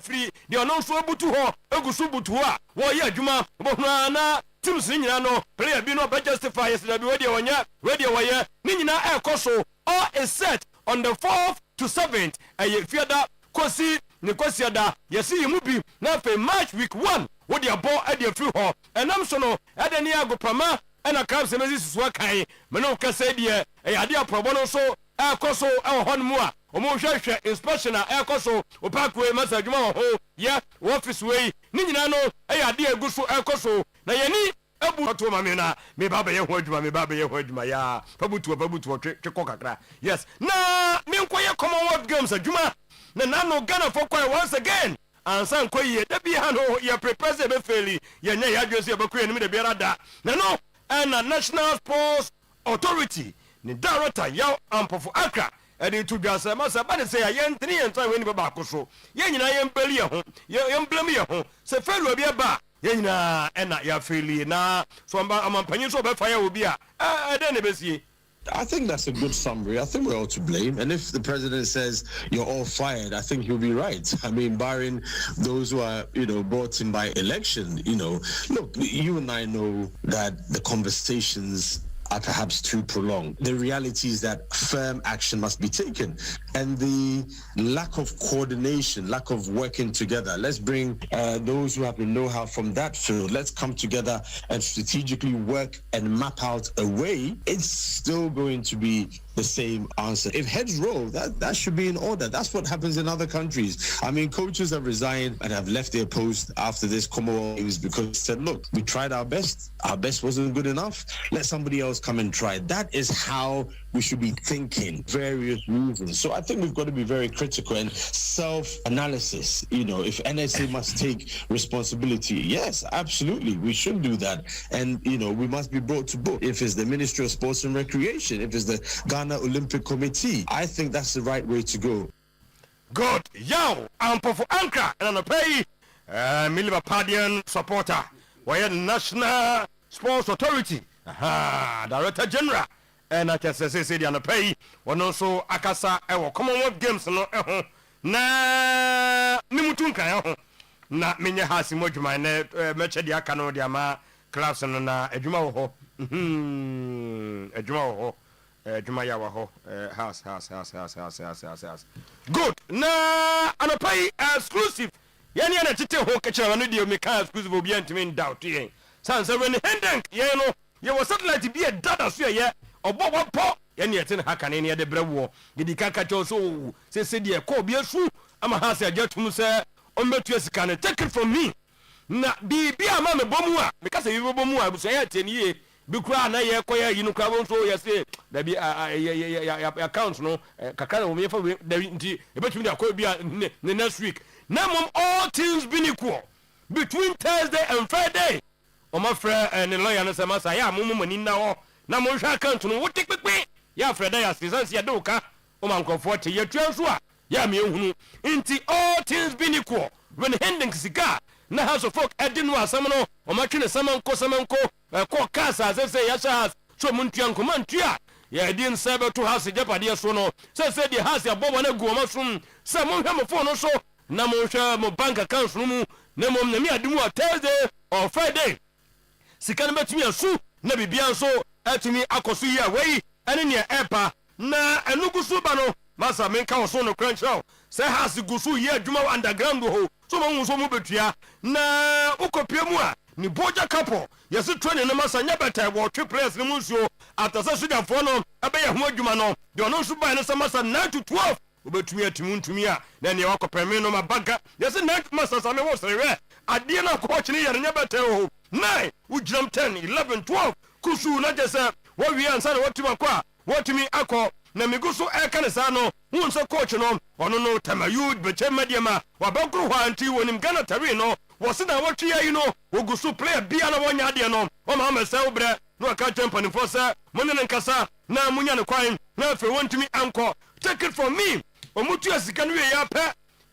free the ono so butu ho egusu butu a wo ye adwuma bo na teams ni nyina no player bi no be justify yesterday bi we dey wonya we dey woye ni nyina ekoso all is set on the 4th to 7th aye fiada kosi ni kosi ada yesi yimu bi na fe match week 1 wo dey ball e dey free ho enam so no e dey ni agopama ena clubs emezi suwa kan me no kase dey e ade aprobo no so ekoso e ho no mu a omo hwehwe inspection a ekoso opakwe masa adwuma ho ye office wey ni nyina no e ade eguso ekoso na yeni ebu to mame na me baba ye ho adwuma me baba ye ho adwuma ya pabutu twekọ kakra yes na me nkoye Commonwealth Games adwuma na no Ghana for kwai once again ansan koye da bi ha no ye prepare se be faili ye nya ya dwese ye bakuye ni me de biara da na no na National Sports Authority ni director yaw ampofo Accra edi to biasa ma sa ba de say ye ntini ye ntan we ni baba akoso ye nyina ye mbeli ye ho ye mblem ye ho se faili obi eba ye nyina na ya faili na so amampanyin so be fa ya obi a ede ne besie. I think that's a good summary. I think we're all to blame. And if the president says you're all fired, I think he'll be right. I mean, barring those who are, brought in by election, look, you and I know that the conversations are perhaps too prolonged. The reality is that firm action must be taken. And the lack of coordination, lack of working together, let's bring those who have the know-how from that field. Let's come together and strategically work and map out a way. It's still going to be the same answer. If heads roll, that should be in order. That's what happens in other countries. I mean, coaches have resigned and have left their post after this Commonwealth Games because they said, look, we tried our best. Our best wasn't good enough. Let somebody else come and try. That is how we should be thinking, various reasons. So I think we've got to be very critical and self-analysis. If NSA must take responsibility, yes, absolutely, we should do that. And, we must be brought to book. If it's the Ministry of Sports and Recreation, if it's the Ghana Olympic Committee, I think that's the right way to go. Good. Yo, I'm for Ankara and I'm pay Milibapadian supporter. We're the National Sports Authority. Director General. And I can say the pay one also Akasa our Commonwealth Games no na nimutunka na menya hasi mojuma na meche dia kano dia ma class no na adwuma wo ho adwuma wo ho adwuma ya wo ho house good na anopai exclusive yani na tete ho kechira no dia me ka exclusive obi antimi doubt yen sanse when hendek yen no ye was satellite be a data so ye obo po yani etin haka ne ne de brewo gidi kaka cho so se de ko bi asu ama ha se ajatum se o metu asika ne take it from me na bi ama me bomu a me kasa bi bomu a so ye tenie bi kura na ye ko ye yinu kra won so ye se da bi account no kakara wo me fa da nti e betumi da ko bi next week na mom all things be equal between Thursday and Friday o ma fra ne lawyer no se ma sa ya mom mani na ho na mo hwa account no wote kpekpe ya freda ya season ya do ka o man comfort ya tuanso a ya me ehunu nti all things be equal when handing sika na house of folk edin wa asam no o ma twene samanko ko kasa se ya sha so mun tuan ko man tua ya edin sabe to house japade so no se the house ya bobo na gu o ma sum se mo hwa mo phone so na mo hwa mo bank account no mu na mo na mi adimu o Thursday or Friday sika na betumi asu na bibia so atumi akoso yi awai ene ne epa na enugusu ba no masa menka wo so no crunchrow say has gusu yi adwuma underground ho so mo nso mo betua na ukopia mu a ni boja couple yesu training no masa nya betai wo twe players no nsuo atasa sugar fo no abeya ho adwuma no de ono nso ba no masa 9 to 12 obetumi atimuntumi a na ne wakopeme no mabaga yesu 9 masa sa me wo sere ade na coach ni yare nya betai ho 9 ujram 10 11 12 kusu na jesa wo wi ansa na watuma kwa watumi akọ na migusu ekane sa no hunso coach no ono no tamayud beche mediama wabakru hwa anti wonim Ghana tari no wosi na watwe yi no wogusu player bia na wonya de no o ma ma sa obre no aka champion for sa monne nkasa na munya ne kwan na fe wontumi anko take it from me omutu asika no ya pe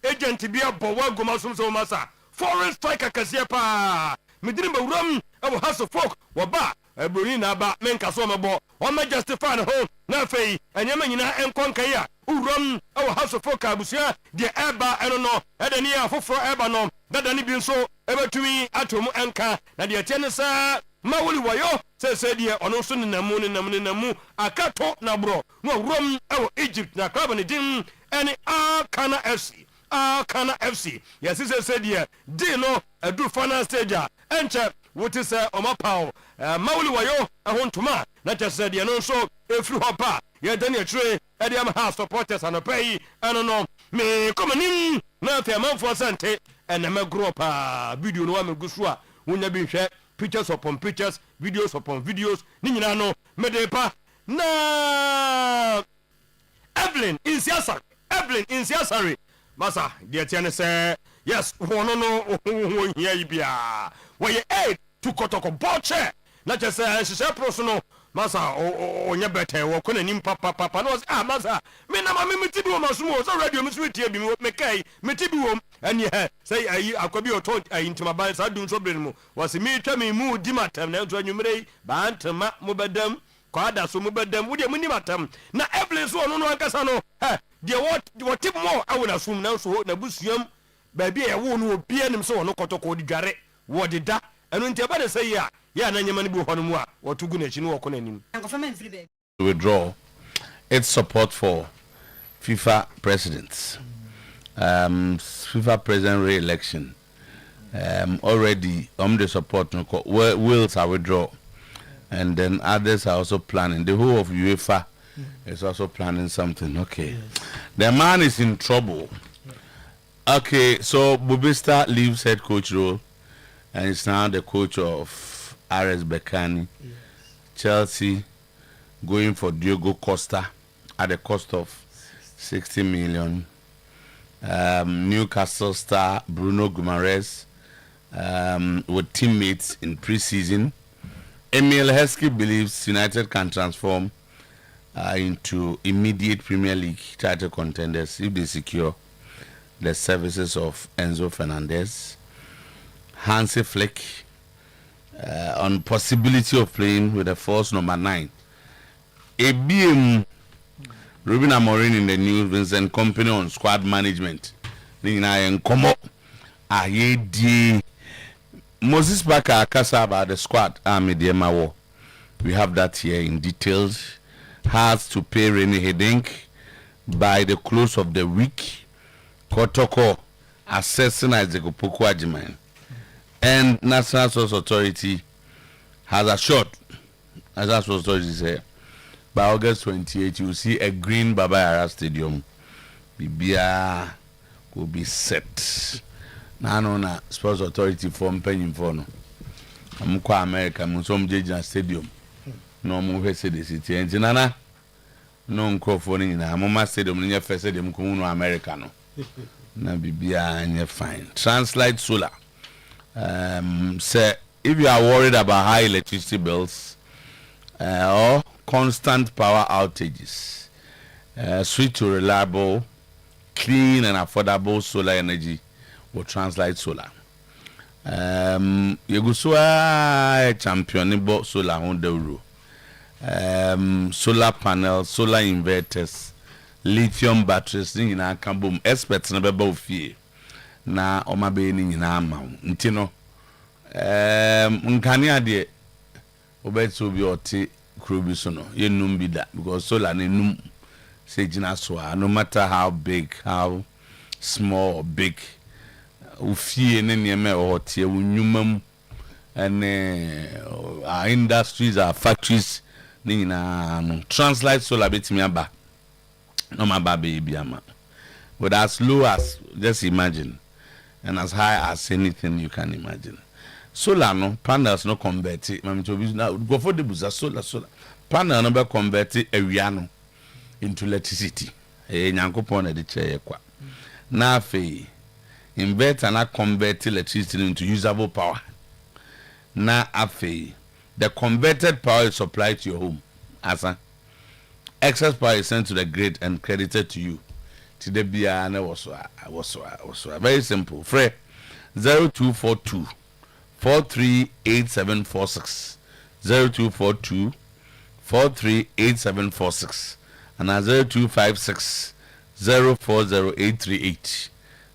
agent bia bowa gomasum so masa foreign striker kasia pa medini bawram abo house of folk waba ebori na ba menka so mebo o ma justify no na fe enyama nyina enkonkan ya urom ewo house of folk abusia de eba eno no eda ni afoforo eba no dada ni bi nso ebetumi atomu enka na de tie ne sa mawuli wayo se de ono so nenamu akato na bro no urom ewo Egypt na club ne din ene Kana FC yes se de di no adu final stage enche wote se omapao mawuli wayo ahontuma na chese de no so efri hopa ye dani atire ede am house supporters anopai eno no me komanim na fe manfo sante ene magro pa video no wa megusu a wonya bi hwe pictures upon pictures videos upon videos ni nyina no medepa na Evelyn Insiasari masa de tiane se yes wono no hia ibia we aid to kotoko boche na chese hye pro no masa onye bete wo kona nim papa no masa me na mama metibi wo masumo so radio mi sweetie bi me kai metibi wo ani he say ayi akwabi oto intima ban sa dun so bre mu wase mi twa me mu di matam na nto anwumre ba ntama mo bedam kwada so mo bedam wo de mu ni matam na Evelyn so no ankasa no de what tip mo awona sum na so na busuam ba bia ye wo no obi anim so no kotoko di dware wo de da enu ntia ba de say ya na nyama ni bi hono mu a wotugu na chi no woko nanim withdraw its support for FIFA presidents FIFA president re-election already the support no wills are withdraw and then others are also planning. The whole of UEFA is also planning something. Okay, the man is in trouble. Okay, so Bubista leaves head coach role and is now the coach of RS Berkane. Chelsea going for Diogo Costa at the cost of 60 million. Newcastle star Bruno Guimaraes with teammates in pre-season. Emil Heskey believes United can transform into immediate Premier League title contenders if they secure the services of Enzo Fernandez. Hansi Flick on possibility of playing with the false number 9. ABM Ruben Amorim in the news, Vincent Company on squad management. Moses Baka Kasa about the squad Mediamawo. We have that here in details. Has to pay Rene Hedink by the close of the week. Kotoko assessing Isaac Opoku Ajiman. And National Sports Authority has assured, as National Sports Authority said, by August 28, you will see a green Baba Yara Stadium. Bibia will be set. Na Sports Authority for penny for no. I'm qua America, Musom Jejina Stadium. No more say the city. And Nana, no microphone in a Mama Stadium in your first stadium, Kuno Americano. Na Bibia and you're fine. Translate Solar. Say, if you are worried about high electricity bills or constant power outages, switch to reliable, clean, and affordable solar energy will Translate Solar. Yegusua champion solar on the euro. Solar panels, solar inverters, lithium batteries, in our boom experts never both fear. Na omabe ni nyina ama ntino nkania de obeto bi oti krobi so no yenum bi da because solar na num se gina so no matter how big, how small or big ufie ne nieme otie unyumam and our industries, our factories ni nyina no Translate Solar betimi aba no maba baby ama but as low as just imagine and as high as anything you can imagine. Solar no panels no convert it. Go for the buza solar panel no be convert area no into electricity. Nyankopon na de chair kwa. Na fe inverter na convert electricity into usable power. Na afe the converted power is supplied to your home. Asa excess power is sent to the grid and credited to you. Today bia na was very simple. Free 0242 438746 0242 438746 and 0256 040838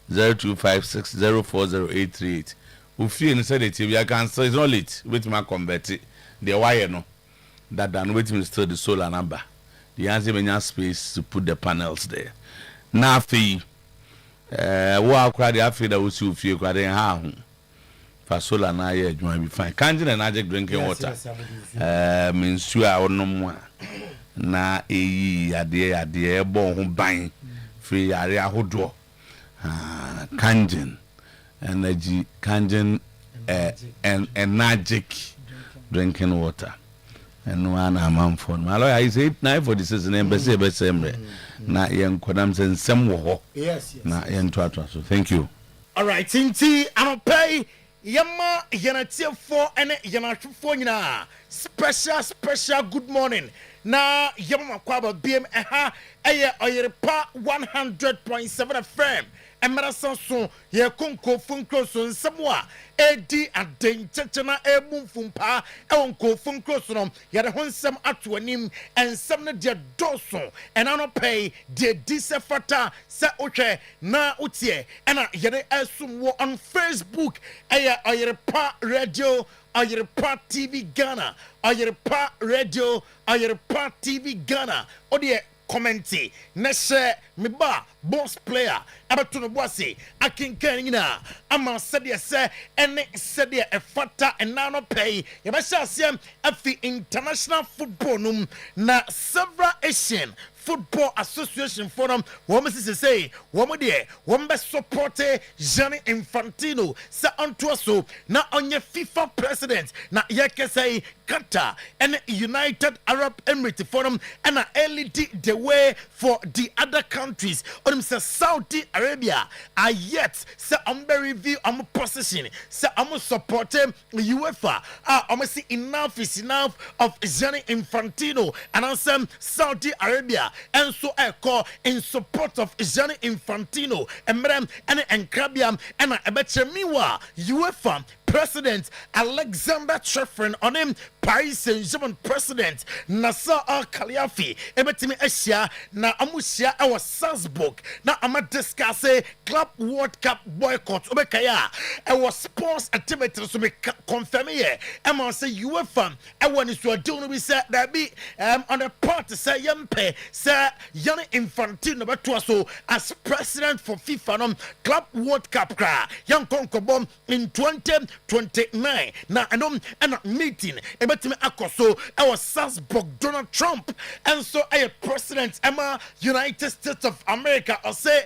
0256 040838. Ufi and said it, I can say it's not late. Wait, my convert it. The wire no. That done wait me still the solar number. The answer when space to put the panels there. Now fee. Wa kwa the after that we see Ufi kwa den ha ho. For solar na ye adwuma be fine. Can't and magic drinking water. Means sure or no more. Na ade bon ho ban free area hodo. Kangen energy kangen and magic drinking water. And one amount for my lawyer is 8946 and embassy by Semre. Na young Kodams and some wo. Yes. Na young Twatwa. So thank you. All right, Tinti, I'm pay Yama Yanatia for and Yanatu for special good morning. Na Yama Kwaba BM Oyerepa 100.7 FM. Emara Sanson ye konko funko so nsamwa edi aden chechena emumfumpa onko funko so no ye de honsam ato anim ensam ne de doso enano pay de disefata se ohwe na utie ena ye de asumwo on Facebook Oyerepa Radio Oyerepa TV Ghana Oyerepa Radio Oyerepa TV Ghana odie commenti neshe meba boss player abato no boase akinkan nyina ama said say ene said e fata enano pay yebasha asem afi international football num na several Asian Football Association Forum, woman say, woman dear, woman be supported Gianni Infantino, sa Antoaso, na on your FIFA president, na yake say Qatar and United Arab Emirates Forum, and a LED the way for the other countries. On say Saudi Arabia, are yet say review position, say supporting UEFA. See enough is enough of Gianni Infantino, and answer Saudi Arabia. And so I call in support of Gianni Infantino and Krabiam and Abechemiwa UEFA President Alexander Chefrin on him Paris Saint-Germain President Nasser Al-Khaliafi ebetimi Asia na amusia our Salzburg na ama discuss Club World Cup boycott obekaya our sports activities so me confirm here and say UEFA and when it's what do we say that be on the part say yampe say Gianni Infantino beto so as president for FIFA Club World Cup kra yan konkobom in 2029 na anom and meeting ebetimi akoso our Salzburg Donald Trump and so a president Emma United States of America or say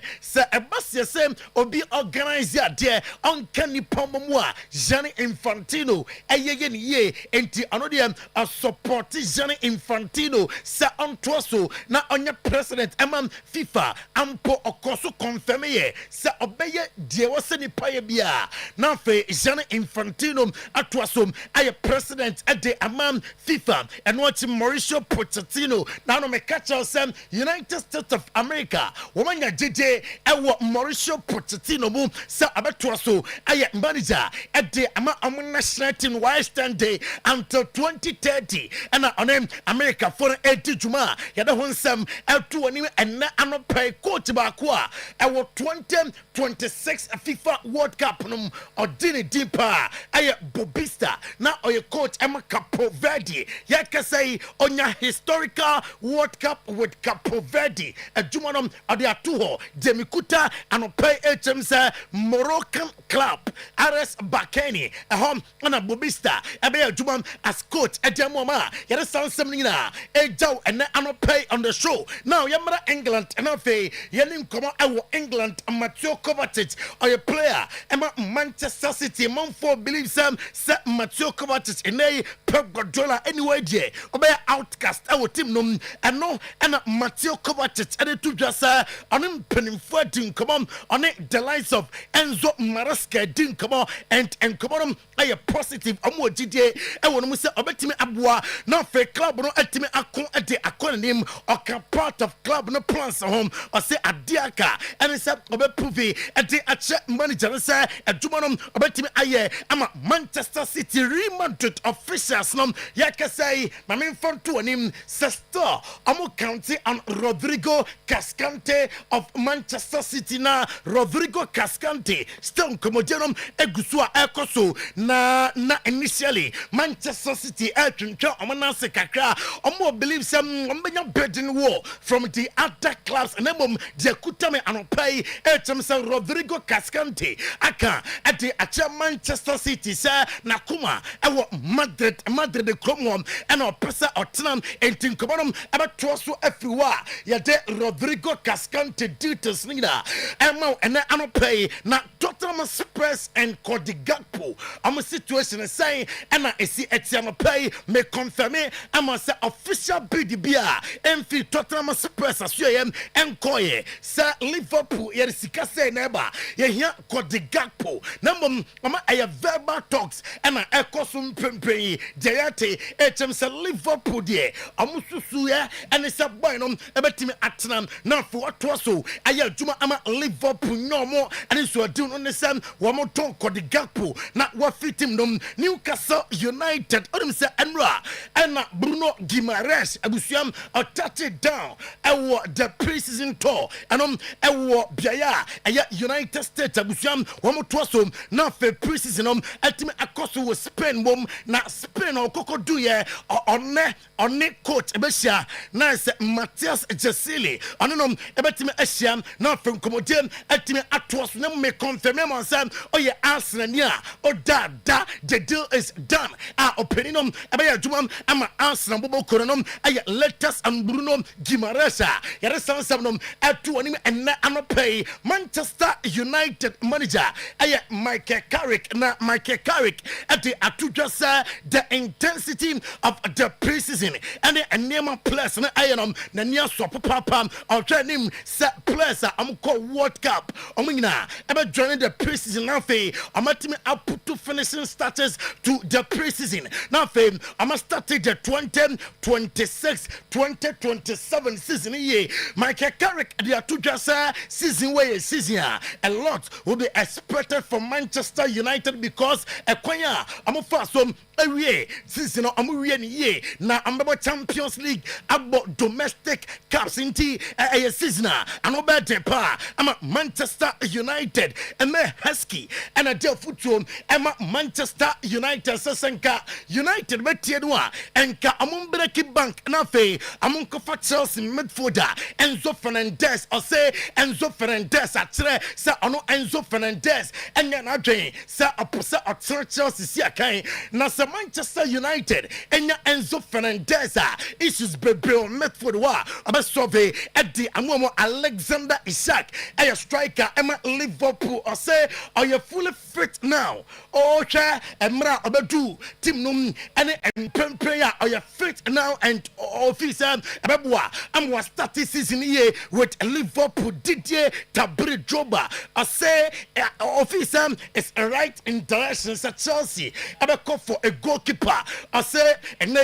ebasia say obi organize ya there on Kenny Pomomwa Gianni Infantino eyeye ye enti anodiem a support Gianni Infantino say ontoso na onye president Emma FIFA ampo okoso confirm ye say obeye die wose ni paye bia na fe Gianni Infantino atoasom aye president ade amam FIFA and watch Mauricio Pochettino now no me catch some United States of America woman ya jeje ewo Mauricio Pochettino mu sa abetoaso aye manager ade ama national team why stand day until 2030 and on him America for 80 juma ya da honsam eto ani and anopai coach ba ko a ewo 2026 FIFA World Cup num odini deeper aye Bobista na oye coach Emma Capo Verde yaka say onya historical World Cup with Capo Verde adjumanom ade atuho demikuta anopai HMS Moroccan club RS Bakeni home na Bobista ebe adjumam as coach edemoma yere sansem nyina ejaw ene anopai on the show now yamra England enafe yenim komo ewo England Mateo Kovacic oye player Emma Manchester City monfo believe some set Mateo Kovacic ene Pep Guardiola anyway there obey outcast our team no and no and Mateo Kovacic and to just on him penifo din come on it the likes of Enzo Maresca din come on and come on a positive amu gide e wonu mu se obetimi aboa na fe club no atimi akon ade akonim or part of club no plans home or say adiaka and say obepuvi ade ache manager say adwuma no obetimi aye ama Manchester City Real Madrid official players nom yakasai mamin fonto anim sister amo county on Rodrigo Cascante of Manchester City na Rodrigo Cascante still komodianom egusu a ekoso na initially Manchester City atwintwa omanase kakra omo believe some ombenya bidding war from the other clubs and emom de kutame anopai etemse Rodrigo Cascante aka at the Manchester City sir nakuma ewo Madrid the Cromwell and our person or tenam and tinkomonum about toso everywhere yade Rodrigo Cascante details nida emo and anopai na Tottenham Spurs and Cody Gakpo I'm situation is saying and I see Etienne pay me confirm I'm a official BDBA MF Tottenham Spurs as you and Koye Sir Liverpool Yerisika say neighbor ye here Cody Gakpo number mama I have verbal talks and I echo some pempe Jayate HM Liverpool there amususuya and it's a boynum ebetimi atnam now for what was so I juma ama Liverpool no more and it's what doing on the same one more talk Cody Gakpo not what fit him Newcastle United say Enra and Bruno Guimaraes abusiam or touch it down the preseason tour and Biaya United States abusiam one more twasom now for preseason ultimate akoso was Spain mom na Spain or Coco Duye or ne coach Ebesia nice Matthias Jesili on ebetime Asiam now from Comodian ultimate atwas no me confirm on Sam Arsenal ya da the deal is done opinion abaya jumam ama Arsenal bobo koronum letters and Bruno Guimaraes yare sansamnom atu oni and na anopay Manchester United manager Michael Carrick at the atujasa the intensity of the preseason and the Nema plus na ayanum na nia so papa or training set plus called World Cup omina about joining the preseason now fe amatimi up to finishing starters to the preseason now fe I'm started the 2026-2027 season here Michael Carrick the atujasa season way season a lot will be expected from Manchester United because Ekwanya amufasom awie season amuwie ni ye na ambaba Champions League about domestic cups inti season and over the pa ama Manchester United and me Husky and a deal football ama Manchester United sasanka United betiedwa enka amumbireki bank na fe amunkofa Chelsea midfielder Enzo Fernandez or say Enzo Fernandez atre sa ono Enzo Fernandez enya na dwen sa aposa atre Chelsea si akan na sa Manchester United enya Enzo Fernandez issues bebe on midfield wa abesolve edi amomo Alexander Isak a striker Emma Liverpool or say are you fully fit now cha emra obedu team num any player are you fit now and officer abebwa am was starting season here with Liverpool Didier Tabri Joba I say officer is right in direction at Chelsea abeko for a goalkeeper I say and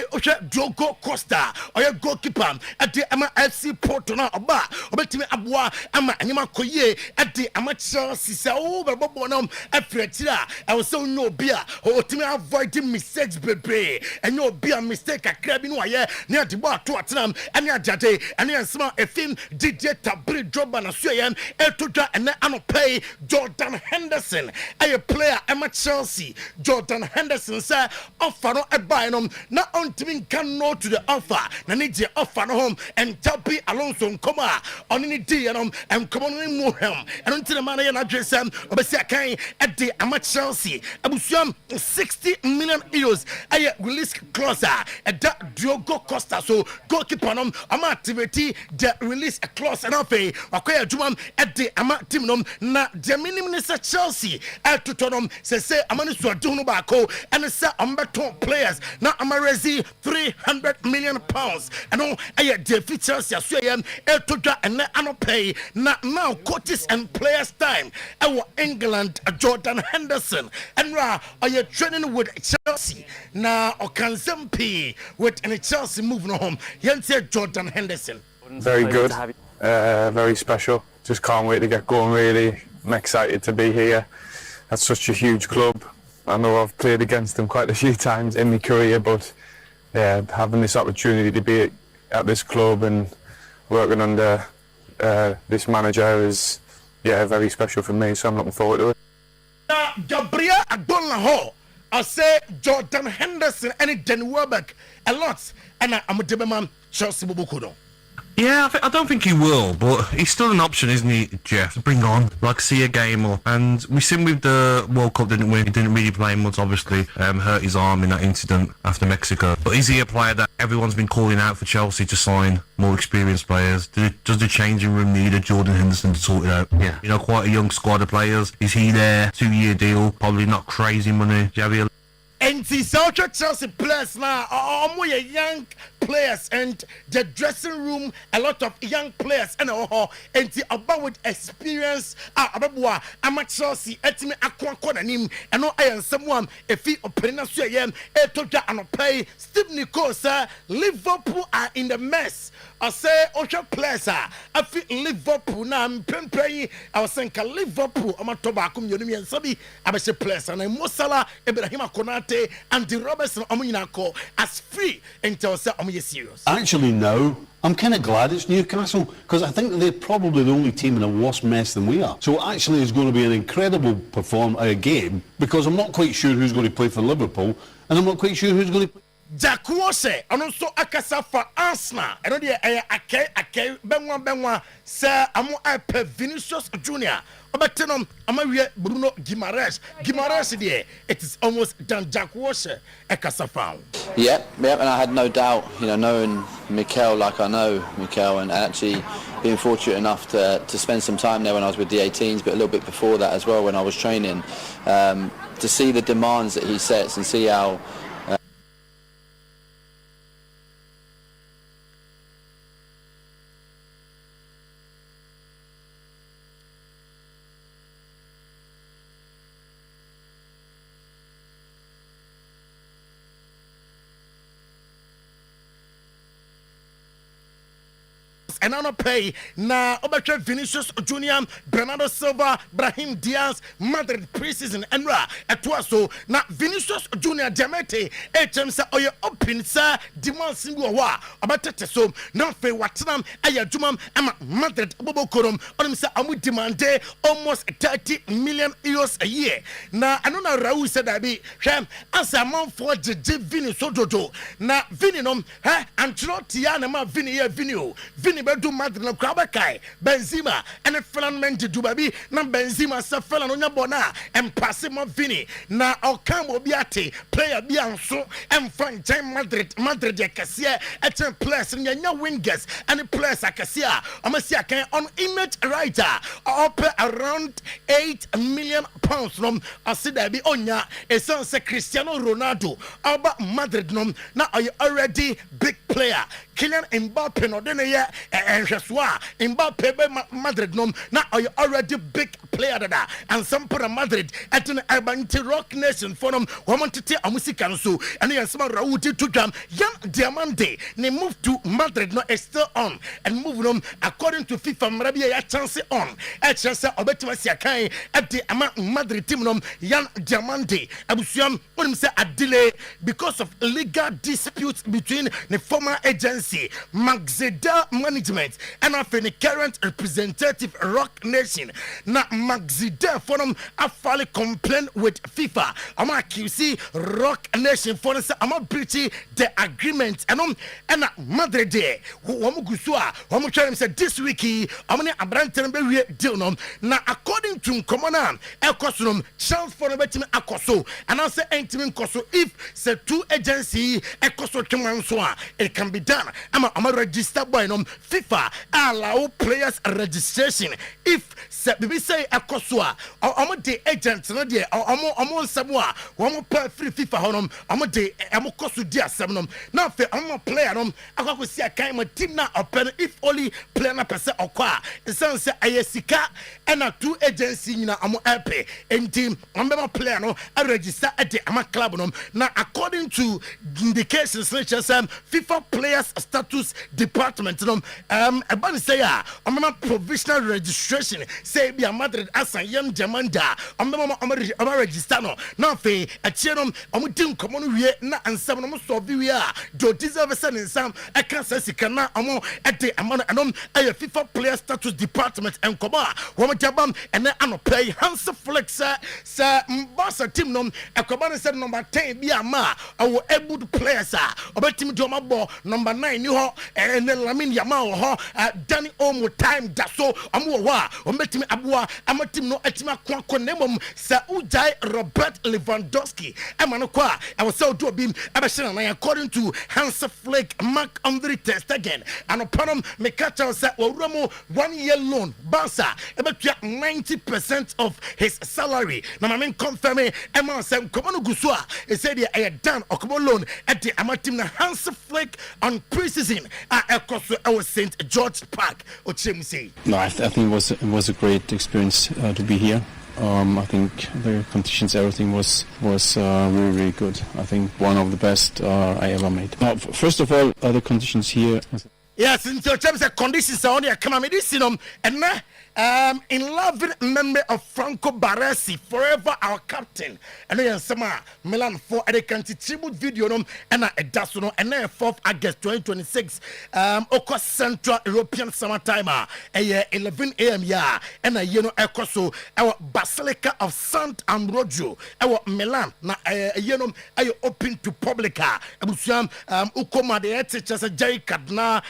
Diogo Costa or your goalkeeper at the FC Porto na oba obetimi aboa ama anyama koye at the amateur Chelsea bonum afretira I was so no beer otimi avoiding mistakes bebe and no beer mistake akra bi no aye near the bar to atenam and ya jade and ya small a film DJ Tabri Joba na suyen etodwa and anopay Jordan Henderson a player at Chelsea Jordan Henderson sir offer no a buy no not on to can no to the offer na need the offer no home and Tabi Alonso come on any day and come on in more him and until the man and address him obesi akan at the Chelsea abusuam 60 million euros a release clause at that Diogo Costa so goalkeeper nom ama activity the release clause and afa akoya jumam at the ama team nom na the minister Chelsea at Tottenham say amani so do no ba ko and say ambeton players na amarezi 300 million pounds and no the features ya so yam etodwa and anopay na now coaches and players time our England Jordan Henderson and are you training with Chelsea na Okanzempi with any Chelsea moving home Yense Jordan Henderson very good very special just can't wait to get going really I'm excited to be here at such a huge club I know I've played against him quite a few times in my career, but yeah, having this opportunity to be at this club and working under this manager is very special for me, so I'm looking forward to it. Gabriel Agbonlaho, I say Jordan Henderson and Dan Welbeck a lot, and I'm a Debeman Chelsea Bubukudo. Yeah, I don't think he will, but he's still an option, isn't he, Jeff? To bring on, like, see a game up. And we've seen with the World Cup, didn't we? He didn't really play much, obviously. Hurt his arm in that incident after Mexico. But is he a player that everyone's been calling out for Chelsea to sign more experienced players? Does the changing room need a Jordan Henderson to sort it out? Yeah. You know, quite a young squad of players. Is he there? 2-year deal, probably not crazy money. Javier. And the South Chelsea players now are more young players, and the dressing room a lot of young players and the about with experience ababwa ama Chelsea etimi akwa nim and no I am someone if he opena so yam etoja anopai Steve Nichols Liverpool are in the mess. I say Osha players I feel Liverpool now mpempe I was saying Liverpool amatoba akum yonimi and sabi abese players and Mosala Ibrahim Konate and the Robertson Omuinako as free until say serious. Actually, now I'm kind of glad it's Newcastle because I think they're probably the only team in a worse mess than we are. So actually, it's going to be an incredible game because I'm not quite sure who's going to play for Liverpool, and I'm not quite sure who's going to. Jakuose, and also Akasa for Arsenal. I know the Ake Benwa Sir Amo Ape Vinicius Junior. Obatenom Amaria Bruno Guimaraes. Guimaraes, it is almost done. Jakuose Akasa found. Yep, and I had no doubt, knowing Mikel like I know Mikel, and actually being fortunate enough to spend some time there when I was with the 18s, but a little bit before that as well when I was training, to see the demands that he sets and see how. And I don't pay now. Obacha Vinicius Junior, Bernardo Silva, Brahim Diaz, Madrid preseason, and Otuo-Acheampong. Now Vinicius Junior Diamete, HMS Oye Open Sir, Diman Simbuwa, Abate so now for Watanam, Ayajumam, and Madrid Bobo Korum, on himself, and we demand almost 30 million euros a year. Now I don't know Raul said I be Sham as a man for the Vini Sojojo. Now Vininum, and Trotiana Vini Vini do Madrid no Krabakai, Benzema, and a Fernand to Dubabi, na Benzema Safela no Bona, and Passimo Vini, na Alcamo Biati, player Bianso, and Frank Madrid Cassia, at a place in your wingers, and a place I can see, Amasia on image writer, up around 8 million pounds from Asidabi Onya, a son Cristiano Ronaldo, about Madrid nom, now are you already big player, Kylian Mbappe no deneye and Joshua Mbappe Madrid nom now are you already big player that and some for Madrid at an urban rock nation for them woman to take a music and so and you small Raúl to jam young Diamante they move to Madrid no is still on and move on according to FIFA Marabia a chance on a chance Obetima Kai at the Madrid team nom young Diamante Abusiam when say a delay because of legal disputes between the former agency Maxida Management and the current representative Rock Nation. Now Maxida for them a fully complaint with FIFA. I'm a QC Rock Nation for them. I'm a breaching the agreement and Madrid Day. Wamugusua, Wamucharim said this week I'm going to Abranton deal nom. Now according to Common Ecosum, chance for the betting Akoso and I say Antimin Koso if say two agency Ecoso Chumanswa it can be done. I'm a registered by FIFA allow players registration if we say a Kosua or I'm the agent no dear or I'm Samoa one per free FIFA honum I'm a day I'm a Kosu dear seminum now I'm a player I could see a kind of team now open if only player na percent or qua and some say Ayesika and a two agency na I'm happy and team I'm a player no I register at the I'm a club now according to indications such as FIFA players status department about to say I'm a provisional registration say be a Madrid United asan yam jamanda ɔmo register no na fe achie no ɔmo din komo no wie na ansam no mo so bi wie a do deserve sɛ ne nsam ɛka sɛ sika na ɔmo ɛde amano ɛnom ɛyɛ FIFA player status department ɛnkɔmɔ a wɔmo jabam ɛnɛ anɔpɛ Hans Flex sɛ mbasa team no ɛkɔba ne sɛ number 10 bi ama ɔwɔ good players a ɔbɛtimi de ɔmo bɔ number 9 ni hɔ ɛnɛ Lamine Yamal wɔ hɔ Danny Olmo time da so ɔmo wɔ hɔ a ɔmo bɛtimi aboa ama team no ɛtimi akɔ ne mom sɛ ujai Robert Lewandowski ɛma no kɔ a ɛwɔ sɛ ɔdo bi ɛbɛhyɛ na according to Hans Fleck Marc-Andre ter Stegen anopanom mekacha sɛ wɔwura mu 1 year loan Barca ɛbɛtua 90% of his salary na ma men confirm ɛma sɛ nkɔmɔ no guso a ɛsɛ deɛ ɛyɛ dan ɔkɔmɔ loan ɛde ama team na Hans Fleck on pre-season a ɛkɔ so ɛwɔ St. George Park ɔkyerɛ mu sei. No, I think it was a great experience to be here. I think the conditions, everything was really good. I think one of the best I ever made. First of all, the conditions here. Yes, in terms of conditions, I only come medicinum and in loving memory of Franco Baresi, forever our captain. And then summer Milan for a country tribute video and a dasuno and then 4th August 2026. Oko Central European Summertimer a year 11 a.m. yeah and a Ekoso our Basilica of Sant Ambrogio our Milan na a open to publica Abusiam Ukoma the teachers Jerry Kadna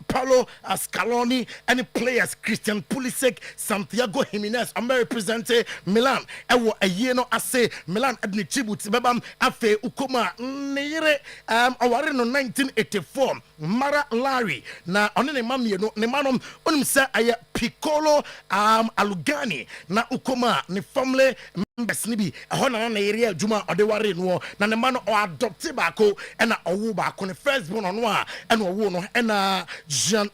Paulo Scaloni any players Christian Pulisic Santiago Jimenez am represented Milan ewo ayeno ase Milan adni tribute bebam afe Ukoma nire aware no 1984 Mara Larry na one ne mamie no ne manom onim se aye Piccolo Alugani na Ukoma ne family members ni bi ehɔ na area adwuma ɔde ware no na ne ma no adopt baako ɛna ɔwo baako ne first born no a ɛna ɔwo no ɛna Jean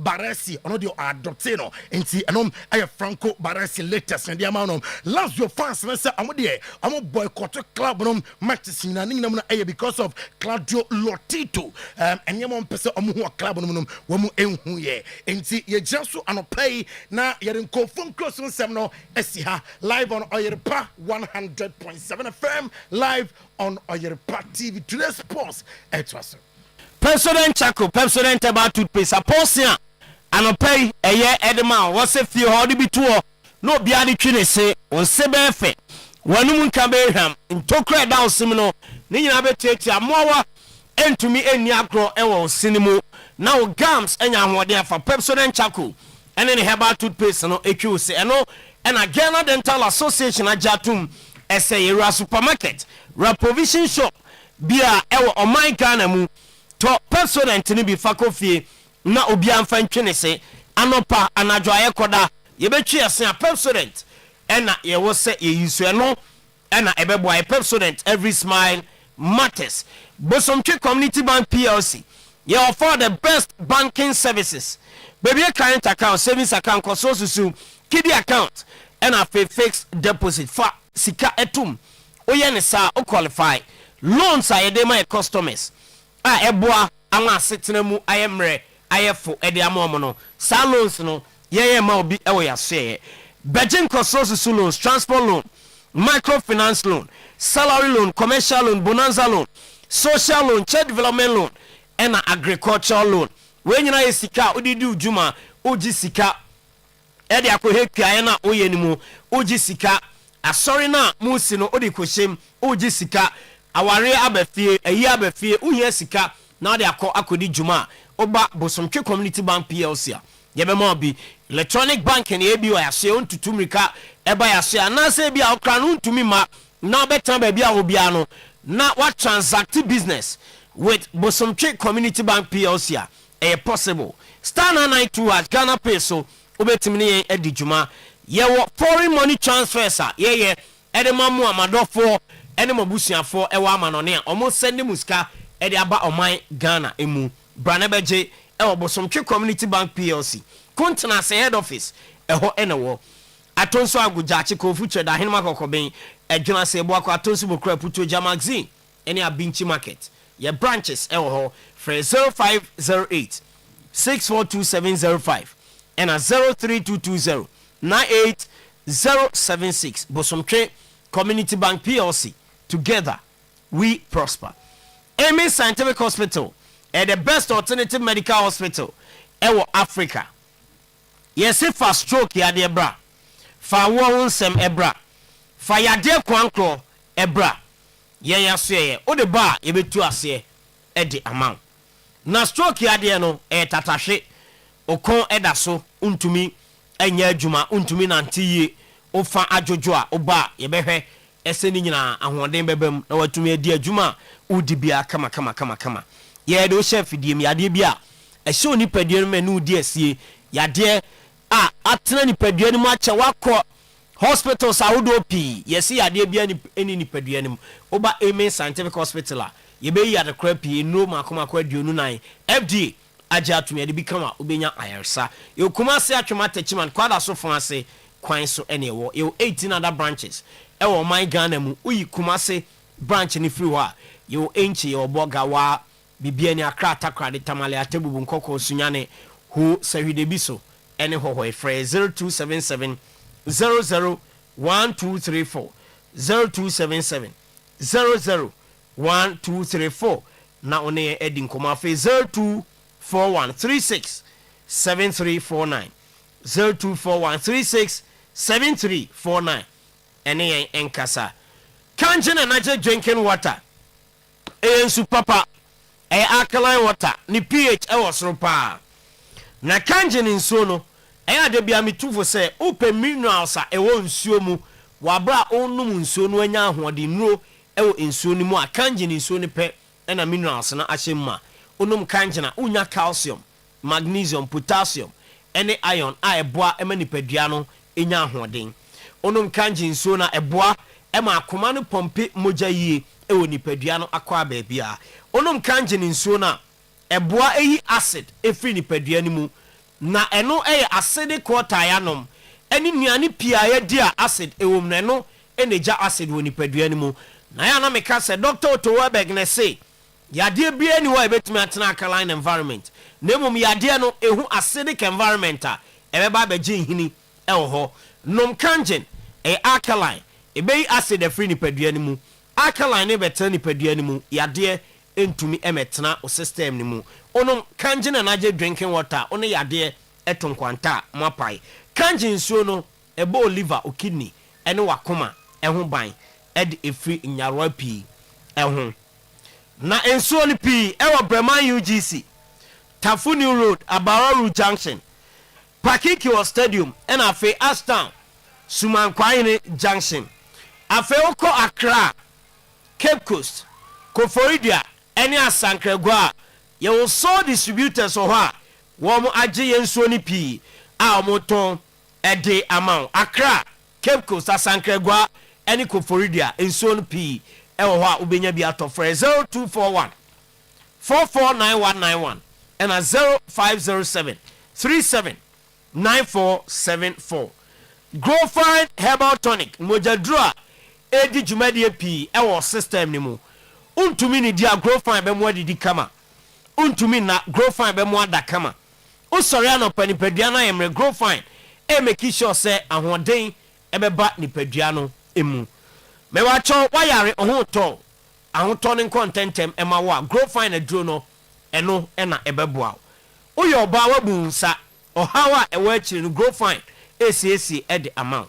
Baresi ɔno de adopt no enti ɛnom ayɛ Franco Baresi latest ne de ama no Lazio fans na sɛ ɔmo de ɔmo boycott club no matches na ne nyinam no ɛyɛ because of Claudio Lotito ɛnyɛ mo mpɛ sɛ ɔmo ho club no wɔn enhu yɛ enti yɛ gyina so anɔpɛ na yɛde nkɔfo nkroso nsɛm no ɛsi ha live on Oyerepa 100.7 FM live on Oyerepa TV. Today's sports etwaso. President Chako, President about toothpaste. Aposia, anopay eye edema. What's a few howdy be tour? No biadi chine say on sebefe. Wanum Caberham in Tokra down Simino. Nina betete Mowa and to me any acro ewo cinema. Now gums and ya for President Chako. And then herbal toothpaste no echu say no. And a Ghana Dental Association ajatum ese supermarket provision shop bia ewo o my Ghana mu to president ni bi fakofie na obi amfa ntwene se anopa anadwo ayekoda ye betwe ese a president ena ye wo se ye yisu no ena ebebo a president every smile matters Bosomtwe Community Bank PLC ye offer the best banking services baby current account savings account kososusu kidi account and a fixed deposit for sika etum oye sa o qualify loans are de my customers eboa anwa setena mu ayemre ayefo ede amomo no sa loans no ye ma obi ewo ya share Beijing Consortium loans, transport loan, microfinance loan, salary loan, commercial loan, bonanza loan, social loan, child development loan, and agricultural loan. When you know sika odi du juma oji sika edi akohekua na oye ni mu oji sika asori na musi no odi koshem oji sika aware abafie eyi abafie uhie sika na odi akodi juma oba Bosomtwe Community Bank PLC a yebema obi electronic banking ebi wa yase ontutumrika eba yase anase bia okra no ntumi ma na betan ba bia obia no na what transact business with Bosomtwe Community Bank PLC a possible star 992 at Ghana peso obetimi ne edi djuma ye wo foreign money transfers ye edema mu amadofo ene mabusuafo e wa amanone a omo send muska e de aba oman Ghana emu branebeje e wo Bosomtwe Community Bank PLC kontena se head office e ho ene wo atonso agujachi kofu cheda hinma kokoben edwuna se bo akwa atonso bokra puto ja magazine ene abinchi market ye branches e wo ho for 0508 642705 and a 03220 076 Bosomtwe Community Bank PLC. Together we prosper. Amy Scientific Hospital the best alternative medical hospital Africa. Yes, for stroke yade bra, for wonsem ebra, for yade kwankro ebra. Ye say o de ba ye betu ase the amount. Na stroke yade no tatashe okon edaso untumi enya adwuma untumi nantiye ofa adwojo a oba ye behwe ese ni nyina ahoden bebam na watumi adi adwuma udibia kama. Ye do chef diem yade bia ehye onipadie no manu di asie yade a atena nipadua ni mu ache wakọ hospitals awodo pi yesi yade bia ni nipadua ni mu oba Amen Scientific Hospital a ye be yade kra pi no makoma aduonu nan FDA agya atumi yade bi kama obenya ayarsa ye kuma se atwema tachiman kwada so fon ase kwan so ene wo ye 18 other branches ewo my Ghana mu uyi kuma se branch ni free wa ye enchi ye oboga wa bibia ni akra atakra de tamale atebubu nkoko sunyane hu sahwide biso ene hoho efre 0277 001234 0277 001234 na one edi nkoma fe 024136 7349 024136 7349 ene enkasa kanjena na drinking water ensu papa alkaline water ni pH was ropa na kanjeni nsuo no de bia metufo se upe minerals a nsuo mu wabra onum nsuo no anya ahode nuro nsuo ni mu a kanjeni nsuo ni pe na minerals na ahyemma onum kanjena unya calcium magnesium potassium ene iron a eboa emanipadua no enya ahode onum kanjeni nsuo na eboa ema akoma no pompe moja yie nipadua no akwa baabia onum kanjeni nsuo na eboa eyi acid efri nipadua ni mu na eno acidic water yanom eni nuane pia ye dia acid ewom na eno eneja acid wo nipadua ni mu na ya na meka se Dr. Otuo-Acheampong ne say yade bia ni wa ebetumi atena alkaline environment nemum yade no ehu acidic environment a ebeba beje hini ho nom kanjen alkaline ebeyi acid efri nipadua ni mu alkaline ne betena nipadua ni mu yade entumi emetena o system ni mu onum kanjina na je drinking water ono yade etonkwanta mapai kanjin nsuo no ebo liver o kidney ene wakoma eho ban ed efri nyarwa pi eho na nsuo ni pi ewo Breman UGC Tafuni Road Abaroru Junction Pakiki Stadium ena afe Ashtown Sumankwani Junction afe oko Accra Cape Coast Koforidia ene Asankragwa ye will so distributors so ha wo mo agye yensuo ni pi a mo ton ede amount Accra Cape Coast Asankragwa ene Koforidia ensuo ni pi e wo ha ubenya bi atofre 0241 449191 and 0507 379474 Growfine Herbal Tonic mojadura edi jumadi pi e wo system ni mu untumi ni dia Growfine be mo didi kama untumi na Growfine be mo ada kama usori anopa nipadua na yemre Growfine e make sure say ahoden e be ba nipadua no emu me wa cho wayare ohoto ahoto ne contentem e ma wa Growfine aduro no eno e na ebeboa uyo oba wabu nsa ohawa e wa akiri no Growfine ACAC at the amount.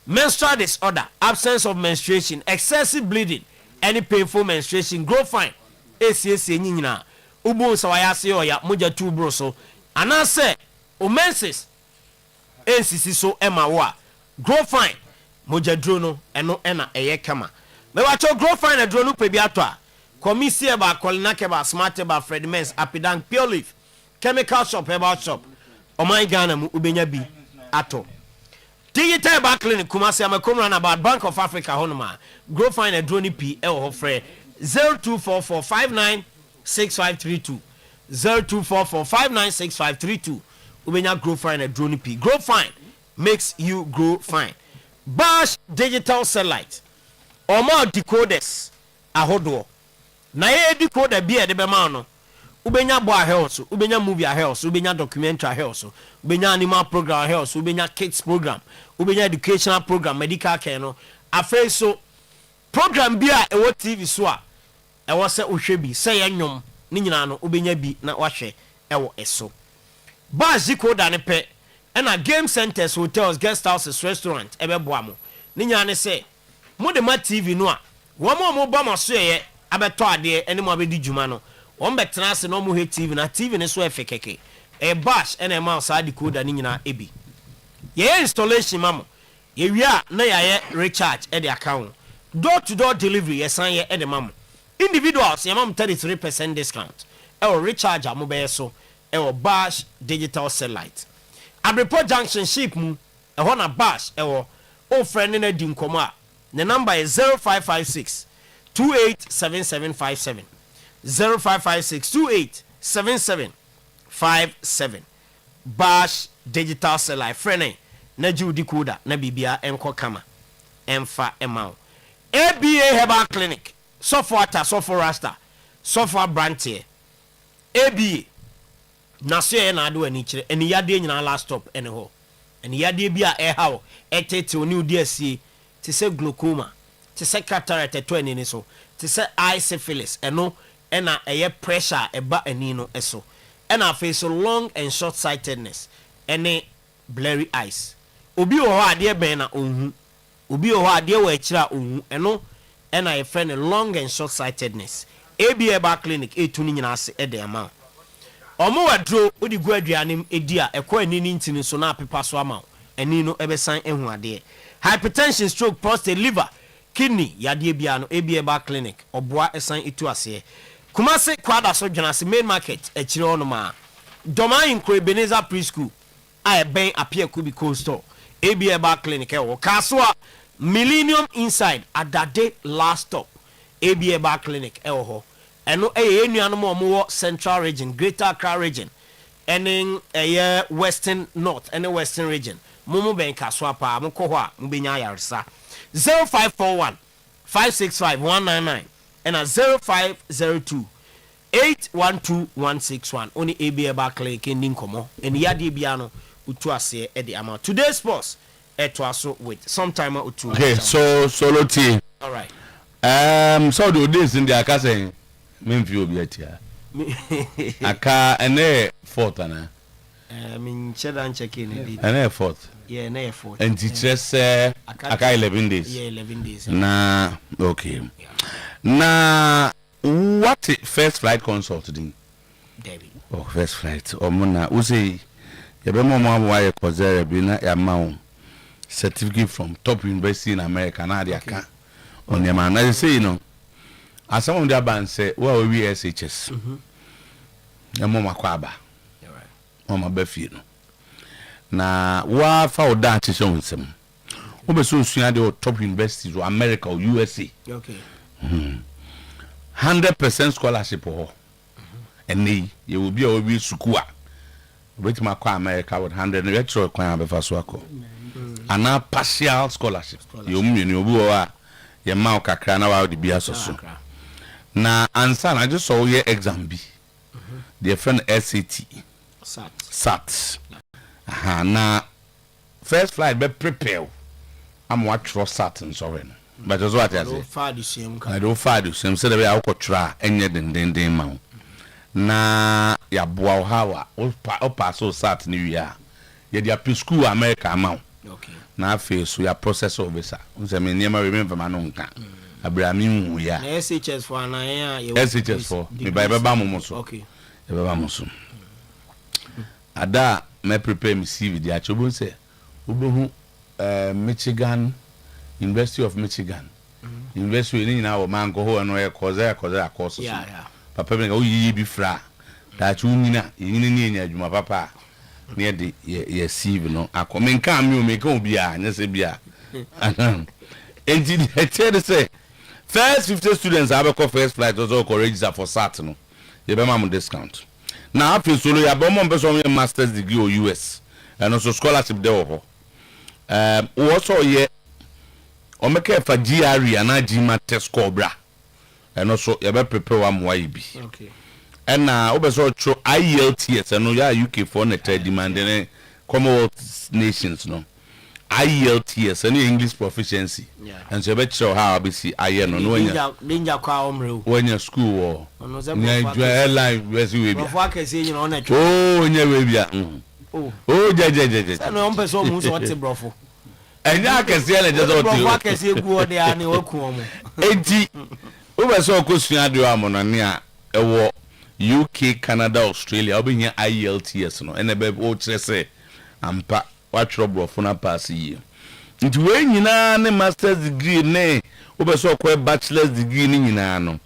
Menstrual disorder, absence of menstruation, excessive bleeding, any painful menstruation, Growfine ACAC nyina ubu sawayase oya moja tu broso anase o menses NCC so ema wa Growfine moja drono eno ena eye kama me wacho Growfine drono pe bi ato a komisie ba kolinake ba smart ba Fred Mens Apidan Pure Leaf Chemical Shop Herbal Shop o my Ghana mu ubenya bi ato digital back clinic Kumasi amakomra na about Bank of Africa honoma Growfine drone p e ho frɛ 0244596532 0244596532 ubenya Growfine drone p Growfine makes you grow fine. Bash digital satellite or more decoders ahodo na ye decoder bi e de be ma no ubenya boy health ubenya movie health ubenya documentary health ubenya animal program health ubenya kids program ubenya educational program medical care no afei so program bi a ewo TV so a ewo se ohwe bi se ye nwom ni nyina no ubenya bi na wahwe ewo eso bars zikoda ne pe na game centers hotels guest houses restaurant ebeboa mo ni nyina ne se mo de ma TV no a wo mo ba maso ye abeto ade ene mo abedi djuma no won betena se no mo he TV na TV ne so efe keke e bash ene ma sa decoder ni nyina ebi ye installation mamo ye wia na ye recharge e de account door to door delivery ye san ye e de mamo individuals ye mam 33% discount e o recharge am be so e o bash digital satellite Abrepo junction ship mu e ho na bash e wo o friend na di nkomo a the number is 0556 287757 0556 287757 bash digital satellite friend na judi koda na bibia enko kama emfa emao ABA herbal clinic software rasta software brand here ABA na so na ado ani kire eni yade nyina last stop ene ho eni yade bia e hawo etete oni odi asie ti se glaucoma ti se cataract to ani ni so ti se eye syphilis eno ena eye pressure eba ani no eso ena face so long and short sightedness ene blurry eyes obi wo ade ben na onhu obi wo ade wo akira onhu eno ena ye friend long and short sightedness ABA bar clinic etu ni nyina ase ede ama omo wadro odi gu aduanem edi a ekọ ani ni ntini so na apepa so ama ani no ebesan ehu ade hypertension stroke prostate liver kidney yade bia no ABA bar clinic oboa esan etu ase Kumasi kwada so dwanase main market akire onoma Doma Inkro Ebenezer preschool a ben apia kubi cold store ABA bar clinic e wo kaswa Millennium inside adade last stop ABA bar clinic e wo ho eno enuanom omo central region greater Accra region enen western north and western region mumu ben kaswa pa mo ko ho a mbenya ayarsa 0541 565 199 and a 0502 812161 only ABA bar clinic in Ninkomo and yadi biano Otuo-Acheampong at the amount today's sports at also with Sometymer Otuo-Acheampong. Okay, so solo team. All right. So do this in the aka saying Memphis Obiatia. Aka and fourth ana. I mean chedan checking it. And fourth. Yeah, na fourth. And teachers aka 11 days. Yeah, 11 days. Na okay. Na what first flight consult din? David. Oh, first flight. Omuna uzi yabe mo wa ye kozere bi na ya ma certificate from top university in America na dia ka. On your man, I say, you know, as some of the bands say, well, we SHS. Mama Kwaba. Mama Befino. Na wa for that is on some. Obe so suya de top universities or America or USA. Okay. 100% scholarship or and you will be a wee sukua. Wait my America with 100 retro kwa befa swako. Ana partial scholarship. You mean you ye ma kakra na wa de bia so na ansa na just saw your exam bi the friend SAT aha na first flight be prepare am what trust SAT and so on but just what I say I don't far the same say the way akotra enye den ma na ya boa hawa o pass so SAT ni wi a ye dia school America ma okay na face ya process officer unse me niam remember ma no nka abraham ya SHS for na ya SHS for me ba ba mo so okay e ba mo so ada me prepare me CV dia chobo se obohu Michigan University of Michigan university ni na wo man ko ho no e koza course so papa me go yi bi fra da chu nyina nyina ni nya adwuma papa near the ye see no akomen kan me o me kan obi a nya se bia and they say first 50 students have a first flight also register for SAT no they be mam discount now after solo ya be mom person master's degree or US and also scholarship there ho also ye o make fa GRE and GMAT test score bra and also you be prepare one why be okay and obeso tro IELTS no ya UK for na third demand Commonwealth nations no IELTS and English proficiency and so bet show how abisi aye no danger kwa omre when your school or airline wesi we bia for akese yin on na oh nya we bia oh je no mpeso mu so what brofo enya akese na je so brofo akese egu ode ani waku omo enti obeso okosua de amono ne a ewo UK Canada Australia obinya IELTS no ene be o kire se ampa watchro brofo na pass yi nti we nyina ne master's degree ne obeso okwa bachelor's degree ne nyina no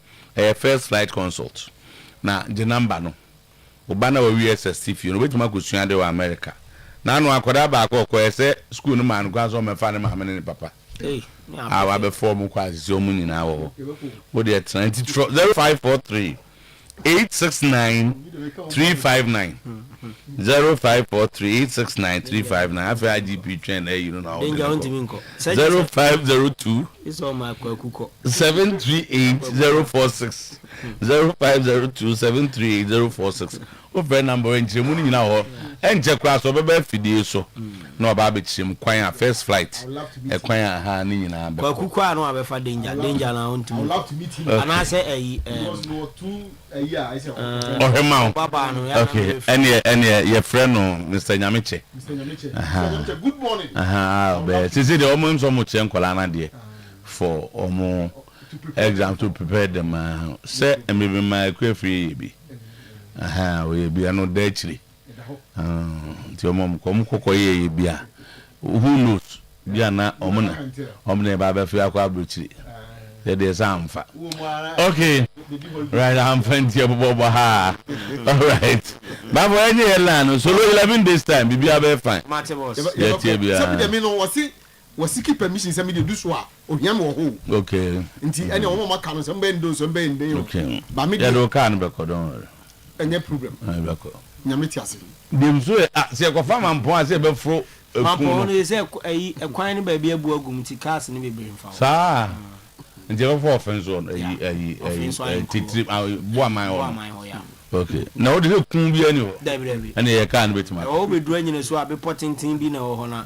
first flight consult na je number no oba na we SST no betuma kosua de wa America na anu akoda ba akọ se school no man kwa so me fa ne ma ne papa awa be form kwa asisi omu nyina wo wo de 0543 869 359 0543 869 359 after IGP trend you know now 0502 it's all my kuko 738 046 0502 738 046 o phone number enche mu nyina ho enche kwa so bebe fidie so na oba be chim kwan first flight e kwan ha ni nyina be kuko anu abefa danger na ontimi ana say Papa no okay any your friend no Mr. Nyamiche good morning be see the omo so mo chen kola na de for omo exam to prepare them say maybe my free bi we bi anu da chiri ti omo kom kokko ye bi a who knows bi ana omo na ba ba fi akwa abrochiri there is amfa okay right I'm fancy bobo ha all right babo any land so 11 days time bibi abe fine mate boss yeah tie bia so me no wasi keep permission say me dey do so a ohiam wo ho okay nti any omo maka no so mbe ndo so mbe nden okay ba me dey do kan be ko don any problem be ko nyame ti ase dem so se ko fa mampo ase be fro mampo no se ekwan ne ba bia bu agum ti cars ne be bere mfa sa nje go for offense on titri bo am I okay na o de kun bi ani ho dabi ani ye kan betima o be duru anyine so abi potintin bi na ho na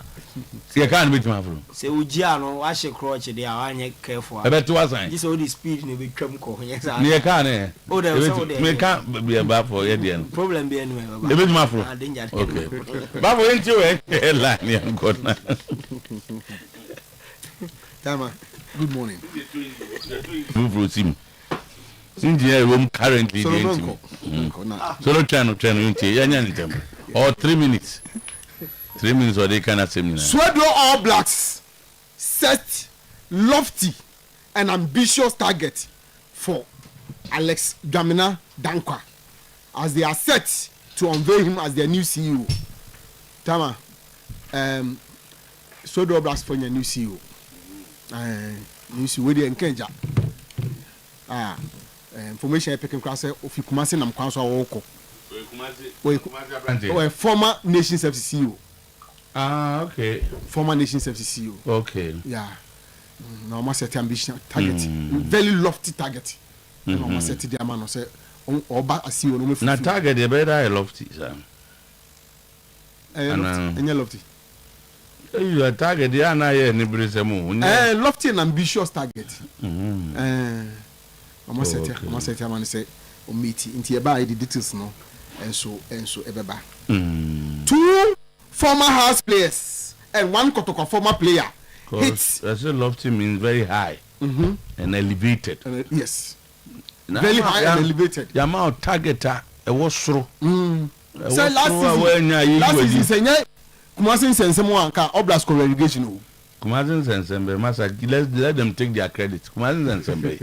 se kan betima fro se ugia no wa hye crotch de a wanye careful e beto wasan ji so the speed ne be twam ko ho yesa ni ye kan e o de me kan be ba for ye de problem bi anyway baba e betima fro okay baba enti we line ni god na Tama good morning Move team. India room currently the team. So no train until yanya them. Or 3 minutes. 3 minutes or they cannot say me. Swedro All Blacks set lofty and ambitious target for Alex Dwamena Dankwa as they are set to unveil him as their new CEO. Tama Swedro All Blacks for your new CEO. You see where they encourage information picking class of Kumasi nam kwanso awoko we former Nation Service CEO okay former Nation Service CEO okay yeah no almost set ambition target very lofty target no almost set the man say oba CEO no me na target the better lofty sir and lofty you target ya na ye ni brisemu lofty and ambitious target almost set man say o meet into about the details no and so ebeba 2 former house players and 1 Kotoko former player hits that's a lofty means very high and elevated yes very high and elevated the amount target e was sro so last season say Kumasi Sensemo anka Oblast relegation o Kumasi Sensembe masa let them take their credit Kumasi Sensembe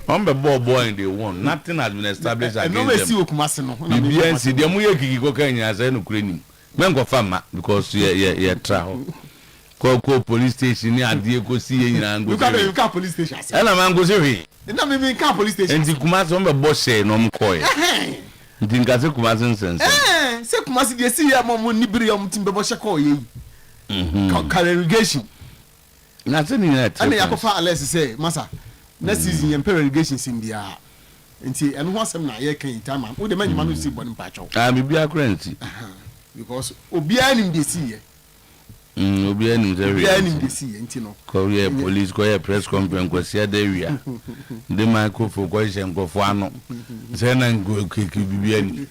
on the boy they won nothing has been established against them no we see Kumasi no BNC dem ye kiki ko Kenya say no kreni men go fama because ye travel ko police station ni ade ko si ye nyina ngo you can police station e na man go say we na me can police station enti Kumasi on be boss say no mkoye enti ngase Kumasi Sensembe se Kumasi de si ya mo ni biri am timbe bo sheko ye irrigation na se ni net ana yakofa Alex say masa next season yem irrigation sim dia nti eno ho asem na ye kan time am wo de manyima no si boni mpacho bibia currency because obia nim de si ye obia nim de si ye nti no Korea police Korea press conference ko sia da wia de microphone ko je nkofo ano se na ngo keke bibia ni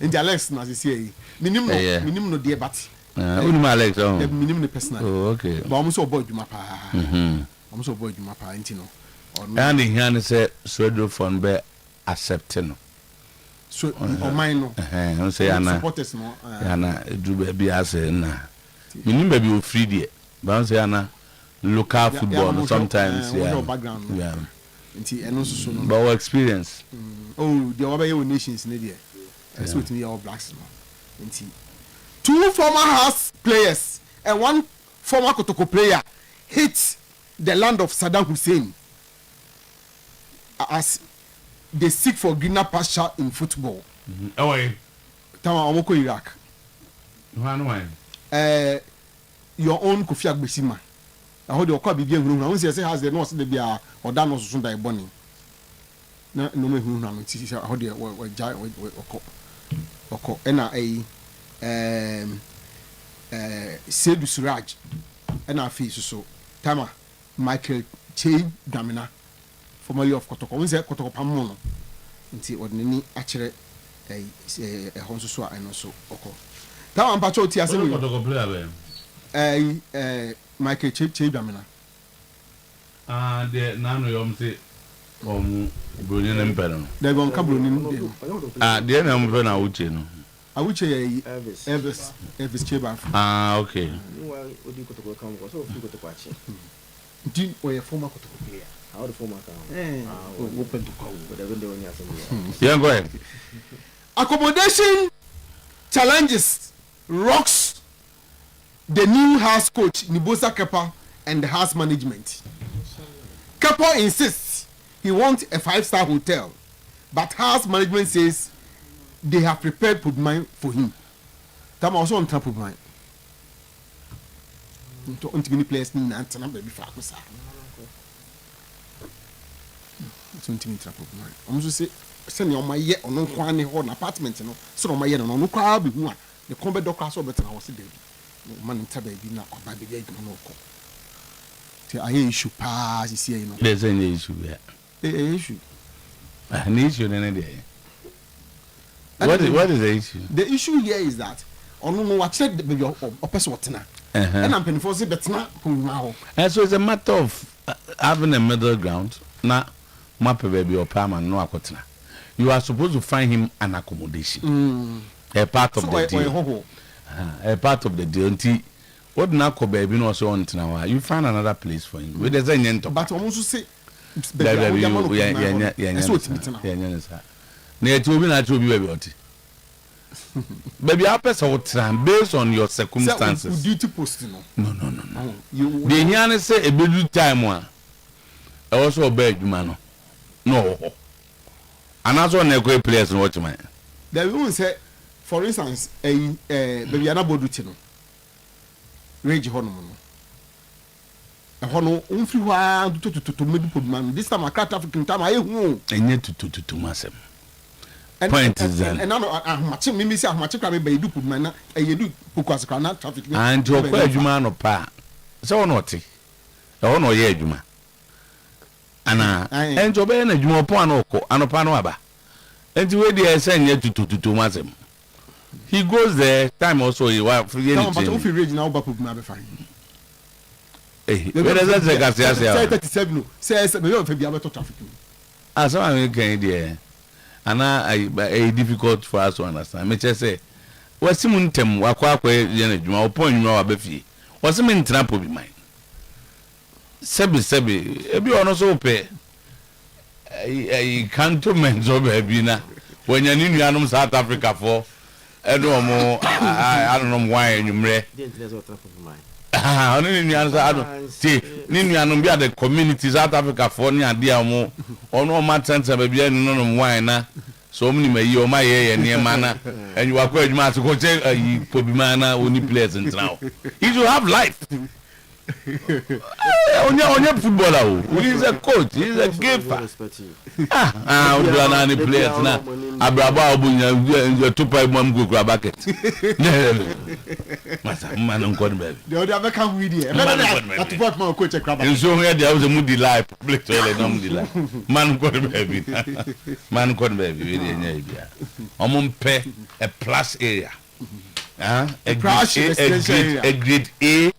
nti Alex na se sie minim no de bat unim Alex minim ne personal okay ba mo so boy djuma pa mo so boy djuma pa nti no and he say Sweden phone be accept no so o mine no say ana supporters no ana do be ase na minim be o free there but say ana local football sometimes yeah nti eno so no but experience the other nations in there so it me all blacks no nti 2 former Hearts players and 1 former Kotoko player hit the land of Saddam Hussein as they seek for greener pasture in football. Away. Tama omoko Iraq. Your own Kofi Agbesima. I hold your car be bien room. I say has the nurse the bia or dan no so die bonny. Na no me hu na no ti I hold the oko ena Sedu Suraj ena afi so Tama Michael Che Damina formerly of Kotoko. We say Kotoko Pamono. No nti odneni akere honso so I know so oko. Tama mpacho ti ase we Kotoko player be Michael Che Damina. De nanu yom se Bruni na mpero. They go nka Bruni no. De na mpe na uche no. Awuche Elvis Cheba. Okay. Odi Kotoko come so Kotoko achi. Nti oye former Kotoko player. How the former come? Open to call, but they don't have Yeah, go ahead. Accommodation challenges rocks the new house coach Nibosa Kepa and the house management. Kepa insists he wants a 5-star hotel, but house management says they have prepared Pudmine for him. Tam also on top of mine. Unto many players need not to be facusa. Something trap of mine. I'm just say send on my yet on no quantity horn apartment, so on my yet on no crowd be one. The combat doctor so better I was there. Man in Tabe be not by the gate no call. I hear issue pass, you see, you know. There's an issue there. The issue. An issue in any day. What is the issue? The issue here is that on no what said the baby or person what now. And I'm penny for say but now. And so it's a matter of having a middle ground. Now, map baby or Palmer no akotna. You are supposed to find him an accommodation. A part of the deal. A part of the deal. Until what now baby no so on now. You find another place for him. With the yen but almost say baby happens all time based on your circumstances. Duty post no. The here say a bit time one. Also beg man. No. And also on a great place and watch man. They will say, for instance, baby Anabodutino. Rage Honomono. A hono unfriwa to maybe man. This time I cut African time I won't. And yet to massam. Point is that. And now I'm matching me, I'm matching by do put man, and you do because I cannot traffic. And to acquire Juma or pa. So naughty. Oh no, yeah, Juma. Anna, and to be a Juma Pano, Anopanoaba. And to where they send yet to massam. He goes there, time also you are free. But if you read now, but put my fine. Where does that say? 37 says, we don't be able to traffic. As I can idea. And a difficult for us to understand. Me say, what's Muntem, Wakwa, Jenna, point you know, Befi. What's the main trap of mine? Sebi, everyone also pay a cantonment of Ebina when you're in Yanum South Africa for I don't know why you may. Only in the community South Africa for near Diamo or no matter baby no wine. So many may you my near manner and you are quite much to go take a Pobimana only pleasant now. You should have life. onye footballer. He's a coach. He's a giver. Udana players na. Abraba obunya your tupa imam go grab bucket. Masa man nkon baby. The other American video. That what my coach grab. You so here there was a moody life. Public toilet no moody life. Man nkon baby. Man nkon baby we dey nya bia. Omumpe a plus area. A grade A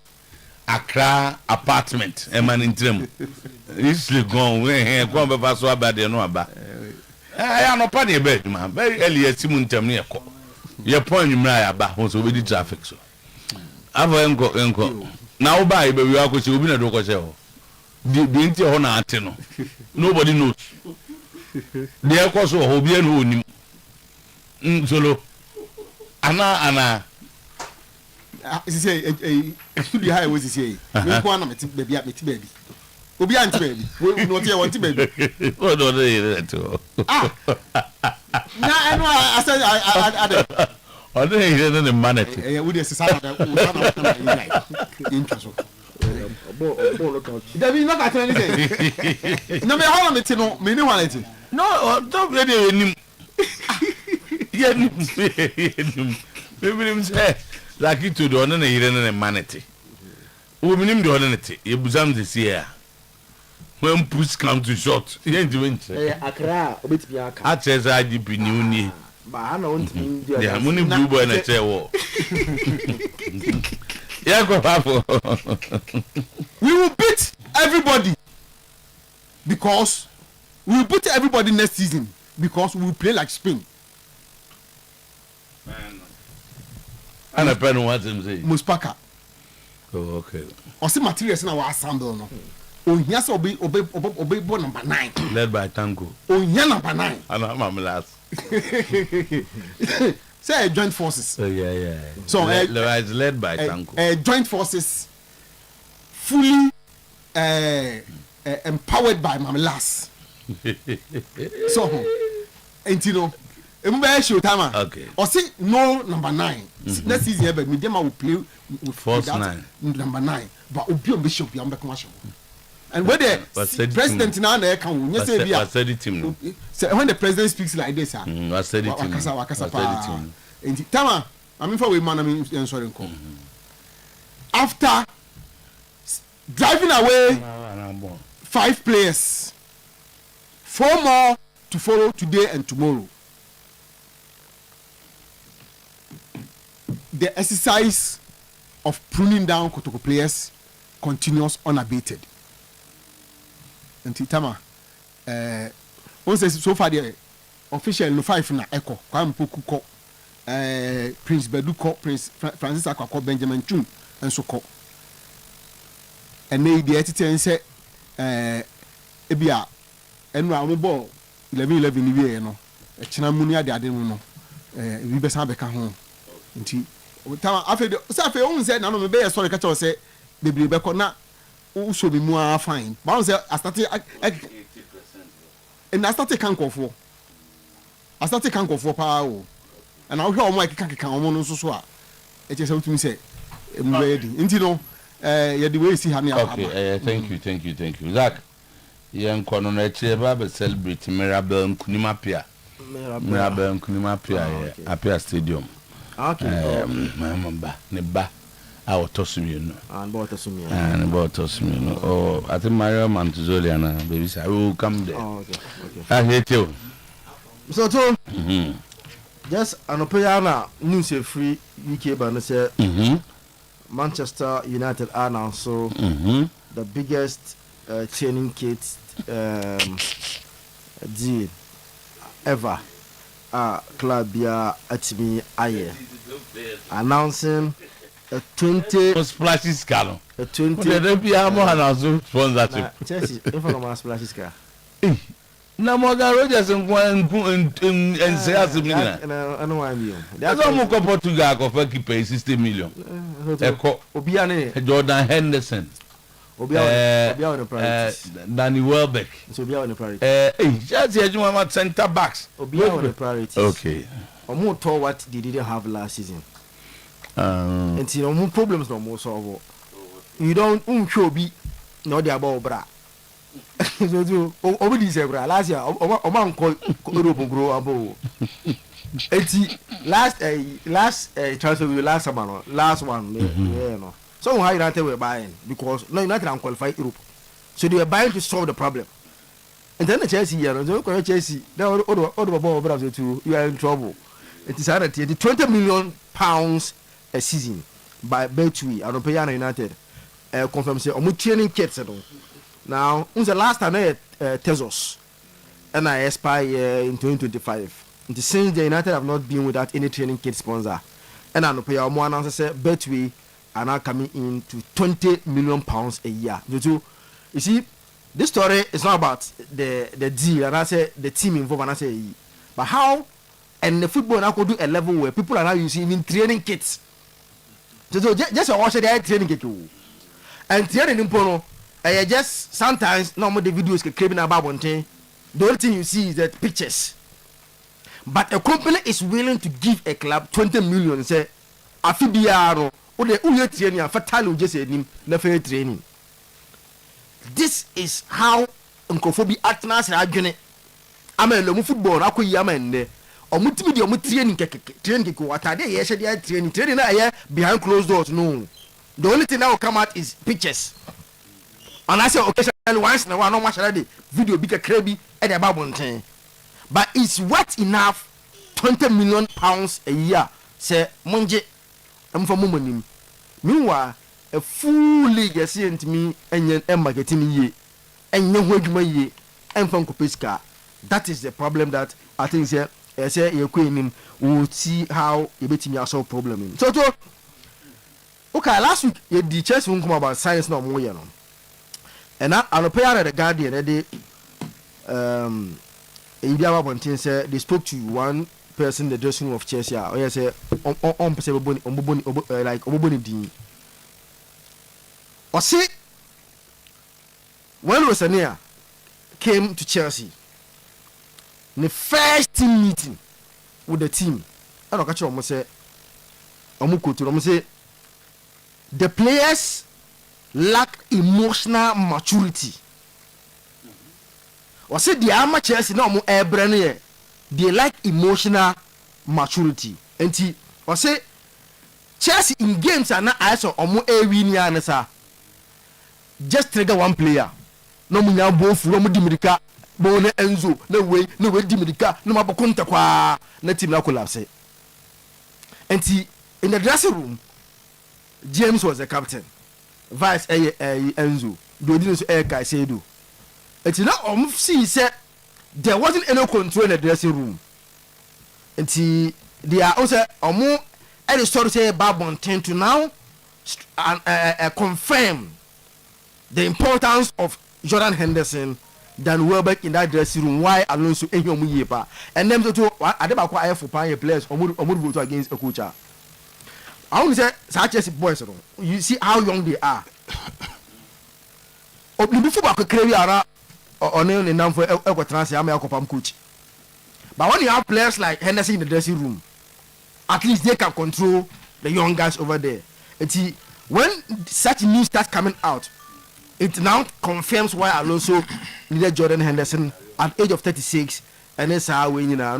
Accra apartment. A man in trim. It's gone. We go be pass so bad no aba. I no pa dey bed man. Very early Simon tem ne ekọ. Ye point mra aba so be di traffic so. Avo enko. Na wo ba e be wi akoche obi na do koche ho. The nti ho na ate no. Nobody knows. The ekọ so ho bi enu onim. Solo. Ana say studio high was say me ko na meti baby obi anti baby we no tie want baby what do they to na eno I said I don't hear the manatee we dey sisa na interest David no ka tell anything no me how na meti no me ni waneti no don't really nim maybe say like it to the one na yire na manatee we minim the one na te e buzam this year when push come to short yen di wen Accra obetimi aka a chese IGP ni uni ba na won timi di ya muni blue boy na che wo ya go pafo we will beat everybody because we will beat everybody next season because we will play like Spain. And a pen what him say Muspaka. Oh okay. O see materials na wa assemble no. O hia se obe bo number 9 led by Tango. O hia number 9. And I'm last. Say joint forces. Oh yeah. So it's led by Tango. Joint forces fully empowered by Mamalas. So and you know Sometymer. Okay. Or say no number 9. Next season ever me dem will play with first 9. Number 9. But Obi on Bishop ya mbeka masho. And when the president now na can you say bia team. So when the president speaks like this ah. Was said it team. Wakasa pa. And Tama, I mean for we man I mean sorry come. After driving away 5 players, 4 more to follow today and tomorrow. The exercise of pruning down Kotoko players continues unabated. And Tama, so far the official no 5 na Echo, Kwampoku ko, Prince Bedu Prince Francis Akwa Benjamin Chum, and so ko. And they the editor say, Ebia, and we ball 11 years, no, a Chinamunia, the Adeno, we best have a home. Tama after the own said, no, maybe a sorry catch or say, baby, Becona, who should be more fine. But I started, and I started can't go for. I started can't go for power. And I'll hear my can't on so. It is what me say, I'm ready. You know, yeah, the way you see how me. Okay, thank you. Zach, young Colonel Cheba celebrate Mirabel Kunimapia. Mirabel Kunimapia, Apia Stadium. Okay. Mamba, Neba, our Tosumino. And bought us me. And about Tosumino. Oh, I think Mario Mantuzoliana, baby, I will come there. Okay. I hate you. So, just an opinion news free UK banner say Manchester United are now so the biggest training kit deal ever. Club at me aye announcing a 20 splashy scalo. A 20 sponsorship. Chelsea informal splashy car. Na Morgan Rogers and say as a million. I know I mean. That's almost Portugal for keep 60 million. Obiane Jordan Henderson. Danny Welbeck. So be on the priority. Just here center backs. Obi on the priority. Okay. More to what they didn't have last season. And see no more problems no more solve. you don't show be no the about bra. So over this bra last year o man call Europe grow abo. Last transfer last summer last one you know. So how United were buying because no United can qualify Europe. So they were buying to solve the problem. And then the Chelsea here, so Chelsea, they all to you are in trouble. It is either 20 million pounds a season by Betway and Opeana United. Confirm say omu training kits now. When's the last time Tezos and I expire in 2025. And since the United have not been without any training kit sponsor, and I know pay more announcers say Betway are now coming in to 20 million pounds a year. You see, this story is not about the deal and I say the team involved and I say, but how and the football now could do a level where people are now using even training kits. So just watch the training kit and training in Pono. I just sometimes no more the videos can claim about one thing. The only thing you see is that pictures. But a company is willing to give a club 20 million. Say, Afibiaro, or the Uye training, fatal just him, the fair training. This is how Uncophobia Atnas Ragene. I'm a lomo football, Aku Yamende, or Mutimedia training, what are they? Yes, they are training behind closed doors. No, the only thing that will come out is pictures. And I say, occasionally, once in a while, no much already video bigger crabby at the Babontain. But it's worth enough 20 million pounds a year. Say, Monje, I'm for Mumanim. Meanwhile, a full league is saying to me, and you're marketing ye, and you're working my ye, and from Kopiska. That is the problem that I think, say, you're queen will see how you bet me a solve problem. So, okay, last week, the chess won't come about science no more, you know. And I pay out the Guardian, they spoke to one person, the dressing room of Chelsea, or yes, like Oboboni Dean. Or see, when Rosanea came to Chelsea, in the first team meeting with the team, I don't catch you almost say, the players lack emotional maturity. Or say the amateurs no more air brand, they lack emotional maturity. And he or say Chelsea in games are not also or more a winner. Just trigger one player. No munya both no dimidika, bone enzo, no way dimidika, no mabokunta kwa na team na collapse. And he in the dressing room, James was the captain. Vice Enzo, do didn't air Caicedo. It's now see said there wasn't any control in the dressing room. And they are also more at the story say Babon tend to now confirm the importance of Jordan Henderson than Welbeck in that dressing room. Why Alonso Yepa and them to Adebakwa for playing players or vote against a coach. I want to say such as boys, you see how young they are. Before I could carry out on the number for Equatrans, I'm a coach. But when you have players like Henderson in the dressing room, at least they can control the young guys over there. And see, when such news starts coming out, it now confirms why Alonso needed Jordan Henderson at the age of 36, and that's how we now.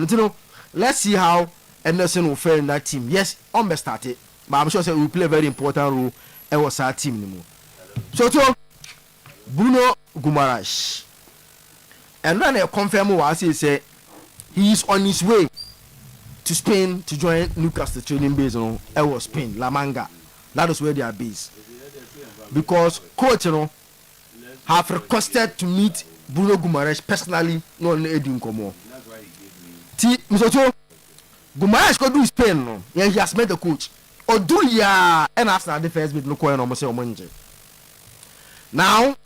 Let's see how Henderson will fare in that team. Yes, Ombe started. But I'm sure he will play a very important role in our team anymore. So Bruno Guimaraes, and then I confirm what he said. He is on his way to Spain to join Newcastle training base on Spain, La Manga. That is where they are based. Because coach, have requested to meet Bruno Guimaraes personally, not only Edwin Como. See, Mr. Guimaraes go do Spain, no? Yeah, he has met the coach. Oduya and Arsenal defense with Luko and Omose. Now,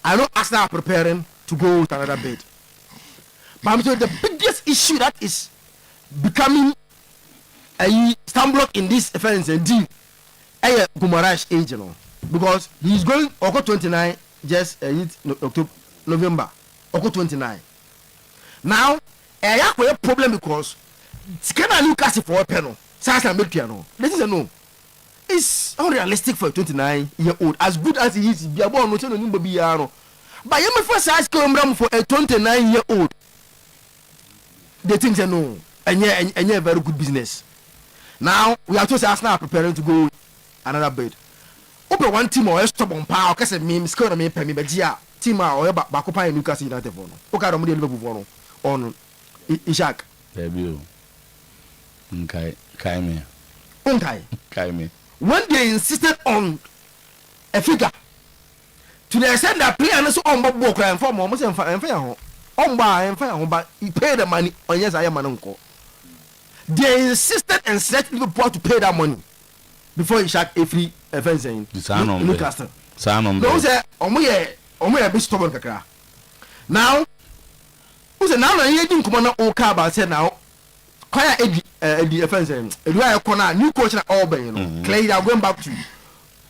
I know Arsenal are preparing to go to another bid. But I'm saying the biggest issue that is becoming a stumbling in this offense indeed is Guimaraes age, because he's going October 29, just October, November, October 29. Now, I have a problem because can I Newcastle for a panel? This is a no. it's unrealistic for a 29-year-old. As good as he is, be a born no baby yaro. But you first ask him for a 29-year-old. They think they know, and yeah, very good business. Now we are just Arsenal preparing to go another bid. Open one team or stop on power. Cause me score me pay me, but yeah, team or Bakopa and Newcastle United for no. Okay, I'm going to Liverpool on Ishak. There you. Okay, Kaime. Kaime. When they insisted on a figure to the extent that players on Bob and form almost and fair on buy and fair, but he paid the money on yes, I am an uncle. They insisted and set Liverpool to pay that money before Ishak a free offense in Newcastle. Those are a bit stubborn kakra. Now, who's a now a young commander Okaba said now. Quite the offense. New coach at Auburn, you know. Clay, they are going back to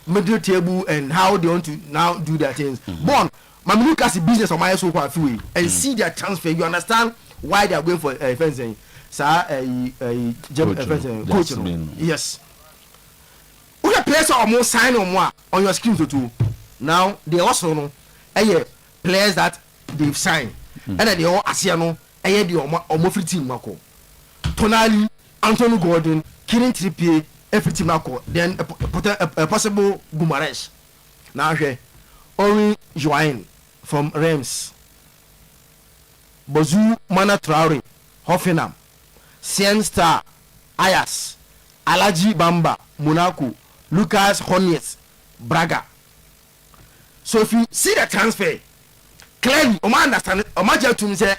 middle table and how they want to now do their things. Born, my Newcastle business on my so far free and see their transfer. You understand why they are going for offense? Sir, coach. Yes. Who the players are more sign on your screen to now? They also know players that they've signed, and then they all Asiano, and they are more free team Marco. Tonali, Anthony Gordon, Kieran Trippier, everything Marco. Then a possible Gumaresh. Now here, Ori Joain from Reims, Bozu Mana Traore, Hoffenheim, Sien Star, Ayas, Alaji Bamba, Monaco, Lucas Hornets, Braga. So if you see the transfer, clearly, Oma understand, Oma to say.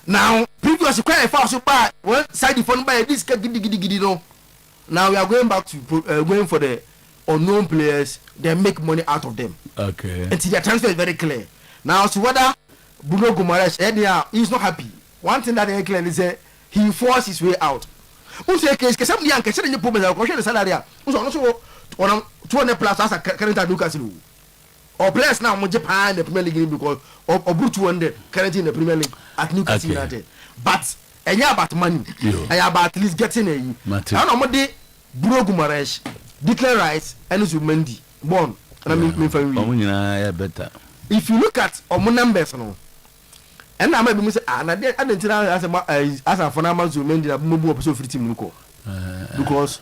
Now, previously, quite far so bad. One side the phone by this giddy no. Now we are going back to going for the unknown players. They make money out of them. Okay. And their transfer is very clear. Now, so whether Bruno Guimaraes, he's not happy. One thing that is clear is that he forced his way out. Who say case? Because some young can say the problem. I'll question the salary. Who's also on 200 plus as a current Newcastle. Or players now in Japan the Premier League because or Bruce 200 currently in the Premier League at Newcastle United. But and yeah, about money. And yeah, about at least getting a. I don't know what Bruno Guimaraes, Declan Rice, and Zumendi born. And I mean for you. Better. If you look at our numbers, no. And I might be saying, and I didn't tell as a phenomenal Zumendi that Mubu episode 15 because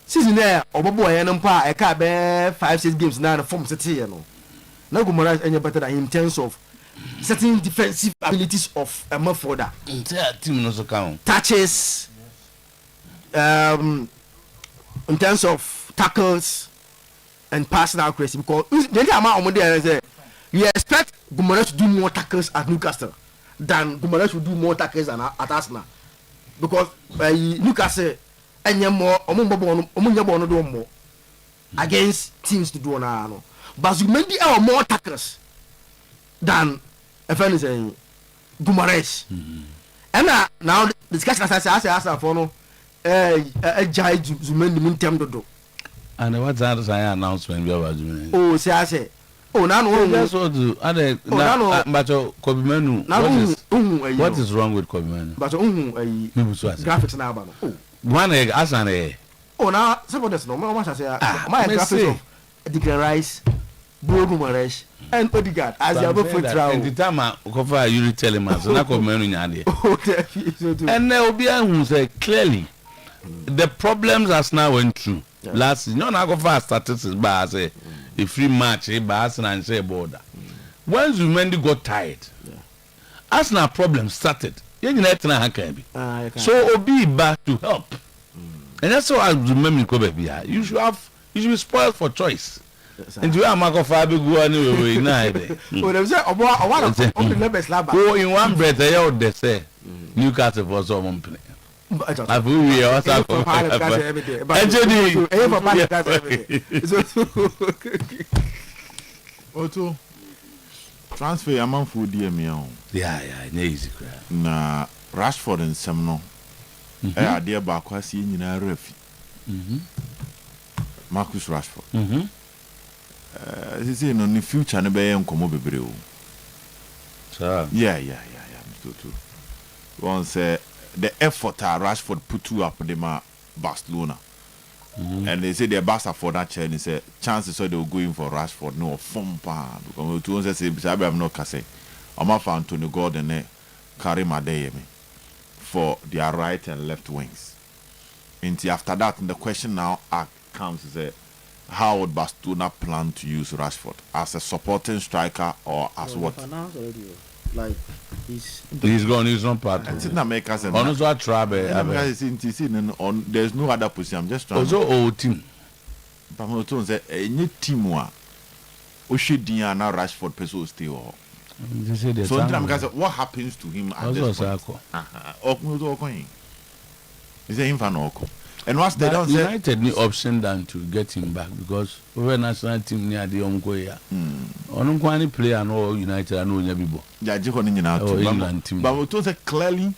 season there or Bobo and Empire I can't bear 5-6 games now form city, you know. Now Guimaraes any better than him in terms of certain defensive abilities of a midfielder. Team no so count. Touches, in terms of tackles and passing accuracy. Because the amount of money is you expect Guimaraes to do more tackles at Newcastle than Guimaraes will do more tackles at Arsenal. Because Newcastle any more more against teams to do now. But Zumendi have more tackles than a friend is saying Guimaraes. And now the discussion as I say for no Jai Zumendi in term do. And what's that announcement we are doing? Oh, say I say. Oh, now no. That's what do. But Kobimenu. What is wrong with Kobimenu? But graphics now. One egg as an egg. Oh, now somebody no more much I say. My graphics of Declan Rice, Bruno Guimaraes, and Odegaard as they are both for trial. And the time I cover you tell him as na Kobimenu nyade. And there will be who say clearly the problems as now went through. Last season, no na go for statistics but say a free match by Arsenal and say border. When Zumendi got tired, Arsenal problem started. So Obi back to help. And that's how I remember you should be spoiled for choice. And you are Marco Fabi go anyway night. Oh, in one breath, they say Newcastle for some play. I feel we are also Otuo transfer amount for DM. Yeah, easy. Na Rashford and Semno. I dear Bakwasi in a refi. Marcus Rashford. He say no the future ne be enkomo bebreo. Sir. Yeah. Too. One say the effort Rashford put to up the Barcelona. And they say they're basta for that chair. And they say chances are they will go in for Rashford. No, fun pa. Because two ones say, I'm not kase. I'm not found Tony Gordon, Karim Adeyemi for their right and left wings. And after that, the question now comes is how would Bastuna plan to use Rashford as a supporting striker or as what? Like he's gone. He's not part. It's not make us on there's no other position. I'm just trying. Also, old team. But say any team wa. Oshidi and Rashford person stay or. So what happens to him at this point? Is him for no? And once they don't say United need option than to get him back because over national team near the Ongoya. On one player no United and no Yabibo. Yeah, England team. But we told clearly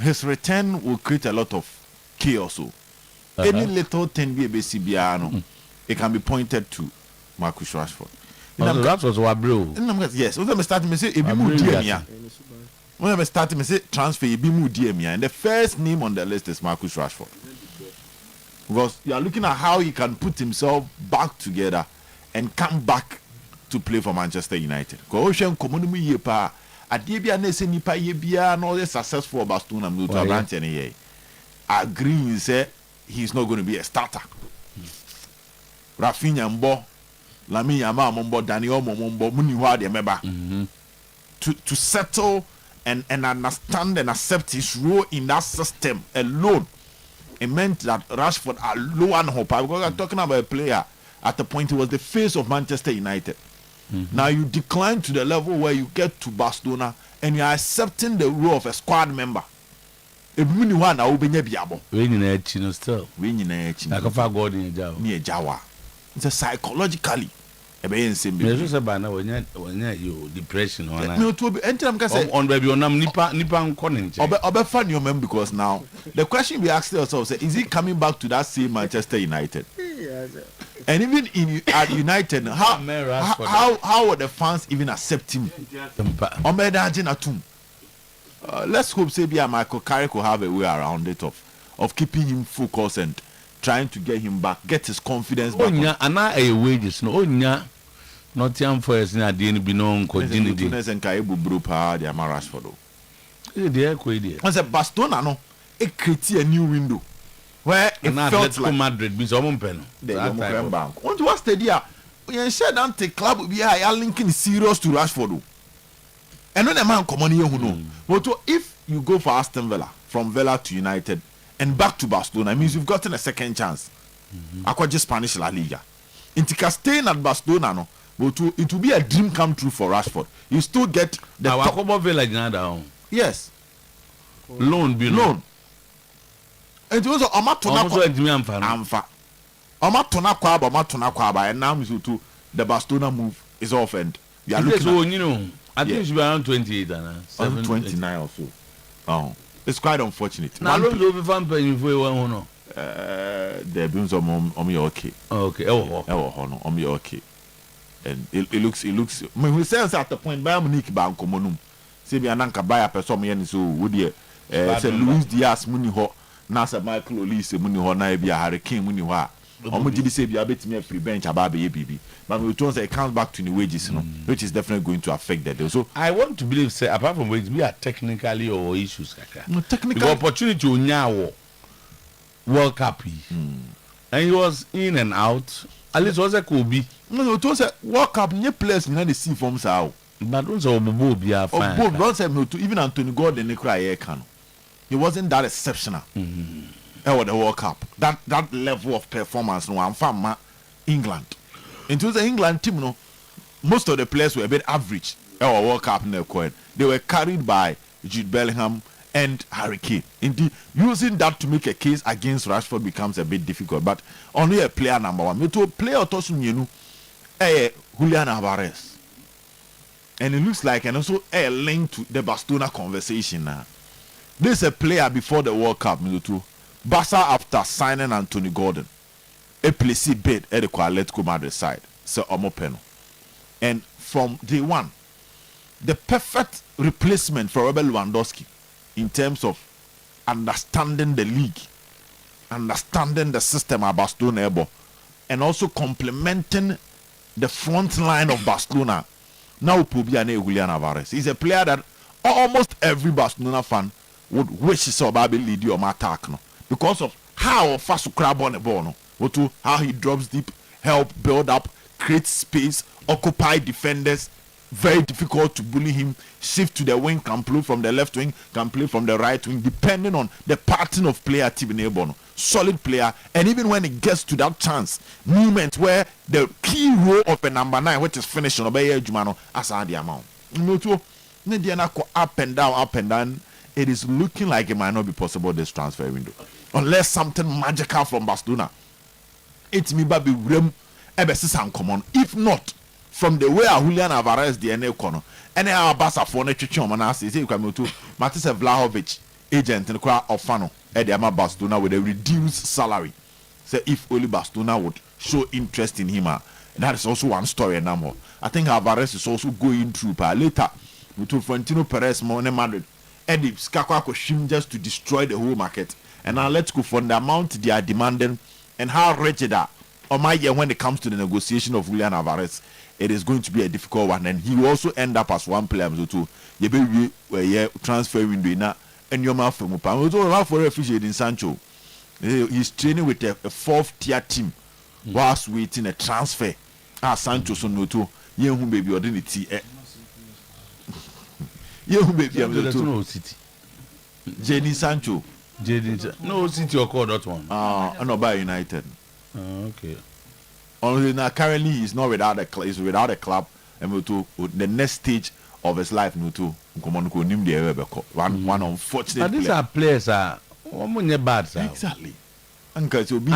his return will create a lot of chaos. So any little thing be BCBR, it can be pointed to Marcus Rashford. That was what bro. Yes, when I start to say when I started to say transfer, and the first name on the list is Marcus Rashford. Because you are looking at how he can put himself back together and come back to play for Manchester United. Because Ocean Community Yepa, at Debia Nese Nipa Yebia, and all the successful Bastuna Mutu Branch and he agreeing say he's not going to be a starter. Rafinha Mbo, Lami Yama Mombo, Daniel Mombo, Muniwa de Meba to settle and understand and accept his role in that system alone. It meant that Rashford are low and hope because I'm talking about a player at the point he was the face of Manchester United. Now you decline to the level where you get to Barcelona and you are accepting the role of a squad member. Still. It's a psychologically. Depression because now the question we asked ourselves is he coming back to that same Manchester United? And even at United, how would the fans even accept him? Let's hope say Michael Carrick will have a way around it of keeping him focused and trying to get him back, get his confidence back. Wages no not young for us na the be no continue the Rashford. Once a Barcelona no it create a new window where it felt like Madrid be some pen. Want what stadia we said that the club be are linking serious to Rashford. And when a man come on here who know. But if you go for Aston Villa from Villa to United and back to Barcelona, it means you've gotten a second chance. Aqua Spanish La Liga. Intika staying at Barcelona, no, but it will be a dream come true for Rashford. You still get the top Villa. Yes. Loan. It was Amfa. And now the Barcelona move is off and we are looking at, I think it should be around 28 and 29 or so. Oh. It's quite unfortunate. Now, don't over fan paying for one. There been some on me okay. Okay. On me okay. And it looks. When we say at the point, by Monique Banco Monum, say be ananka buy a person yen so would ye say Luis Diaz Muniho, Nasa Michael Olise Muniho, na be a Hurricane Muniwa. Omujidi say be a bit me free bench about baby. But we told say it comes back to the wages, you know, which is definitely going to affect that. So I want to believe, say, apart from wages, we are technically or issues, no, technically the opportunity to now World Cup, and he was in and out. At least was a Kobe. No, it was a World Cup. New players in the sea forms out. But also both be fine. Both don't say no to even Anthony Gordon. They cry can. He wasn't that exceptional. Or the World Cup. That level of performance. No, I'm from England. Into the England team, no, most of the players were a bit average. Our World Cup in the coin. They were carried by Jude Bellingham and Harry Kane. Indeed, using that to make a case against Rashford becomes a bit difficult. But only a player number one. Me to player Tosun Yenu, Julian Alvarez, and it looks like and also a link to the Barcelona conversation now. This is a player before the World Cup. Me to Barca after signing Anthony Gordon. A place bid at the Atletico Madrid side, so Omopeno. And from day one, the perfect replacement for Robert Lewandowski in terms of understanding the league understanding the system at Barcelona, and also complementing the front line of Barcelona. Now, Julian Alvarez. He's a player that almost every Barcelona fan would wish he saw Babi lead you on attack, no? Because of how fast you grab on the ball, no? How he drops deep, help build up, create space, occupy defenders. Very difficult to bully him. Shift to the wing, can play from the left wing, can play from the right wing, depending on the pattern of player team in solid player, and even when it gets to that chance movement where the key role of a number 9, which is finishing, obey Jumano as the amount. Up and down. It is looking like it might not be possible this transfer window, unless something magical from Barcelona. It's me, baby, rem, ebesis common. If not, from the way Julian Alvarez DNA corner, and our Bassa for Netrichon Manas, you come to Matis Vlahovic, agent in the crowd of Fano, Ediama Barcelona with a reduced salary. Say if only Barcelona would show interest in him, that is also one story. And I think Alvarez is also going through later with Florentino Perez, Mone Madrid, Eddie Skakwa Koshim just to destroy the whole market. And now let's go for the amount they are demanding and how wretched are. On my year, when it comes to the negotiation of Julian Alvarez, it is going to be a difficult one, and he will also end up as one player. So, transfer window and your mouth from for refugee in Sancho. He's training with a 4th tier team whilst waiting a transfer. Sancho so no to you who baby or didn't see you who baby no city. Jenny Sancho. No city or call that one. No by United. Okay. Only now currently he's not without a club, and to the next stage of his life one unfortunate. But these are players bad, sir. Exactly. And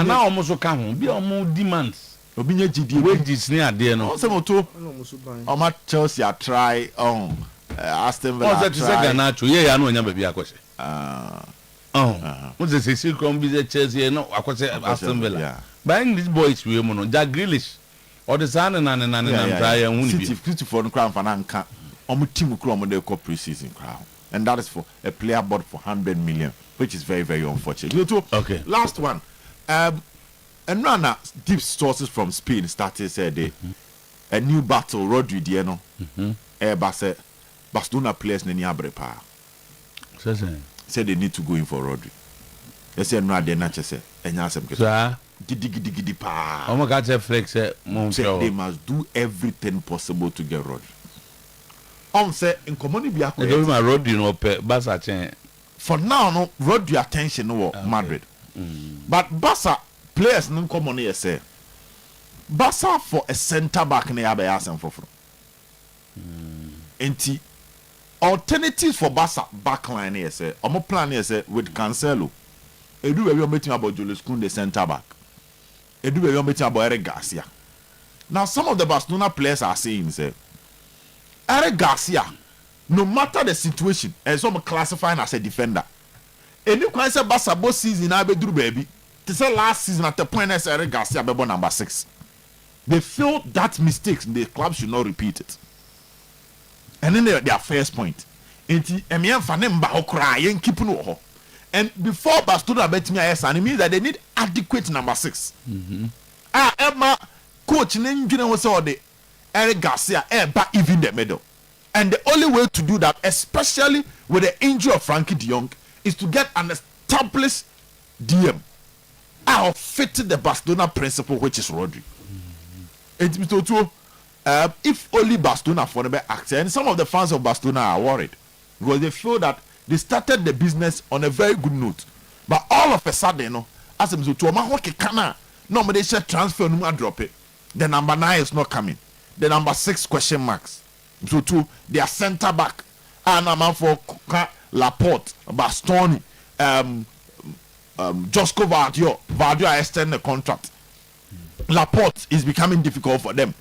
now almost come be almost demands. Wages near there no. Also, Chelsea are try Aston Villa. Oh, that is yeah, I know baby akwese. What is it? Come be the Chelsea no akwese Aston Villa. Yeah. Buying these boys we mono Jack Grealish or the son and try and City for the crown for Nanka team crown the pre-season crown, and that is for a player bought for 100 million, which is very, very unfortunate. Okay. Last one. And Rana deep sources from Spain started said a new battle Rodri Dieno Barcelona players Neni Abrepa said they need to go in for Rodri. They said no they not say Gidi pa. Oh my God, flex they must do everything possible to get Rodri. Say in common be Rodri no Barca for now no Rodri attention no Madrid. But Barca players no common here say Barca for a centre back na ya be asem foforo. Enti alternatives for Barca backline here say omo plan here say with Cancelo. Edu we meeting about Julius Kounde centre back. Edu we meeting about Eric Garcia. Now some of the Barcelona players are saying say Eric Garcia, no matter the situation, and some classifying as a defender. And you can say Barca both season I be do baby. To say last season at the point as Eric Garcia be number 6. They feel that mistakes the club should not repeat it. And then their first point. And before Barcelona bet me it means that they need adequate number 6. Emma coach Ninjina was all the Eric Garcia back even the middle. And the only way to do that, especially with the injury of Frankie de Jong, is to get an established DM. I have fitted the Barcelona principle, which is Rodri. If only Barcelona for the actor, and some of the fans of Barcelona are worried because they feel that they started the business on a very good note, but all of a sudden, as I'm so nobody said transfer no drop it. The number 9 is not coming. The number 6 question marks. So two, they are centre back. And I'm for Laporte, Bastoni, Josko Vardio. Vardio extended the contract. Laporte is becoming difficult for them.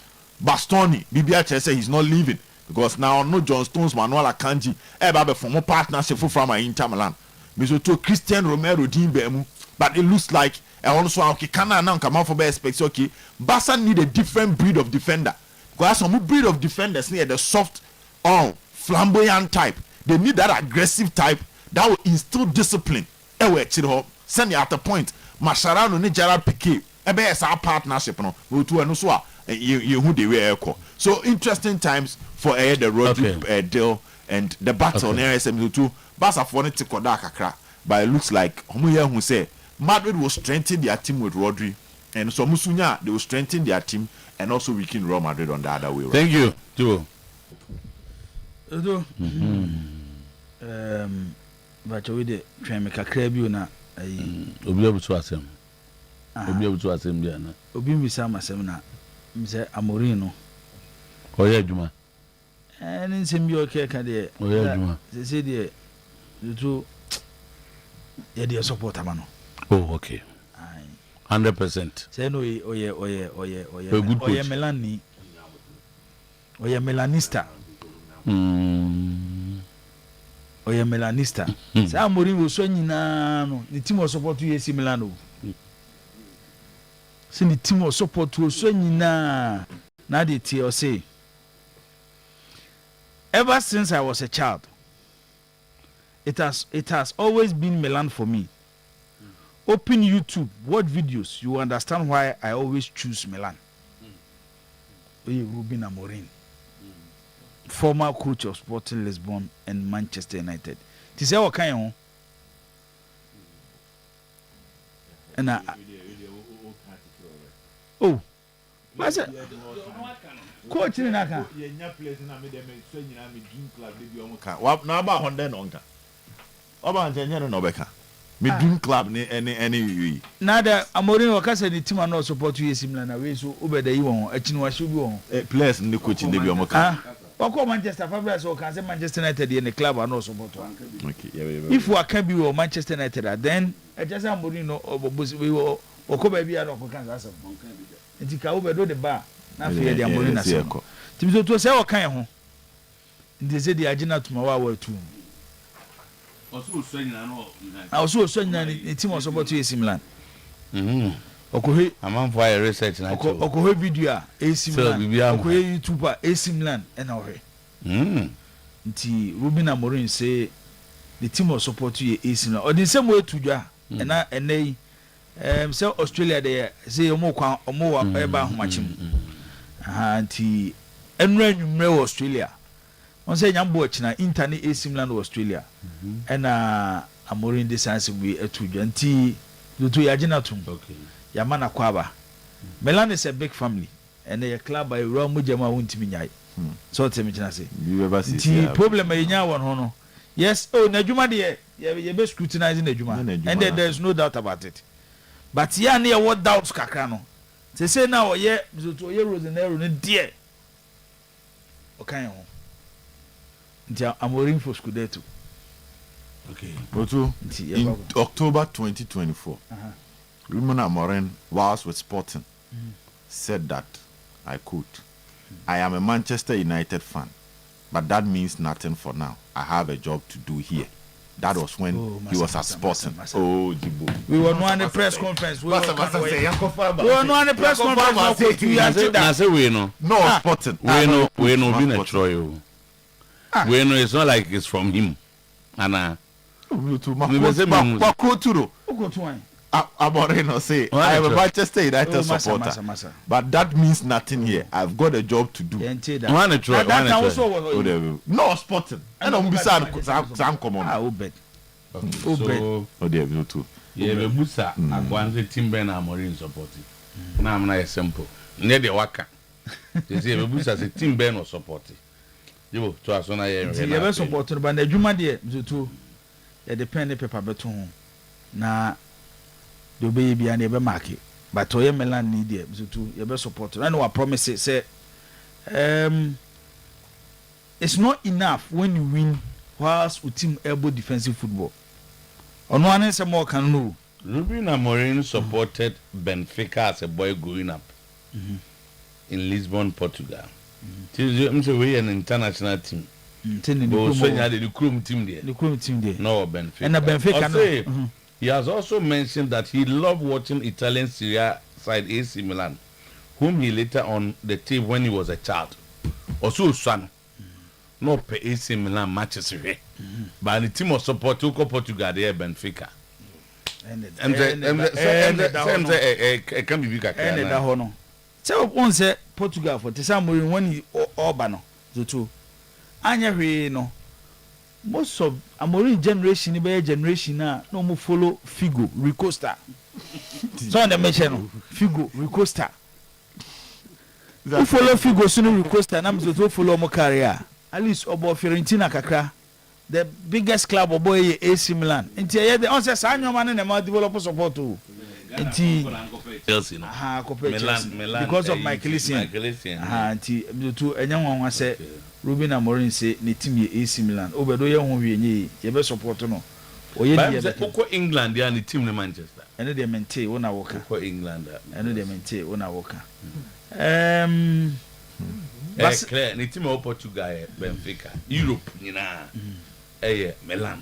Bastoni, BBH say he's not leaving because now no John Stones, Manuel Akanji, Ebabe from a partnership from Inter Milan. So to Christian Romero Dimbemu, but it looks like also okay, can now come out for best specs. Okay, Barca need a different breed of defender. Because some breed of defenders near the soft, flamboyant type. They need that aggressive type that will instill discipline. Send you at the point. Mascherano ne Gerard Piqué ebe esa partnership no Otuo no so a you who the way echo. So interesting times for the Rodri deal and the battle on SM2 Barca for it to koda kakra, but it looks like who say Madrid will strengthen their team with Rodri, and so Musunya they will strengthen their team and also weaken Real Madrid on the other way. Thank you, Joe. But we did try make a crab you na. Obi able to asem. Obi able to asem dia na. Obi mi sa masem na. Mi say Amorino. Oye adwuma. Nsem bi okay ka de. Oye adwuma. Say de to ya de support ama no. Oh, okay. 100%. Say no oye Melani. Oye Melanista. Oye Melanista. Say Amorino so nyina no. The team was support to AC Milan. See the team was support to so nyina. Na de tie o say. Ever since I was a child, it has always been Milan for me. Open YouTube, watch videos, you understand why I always choose Milan. Ruben Amorim, former coach of Sporting Lisbon and Manchester United. Ti say what kind of? And oh, what's it? Coach in Naka. Na ba Honda nonka. Oba ntenye no beka. Me dream club ni any. Nada Amorim wakasa the team no support you similar na we so obeda yi won achinu wa shobi won. Players ni coach ni bi omo ka. Wako Manchester Fabregas so can say Manchester United in the club are not support one. Okay, if we can be with Manchester United then just Amorim no we will okoba bi are kan say am. Nti ka obedo the bar na fe the Amorim na say. Timi to say o kan ho. Nti say the agina to ma wa tu. Also so nyina the team was support AC Milan. Okohe amanfo aye research na cho. Okohe video AC Milan. Okohe YouTube AC Milan and ohe. Nti Ruben Amorim say the team was support you AC Milan. Or the same way to dwa na enei say Australia there say omo kwa omo wa eba homachim. Nti enra nwumre Australia. On say nyambo china internet AC Milan Australia. And Amorim decisive we to dwa nti do yagina tum. Okay. Yamana kwaba. Milan is a big family and a club by Rome Mujama wuntimi nyai. So tell me say. You ever see the problem e nya won ho no. Yes, oh Najuma de you be scrutinizing Najuma. And there is no doubt about it. But ya na what doubts kakra no. Say now ye to ye Rosenero no de. Okay ho. Ntia Amorim for Scudetto. Okay. Otu, in October 2024, Ruben Amorim, whilst with Sporting, said that, I quote, I am a Manchester United fan, but that means nothing for now. I have a job to do here. That was when he was at Sporting. Oh, Jibo. We were not on the press conference. We were not on the press conference. No, Sporting. We know being a Troy. We know it's not like it's from him. And Amorim say I am a Manchester United supporter, but that means nothing here. I've got a job to do. No Sporting. I don't be sad. Come on. So, yeah, we busa. I want the team Ben Amorim supporting. Now I'm not simple. Near the waka. They say we busa the team Ben was supporting. You to us on a year. You ever supported, but the Juma dear to a dependent paper beton. Na the baby and ever market. But to Milan need it to you ever supported. I know I promise it. Say, it's not enough when you win whilst with team able defensive football. On one end, some more can know. Ruben Amorim supported Benfica as a boy growing up in Lisbon, Portugal. I'm say an international team. The Chrome team there. No, Benfica. And Benfica. He has also mentioned that he loved watching Italian Serie A side AC Milan, whom he later on the team when he was a child. Also, son, no pe AC Milan matches here, but the team of support to Portugal there Benfica. can be big. And the hono. So once Portugal for Tisamu when he Orbano, the two. Anya no. Most of Amorin generation, generation now, no more follow Figo, Ricosta. So on the mention Figo, Ricosta. Who follow Figo, soon Ricosta, and I'm to follow Mocaria. At least about Fiorentina Kakra, the biggest club of boy AC Milan. Until the answer, Sanyo man and the developer support too. Chelsea, Milan, because of Michael Essien. Until two and young one said. Ruben Amorim say ne team ye AC Milan. Obedo ye ho hwe nye ye be support no. Oye ye be England ya ne team ne Manchester. Eno de maintain wona woka. Ko England. Eno de maintain wona woka. Bas clear ne team of Portugal Benfica. Europe nyina. Milan.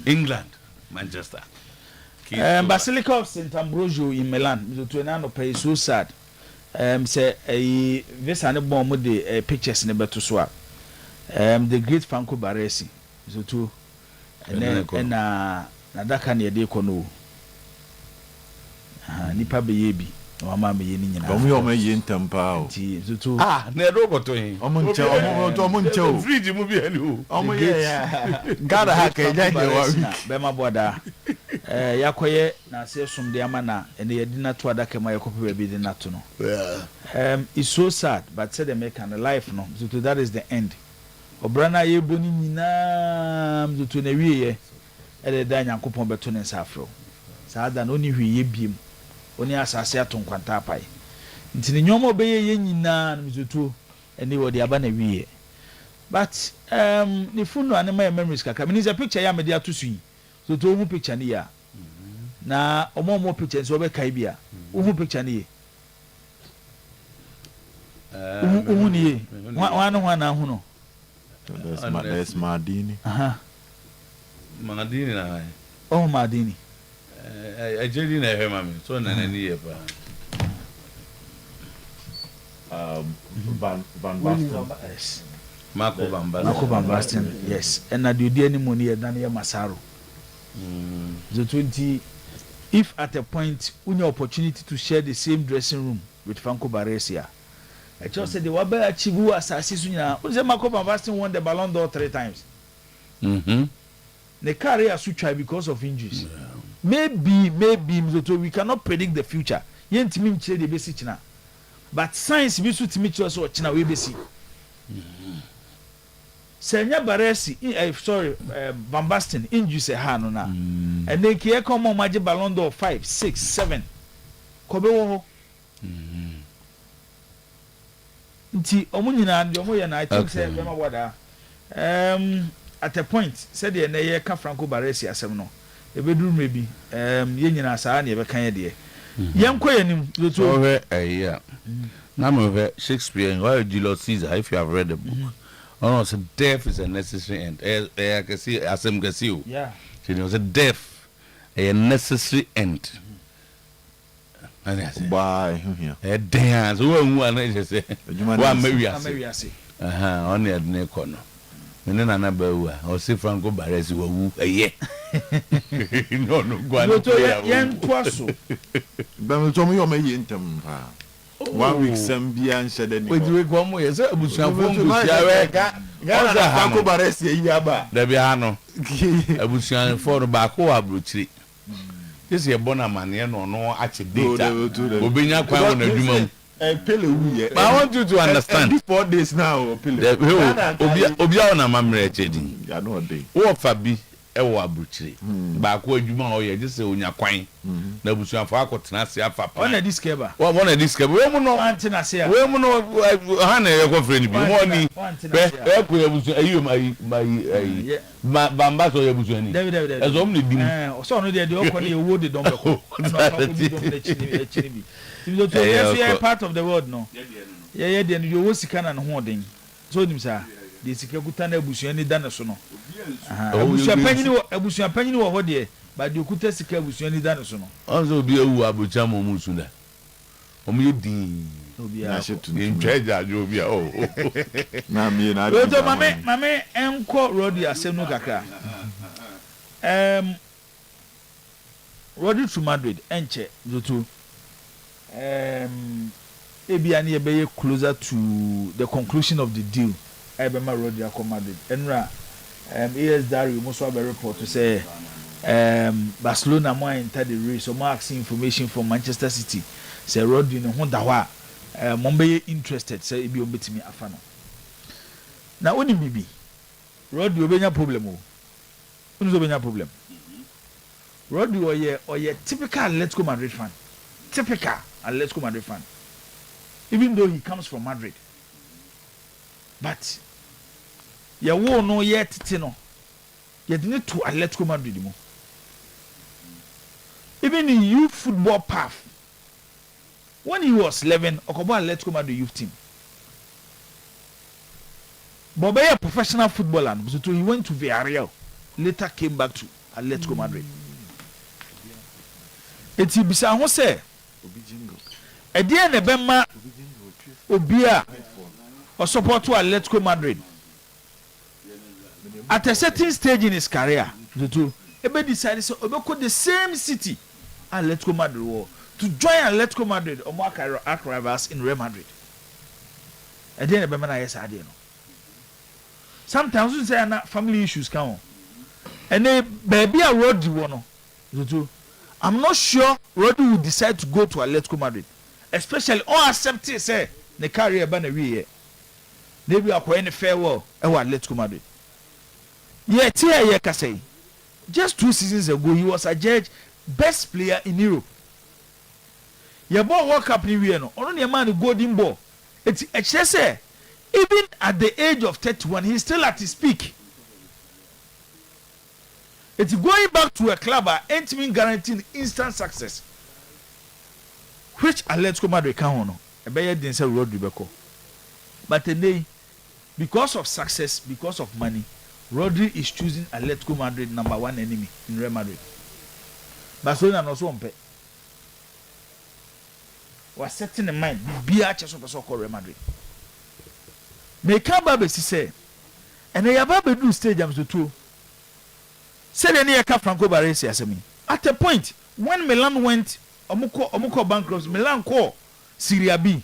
England, Manchester. Basilica of St Ambrosio in Milan. To na no pay so sad. Say a visa ne bomb de pictures ne beto so the great Franco Baresi so too and na daka ne de kono nipa be ye bi o ma me ye ni nyina omo yo me ye ntampa o ti so too na roboto yin omo nche o fridge mu bi ani o omo ye ya gada ha ka ja je wa be ma boda yakoye na se som de ama na ene ye dina to adaka ma yakope be dina to no it's so sad but said the make an life no so to that is the end obrana ye boni nyina so to na wiye ele da nyankopon beto ne nsafro saada no ni hwiye biem oni asase aton kwanta apai ntini nyomo be ye nyina so to ene wo de aba na wiye but ni funu ane my memories kaka me a picture ya me de atosu yi so to hu picture ni ya na omo picture so be kai bia hu picture ni hu ni wa na hu no that's Madini Madini na oh Madini ajeli na he mami so na ni ye pa Van Basten. Yes. Marco Van Basten, yes. And na the any money than ye Masaro. The 20 if at a point when opportunity to share the same dressing room with Franco Baresi. I just said the Wabe achieve assassin. Marco Van Basten won the Ballon d'Or 3 times. The career should try because of injuries. Yeah. Maybe we cannot predict the future. Yent mean the basic now. But science be to meet us or China we basic. Senya Baresi, sorry, Van Basten injuries a hand na. And then here come on Magic Ballon d'Or 5, 6, 7. Kobe wo. Nti omunyina ndi omo ye na I think say bema wada. At a point said the na ye ka Franco Baresi asem no. E beduru mebi ye nyina saa na ye be kan ye de. Yenko yenim lotu. Yeah. Now Shakespeare and why Julius Caesar if you have read the book. Oh, so death is a necessary end. I can see Asem Gasio. Yeah. So it was a death, a necessary end. And I said, bye. A dance. One I say, one maybe I say. Only at Nekono. And then another or see Franco Baresi woo a ye. No, go to Yan Twasso. But told me you're making them. 1 week Zambia and said that we go more yes abusuafo Franco Baresi yaba da bia no abusuafo no ba ko abrochiri this ye bona mane no ache data obenya kwan won adwuma Pele wuye but I want you to understand 4 days now Pele obia na mamre chedi ya no dey wo fa bi ewo abrochiri ba ko adwuma o ye just onya kwan na abusuafo akotena se afa pa on a discover one discover we mu no antina se we mu no ha na ye ko friend bi mo ni e ko abusu ayi my bamba so ye abusu ani ezo m ne dim so no de o ko na ye wo de don be ko no part of the world no ye de you wo sika na ho den so nim sa de sika kuta na abusu ani da na so no abusu panyin wo ho de ba de okuta sika abusu ani da na so no onzo obi ewu abucha mo mu sunda omo ye din obi a shetu in charge ajo obi na me na do mame enko road asem no kakra Rodri to Madrid enche zoto ebia na be closer to the conclusion of the deal ebema Rodri akọ Madrid enra AS Dario most of the report to say Barcelona mo enter the race so mo ask information from Manchester City say Rodri no ho da ho a mo be interested say ebi obetimi afa no na oni bibi Rodri obenya problem o oni obenya problem Rodri oye typical Atletico Madrid fan typical Atletico Madrid fan even though he comes from Madrid but ya wo no ye tete no ye de to Atletico Madrid mo even in youth football path when he was 11 okobo Atletico Madrid youth team but be a professional footballer so he went to Villarreal later came back to Atletico Madrid eti bisa ho se e dia na be ma obi a o support to Atletico Madrid at a certain stage in his career to ebe decide so obeko the same city Atletico Madrid war to join Atletico Madrid or more arch rivals in Real Madrid e dia na be ma na yes ade no sometimes we say na family issues can and baby a Rodri wo no to I'm not sure Rodri will decide to go to Atletico Madrid, especially or accept it say the career ban a year. Maybe akwa any farewell e wa Atletico Madrid. Yeah, here can say. Just 2 seasons ago he was adjudged best player in Europe. Your ball World Cup ni we no. Ono ne man golden ball. It's say even at the age of 31 he's still at his peak. It's going back to a club ain't mean guaranteeing instant success. Which Atletico Madrid can honor. A better than say Rodri beko. But today, because of success, because of money, Rodri is choosing Atletico Madrid #1 enemy in Real Madrid. Barcelona no so on pay. Was setting in mind be a chance of Real Madrid. Make Babe say, and they have do stadiums to two. Said any aka Franco Baresi asemi. At a point when Milan went omuko bankrupt, Milan call Serie B.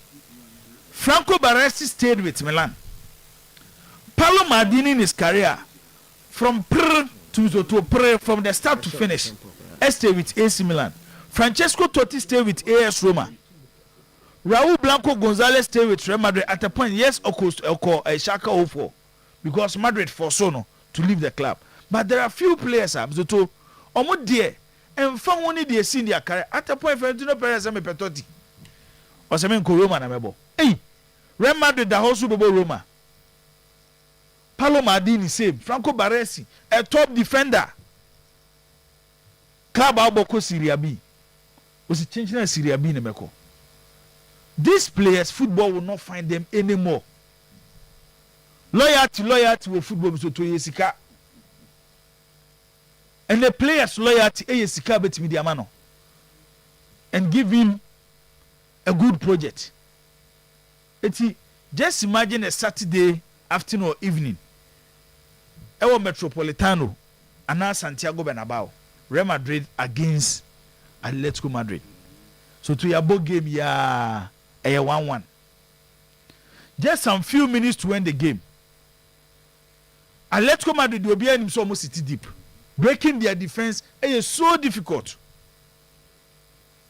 Franco Baresi stayed with Milan. Paolo Maldini in his career from from the start to finish stayed with AC Milan. Francesco Totti stayed with AS Roma. Raul Blanco Gonzalez stayed with Real Madrid at a point. Yes, Shaka 04 because Madrid foresaw no to leave the club. But there are few players to omo die and fan woni dey see their career at a point Florentino Perez me petoti o se me ko Roma na mebo Real Madrid da hosu bebo Roma Paolo Maldini same Franco Baresi a top defender club aboko Serie B was changing Serie B na meko. These players football will not find them anymore. Loyalty with football so to yesika. And the players loyalty sika betimi di amano and give him a good project. Just imagine a Saturday afternoon or evening. Ewo Metropolitano and Santiago Bernabeu, Real Madrid against Atletico Madrid. So to your ball game ya 1-1. Just some few minutes to end the game. Atletico Madrid will be in almost city deep. Breaking their defense is so difficult.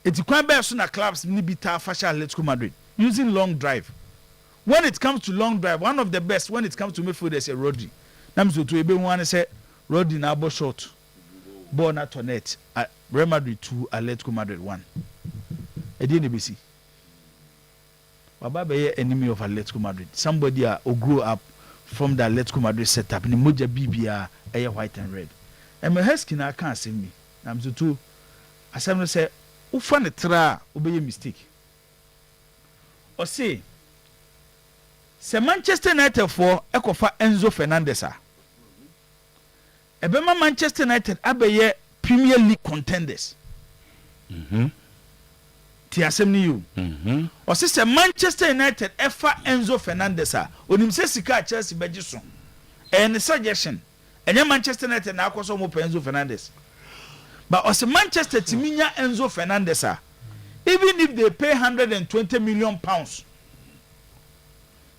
It's quite bad soon at clubs Nibita Fasha Atletico Madrid using long drive. When it comes to long drive, one of the best when it comes to midfield is a Rodri. Namso to ebe one say Rodri na ball short. Ball na to net. Real Madrid 2, Atletico Madrid 1. Edi NBC. Baba be enemy of Atletico Madrid. Somebody who grew up from the Atletico Madrid setup. Ni moja BBA white and red. And my husky na can't see me. I'm so too. As I say, who found a tra obey a mistake. Or say Manchester United for Ekofa Enzo Fernandez. Ebema Manchester United abeye Premier League contenders. Ti asemni you. Or say Manchester United efa Enzo Fernandez. Onim se sika Chelsea beji so. And suggestion. And Manchester United na akoso mo Enzo Fernandez. But also Manchester Timinya Enzo Fernandez, even if they pay 120 million pounds,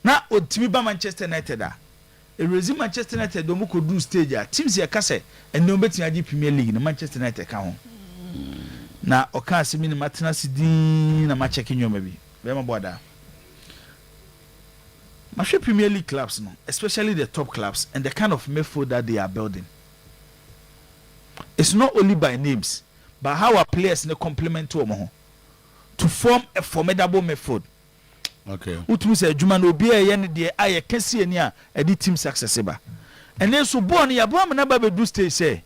now Timiba Manchester United, a resume Manchester United don't could do stage teams here kase and no better in the Premier League in Manchester United account. Now Oka Simini Martina Sidin na match checking you maybe. Very border. My Premier League clubs, no, especially the top clubs, and the kind of midfield that they are building. It's not only by names, but how our players ne complement to them to form a formidable midfield. Okay. Utu say Juma no be a yen de aye kesi ani a edi team successful. And then so born ya bo na ba do stay say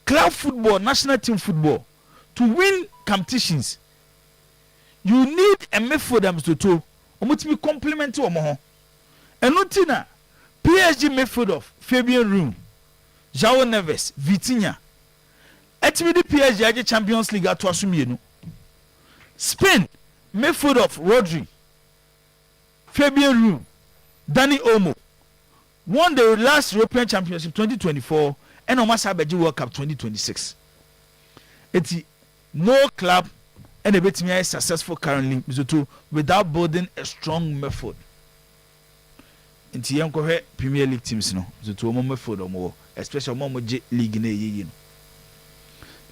club football, national team football to win competitions. You need a midfield am to omutimi complement to omo. Enutina PSG midfield of Fabian Ruiz, João Neves, Vitinha. Etimi di PSG aje Champions League ato asumienu. Spain midfield of Rodri, Fabian Ruiz, Dani Olmo won the last European Championship 2024 and Omasa Beji World Cup 2026. Eti no club and a bit is successful currently without building a strong midfield. Enti yanko Premier League teams no to omo midfield omo especially omo G League na yeyi no.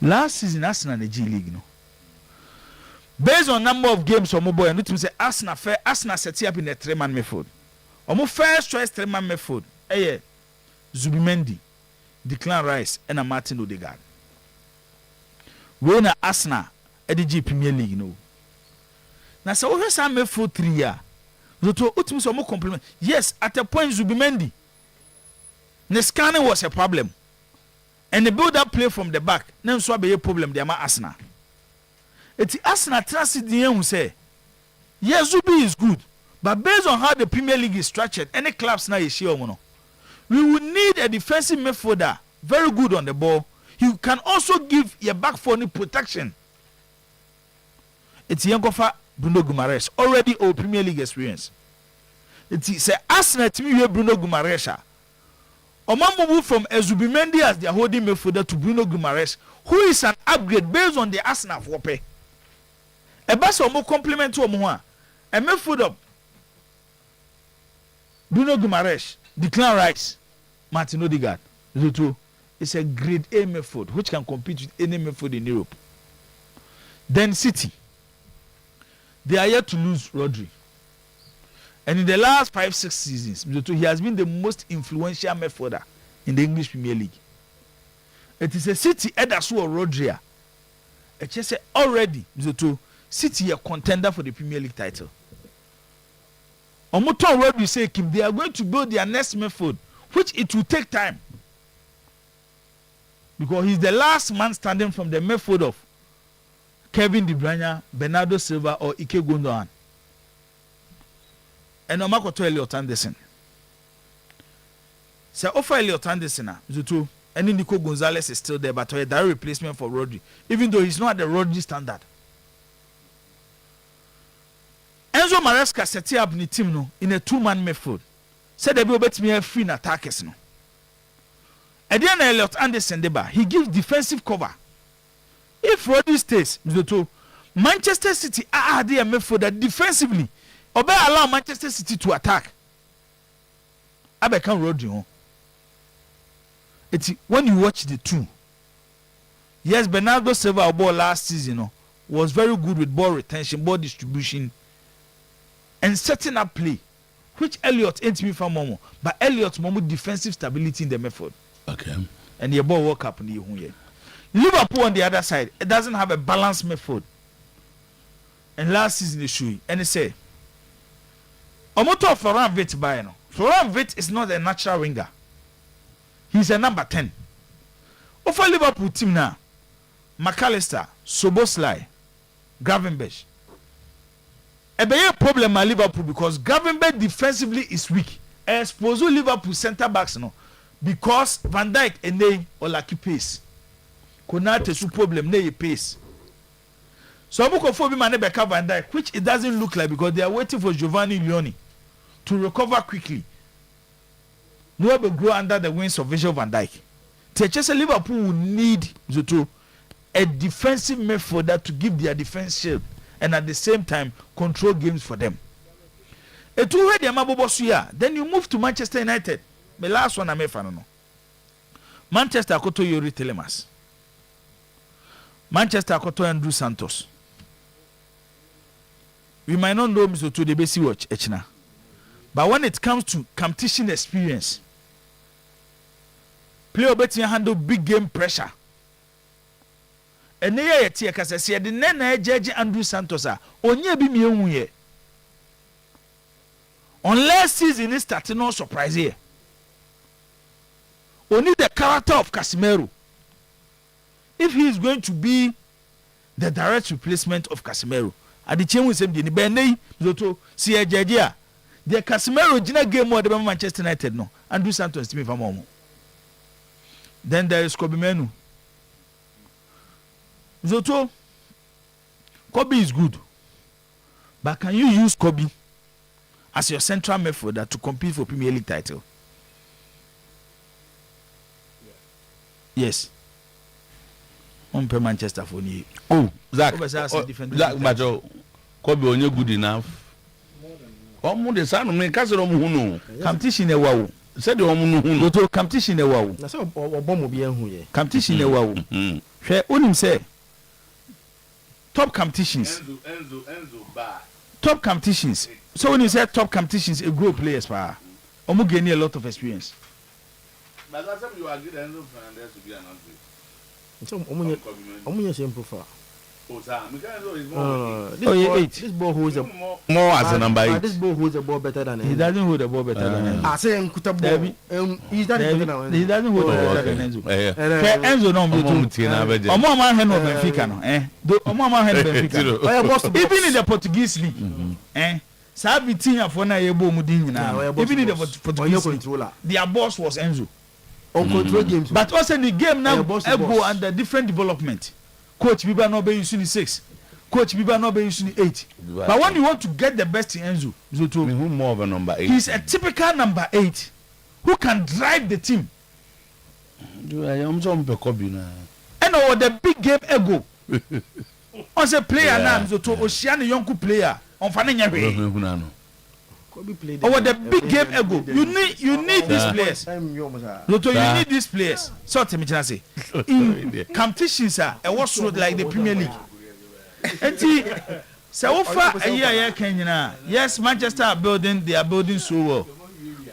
Last season Arsenal na G League no. Based on number of games omo boy no team say Arsenal set up in a 3-man midfield. Omo first choice 3-man midfield Zubimendi, Declan Rice and Martin Odegaard. We na Arsenal G Premier League no. Na so we say midfield 3 year. Zoto ultimate so more compliment. Yes, at a point Zubimendi. The scanning was a problem. And the build up play from the back. Then so be a problem there ma Arsenal. It's Arsenal trust the who say, yes, Zubi is good. But based on how the Premier League is structured, any clubs now is sure mono. We will need a defensive midfielder, very good on the ball. You can also give your back for any protection. It's Yankofa Bruno Guimaraes, already old Premier League experience. It's Arsenal to me Bruno Guimaraes. Oman move from Zubimendi as their holding midfielder to Bruno Guimaraes, who is an upgrade based on the Arsenal for pay. A bus or more compliment to Omoa. A midfielder Bruno Guimaraes, Declan Rice, Martin Odegaard. It's a grade A midfield which can compete with any midfield in Europe. Then City. They are yet to lose Rodri. And in the last 5-6 seasons, he has been the most influential midfielder in the English Premier League. It is a City Ederson or Rodri. It just already City a contender for the Premier League title. Omoto Rodri say they are going to build their next midfield, which it will take time. Because he's the last man standing from the midfield of Kevin De Bruyne, Bernardo Silva, or Ike Gundogan. And Omako to Elliot Anderson. So offer Elliot Anderson Zutu, and Nico Gonzalez is still there, but a direct replacement for Rodri, even though he's not at the Rodri standard. Enzo Maresca set up the team no in a 2-man midfield. Said they will bet me a free attackers no. And then Elliot Anderson deba, he gives defensive cover. If Rodri stays, Manchester City are there midfield that defensively obey allow Manchester City to attack. I can Rodri home. It's when you watch the two. Yes, Bernardo Silva ball last season was very good with ball retention, ball distribution, and setting up play, which Elliot ain't me for Momo, but Elliot Momo defensive stability in the midfield. Okay. And the ball work up in the Liverpool on the other side, it doesn't have a balanced midfield. And last season they show, and they say, Omoto Florent Witt by no. Florent Witt is not a natural winger. He's a number 10. Over Liverpool team now, McAllister, Soboslai, Gravenberch. A big problem at Liverpool because Gravenberch defensively is weak. Expose Liverpool centre backs no because Van Dijk and they or lucky pace. Konate su problem ne pace. So I'm going to Van Dijk, which it doesn't look like because they are waiting for Giovanni Leone to recover quickly. No one will grow under the wings of Virgil van Dijk. Manchester Liverpool will need a defensive midfielder to give their defense shield and at the same time control games for them. Then you move to Manchester United. The last one I made fan no. Manchester akoto Yori Telemas. Manchester akoto Andrew Santos. We might not know Mr. to the basic watch Echina. But when it comes to competition experience, player better handle big game pressure. And they are tia kasa say the nena judge Andrew Santos onye bi mi ehun ye. Unless season is starting no surprise here. Only the character of Casemiro. If he is going to be the direct replacement of Casemiro, at the change with him, the Benny, Zoto, see a judge. The Casemiro Gina game more than Manchester United, no. Andrew Santos to me for more. Then there is Kobe Menu. Zoto, Kobe is good. But can you use Kobe as your central midfielder to compete for Premier League title? Yes. On per Manchester for you. Oh, Zach Majo, Kobe only good enough. Omo de sanu me kase ro mu hunu. Competition e wawo. Said the omo hunu. Goto competition e wawo. Na say obo mo bi ehun ye. Competition e wawo. Hwe onim say top competitions. Enzo ba. Top competitions. So when you say top competitions, a group players pa. Omo gain a lot of experience. But that's you agree that Enzo Fernandez to be an Andre. So omo simple for. Oh, sir, Enzo is more. This ball holds a more as a number 8. This ball holds a ball better than he doesn't hold the ball better than Enzo. I say Nkuta ball. He's that he doesn't hold the ball better than Enzo. Enzo no me too. Omo man hand of Benfica no. Omo man hand Benfica. Even in the Portuguese league. Sabi tinya for na yebo mu din nyina. Even in the Portuguese league. Their boss was Enzo. On control games. But also the game now go under different development. Coach Biba no be using 6. Coach Biba no be using 8. But when you want to get the best in Enzo, Zoto, who more of a number 8? He's a typical number 8 who can drive the team. I'm some Kobe na. And over the big game ego. On say player now Zoto Ocean young player on fanenya we. Over the big game ego, you need these players. Zoto, you need these players. So tell me, say in competitions it was like the Premier League. And so far a year Kenya. Yes, Manchester are building. They are building so well.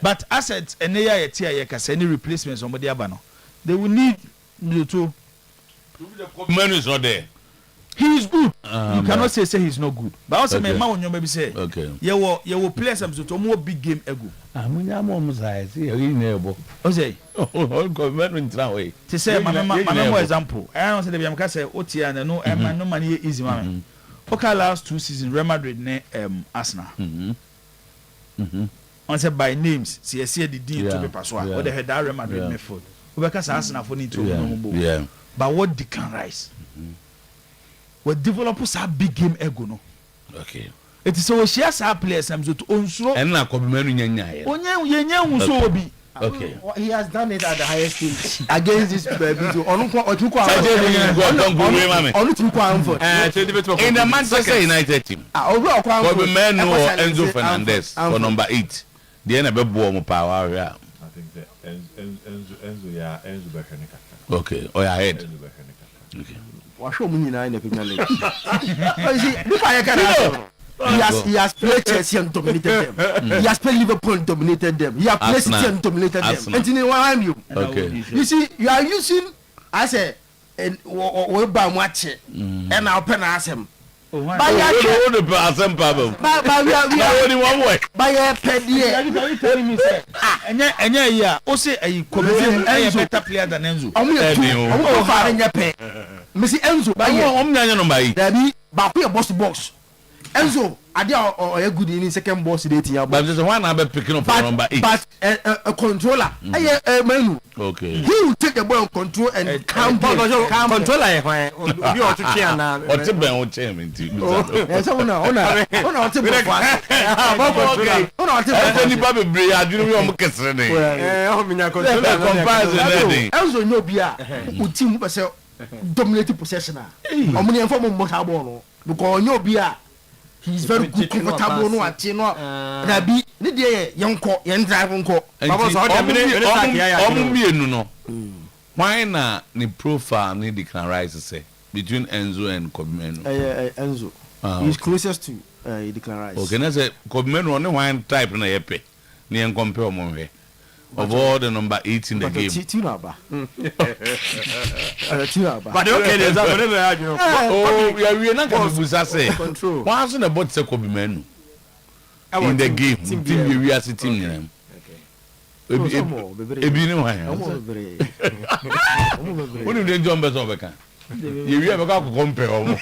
But assets and they are any replacements somebody abano. They will need Zoto. Man is not there. He is good. You cannot say he's not good. But also, my man when you maybe say, okay, you will play some sort of more big game ego. Ose, to say, my example, I don't say the Biamka say, Otia, no money easy, man. Okay, last 2 seasons, Real Madrid, Arsenal. On say by names, see, the deal to be Passoir, or the head Real Madrid midfield. Because Arsenal for need to yeah. But what Declan Rice? What developers have big game ego no. Okay. It is so shares our players to onsro. And na Kobe Menu nyanya. Onya unso obi. Okay. He has done it at the highest stage against this baby. In the Manchester United team. Kobe Menu or Enzo Fernandez for number 8. The end of the ball power. I think that Enzo Bechenika. Okay. Oh yeah, head. Okay. Washo mu nyina in the Premier League. He has played Chelsea and dominated them. He has played Liverpool and dominated them. He has played City and dominated them. And you know you. Okay. You see, you are using as a we ba watch and I'll pen as him. But we are only one way. By a pedie. Are you telling me say? Yeah. O say Enzo better player than Enzo. I'm far nya pe. Messi Enzo ba ye. Nyanya number 8. Dabi ba ku box. Enzo ade o good in second boss dey tin ya. But there's one number picking up for number 8. But a controller. Menu. Okay. He will take the ball and control and calm controller e hwan. Obi o to twe ana. O te ben o che me nti. So una o te ball fast. Una o te ball. Any baby bre adunu mi o mo kesere ne. O mi nya controller. Comparison. Enzo no bia. O team be say dominating possession. Omuni en form mo ta ball no because onyo bia he's very good comfortable no ati no na bi ne de yenko yen drive nko baba so omu no why na ni profile ni declare say between Enzo and Kobimenu Enzo he's closest to Declan Rice. Okay, na say Kobimenu only one type na yepe ni en compare omo of all the number 8 in the game. But okay, there's a you know. Oh, we are not going to say. What's in about say Kobimenu in the game? Team we are sitting in. Ebi ni wa. Who do they jump better over? You have a couple compare omo.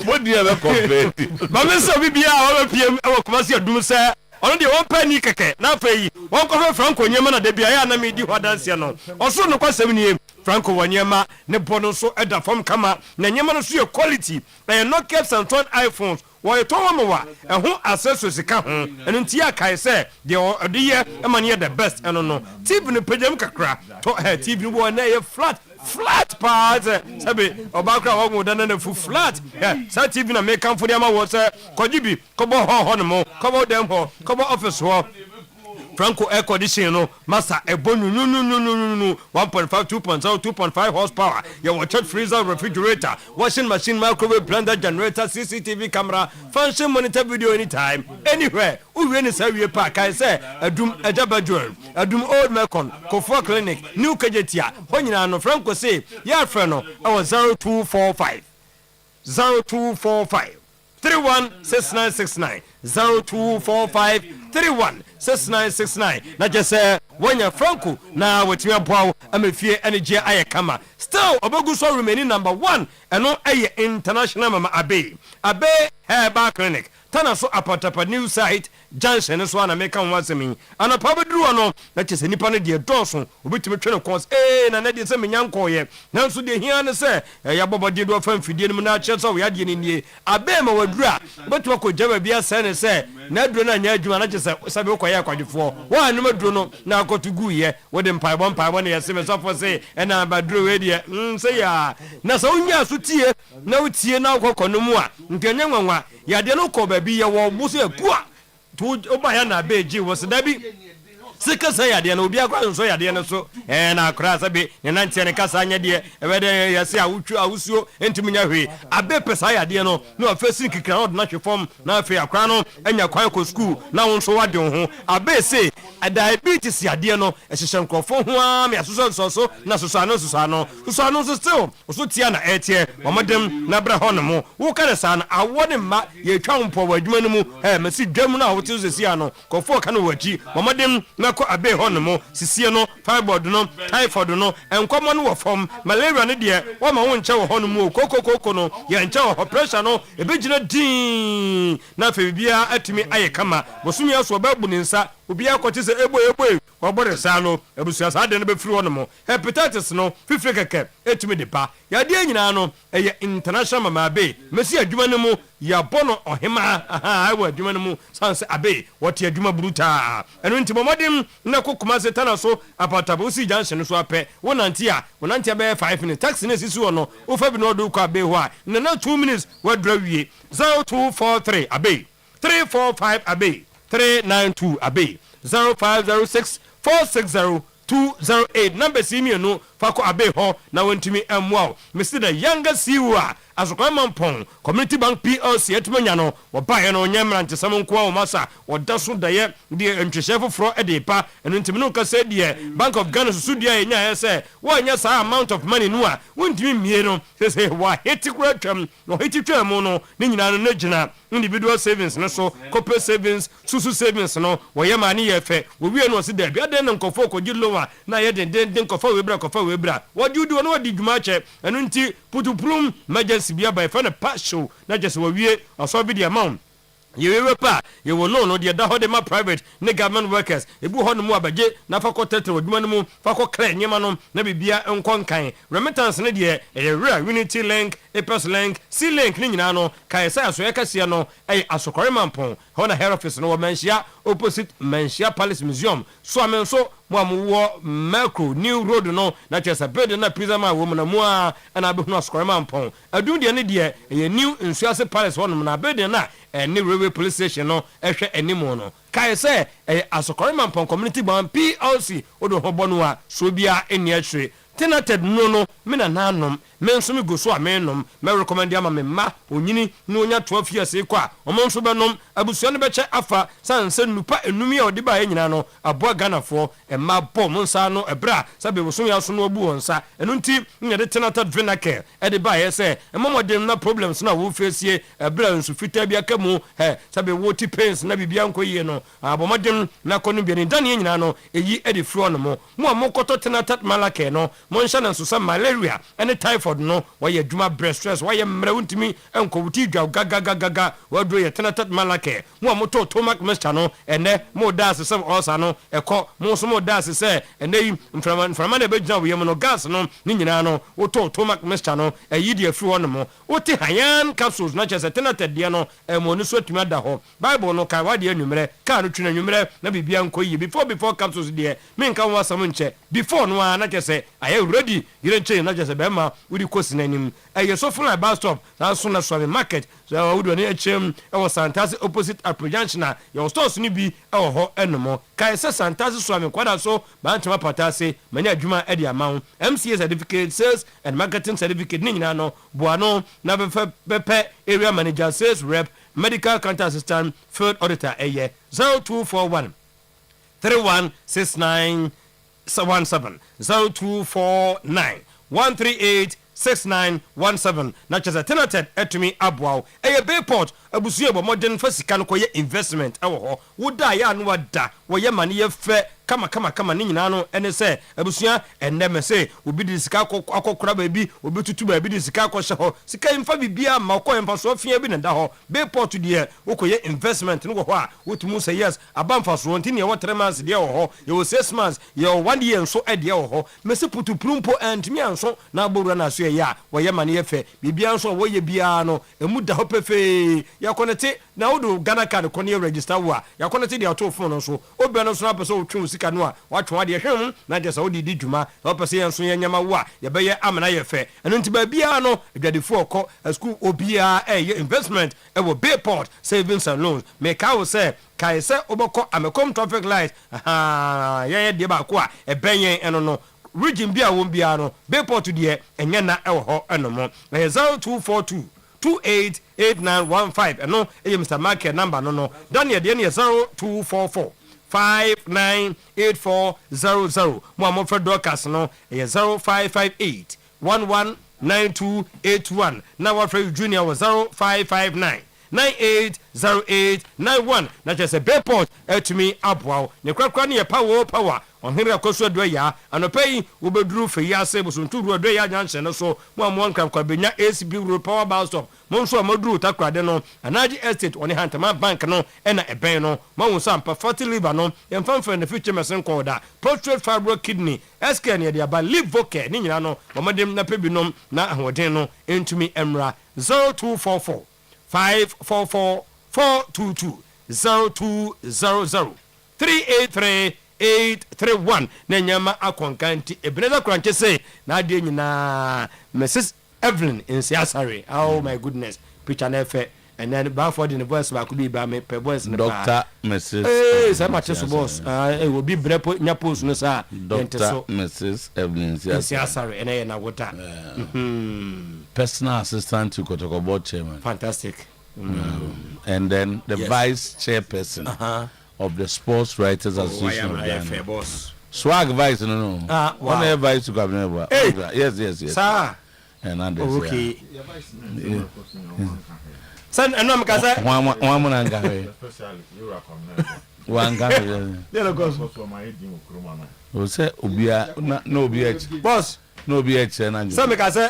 What do you have a compare? Mama so bibia all PM e Kumasi adum say ono de won pani keke na fayi won ko Franco nyema na de bia ya na me di hodanse no oso no kwasem ni Franco wanyema ne bono so eda form kama na nyema no so quality na no caps and ton iPhones wo to wa ho accessories ka ho eno ntia kai say de ye emane the best eno no TV no pejam kakra to TV no bo na ye flat part sabe obakra wo dan na fu flat sa TV na make am for dem wo say kojibi kobo ho no mo kobo dem ho kobo office ho Franco air condition no massa e bonu no 1.5 2.0 2.5 horsepower your water freezer refrigerator washing machine microwave blender generator CCTV camera function monitor video anytime anywhere uwe ni say we park I say adum ejabadwel adum old Mekon Kofo clinic new Kajetia honyina no Franco say ya friend no 0245 316969 0245 316969 na jese wonya Franco na wetimi aboa amefie energy aye kama still obogu so remaining number 1 eno aye international mama abe herbal clinic tana so apatapa new site junction so na make am wasemi ana pabedru no na chese nipa no de donso obetimi twene cons na na de se menyanko ye na so de hia ne se ya bobode do fa mfidie no na che so we ade ne nie abe ma wadura betu ko jaba bia se ne se na duro na nya adwuma na chese sabe ko ye akwadefo wa no maduro no na akotugu ye wo de mpaibon ne yese me so for se na baduro we de se ya na so nya so tie na utie na akokɔ no mu a nkenya nwanwa ya de no ko ba bi ya wo buso ekua to oba ya na beji wo se dabi sika say ya de na obi akwa nso ya de no so na akra sabe ne nantie ne kasa anya de ebe de ya se awutwu awusuo entimi nya hwe abe pesa ya de no na afesi kikra no na hwefom na afi akra no anya kwan ko school na won so wade ho abe se diabetes ya de no ehihye nkrofo ho a me asoso so na soso ano so still so tia na etie wamodem na bra ho no mo wo kare sa na awode ma ye twa mpo wadwuma no mu mesi dwam na wote so sia no kofo ka no waji wamodem na ko abe ho no mo sisie no fibroid no typhoid no enkomo no wo fom malaria no de wo ma wo nche wo ho no mu kokokoko no ye nche wo pressure no ebegina din na fe bia atumi aye kama bosumi aso babu ni nsa obi akoche se ebo obore sa no ebusia sa de no be firi ho no mo hepatitis no fifre keke etumi de pa ya de nyina no eye international mama abe mesi adwuma no mu ya bono ohema wa adwuma no mu sanse abe wote adwuma bruta eno nti momodim na kokoma se tana so apatabo si junction so apɛ wonanti be 5 minutes taxi ne sisi wono wo fa bi no do kwa abe ho a na 2 minutes wadra wie 0243 abe 345 abe 392 abe 0506 460 208 number simi no fako abe ho na wantumi amwa Mr. the younger siwa Sometymer Community Bank PLC etumanya no wobaye no nyamra ntesam nko a masa wodaso daye de ntwehefo fro edepa eno ntimi no ka se de Bank of Ghana susu dia enya ye se wo nya sa amount of money no a wontimi mie no se wa heti kura twam no heti twam no ne nyina no nagyina individual savings no so corporate savings susu savings no wo ye mani ye fe wo wie no se da bia den nkofo ko gilowa na ye den nkofo webra wo judu no wadi dwuma che eno nti putupulum emergency bia by fan pa show na just wo wie aso bi de amount Oyerepa ye will loan no de da ho de ma private ne government workers ebu ho no mu abaje na fa ko tetre odwuma no mu fa ko kra nyema no na bibia nkonkan remittance ne de Unity Link, Epos Link, C Link ni nyina no kai sa so yekase no asokore mampon ho na head office no menshia opposite Menshia Palace Museum so amenso mo amwo macro new road no na chesa building na prison ma wo na mu a na be no asokore mampon adun de ne de new Nsuase Palace ho no na building na ni railway police station no ehwe animo no kai se asokore mampon community ban PLC odo ho bono a so bia eni ahwe tenated no me na nanom me nso me go so a me nom me recommend am me ma onyini na onya 12 years kwa omo nso be nom abusua no be che afa sanse nupa enumi a odi ba nyina no aboa ganafo ma bom nsa no ebra sabe woso ya so no obu wonsa enu nti nya de tenated vinacare e de ba ye se emomodem na problems na wo face ebra nso fita bia kamu sabe wo ti pains na bibia nkoyie no abomodem na kono bia ni dan nyina no eyi e de fro no mo amokoto tenated malake no monsha na nso malaria any typhoid no why dwuma breast stress why mra untimi enkowuti dwa gaga wadro ye tenated malake mo amoto tomac mixture no ene mo das sem osa no eko mo so mo das se ene yi mframa na bejina wo yem no gas no ni nyina no woto tomac mixture no eyi de afri wono mo wote hayan capsules na chese tenated de no mo ni so tumi da ho bible no ka wade anwumre ka no twena anwumre na bibia nkoyi before capsules de me nka wo asam nche before no na chese ready you change na just be ma we di kosi nanim so from bus stop na so na so market so we do na echem was Santas opposite Approach na your stores ni bi ho enomo kai se Santas so am kwada so ba ntema patase manya adwuma e di amount MCA certificate sales and marketing certificate ni nyina no boano na be area manager sales rep medical counter assistant field auditor 0241 3169 17 0249 138 6917 na chese tenated etumi abwao Bayport abusuye bo modern fasika no koye investment ewo ho woda ya no wada wo ye mane ye fe kama ni nyina no ene se abusua eneme se obi di sika akokora ba bi obi tutu ba bi di sika akɔhye ho sika imfa bibia ma kɔ imfa so afia bi ne da ho Bayport de wo koye investment no wo ho a wotumu say yes abamfa so ntini ye wo 3 months de wo ho ye wo 6 months ye 1 year so e de wo ho mesi putu plumpo antimi anso na abowura na so ya wo ye mane ye fe bibia anso wo ye bia no emu da ho pefe ya konete na wodo Ghana card kono register wo a ya konete de auto phone no so obi no so na pese otwe sika no a watwa de hwem na je so di dwuma na pese yenso ye nyama wo a ye be ye amana ye fe eno nti ba bia no adwadefo okɔ school obia investment e wo Bayport savings and loans me ka wo say kai se oboko amekom traffic light ye de ba ko a e benyen eno no region bia won bia no Bayport de enye na e wo ho eno mo 0242 288915 eno Mr. Market number no Daniel de 0244 598400 mo amofre docas no 0558 119281 na wafre junior was 0559 980891 na chese Bayport etumi abwao ne kwakwa ne power onhere akoso do ya anopai wo beduru fe ya se bosuntu ru do ya nyanse no so mo amon kwa benya ACB ru power bus stop mo nso amaduru takrade no anaji estate oni hantama bank no ena eben no mo won sampa 40 liver no yemfamfa na future mesen koda prostate fibro kidney SK ne dia ba live vocal ni nyina no momodem na pebinom na ahoden no entumi emra 0244 544 422 0200 383 831 na nyama akonkanti ebeneza kranche say na ade nyina Mrs. Evelyn in Siasare. Oh my goodness, preacher na fe and then before the voice ba could be ba me per voice na Dr. Mrs. say much so boss e will be brepo nya post no sa Dr. Mrs. Evelyn Siasare and na water personal assistant to Kotokobo chairman. Fantastic. And then the vice chairperson of the Sports Writers Association of Ghana. Boss. Swag vice no. One wow. Vice to cabinet. Hey. Yes. Sir. And okay. Son, and I'm Kasa. One especially you are one guy. There goes. O say Obia no Obia. Boss. No be a channel. So me ka say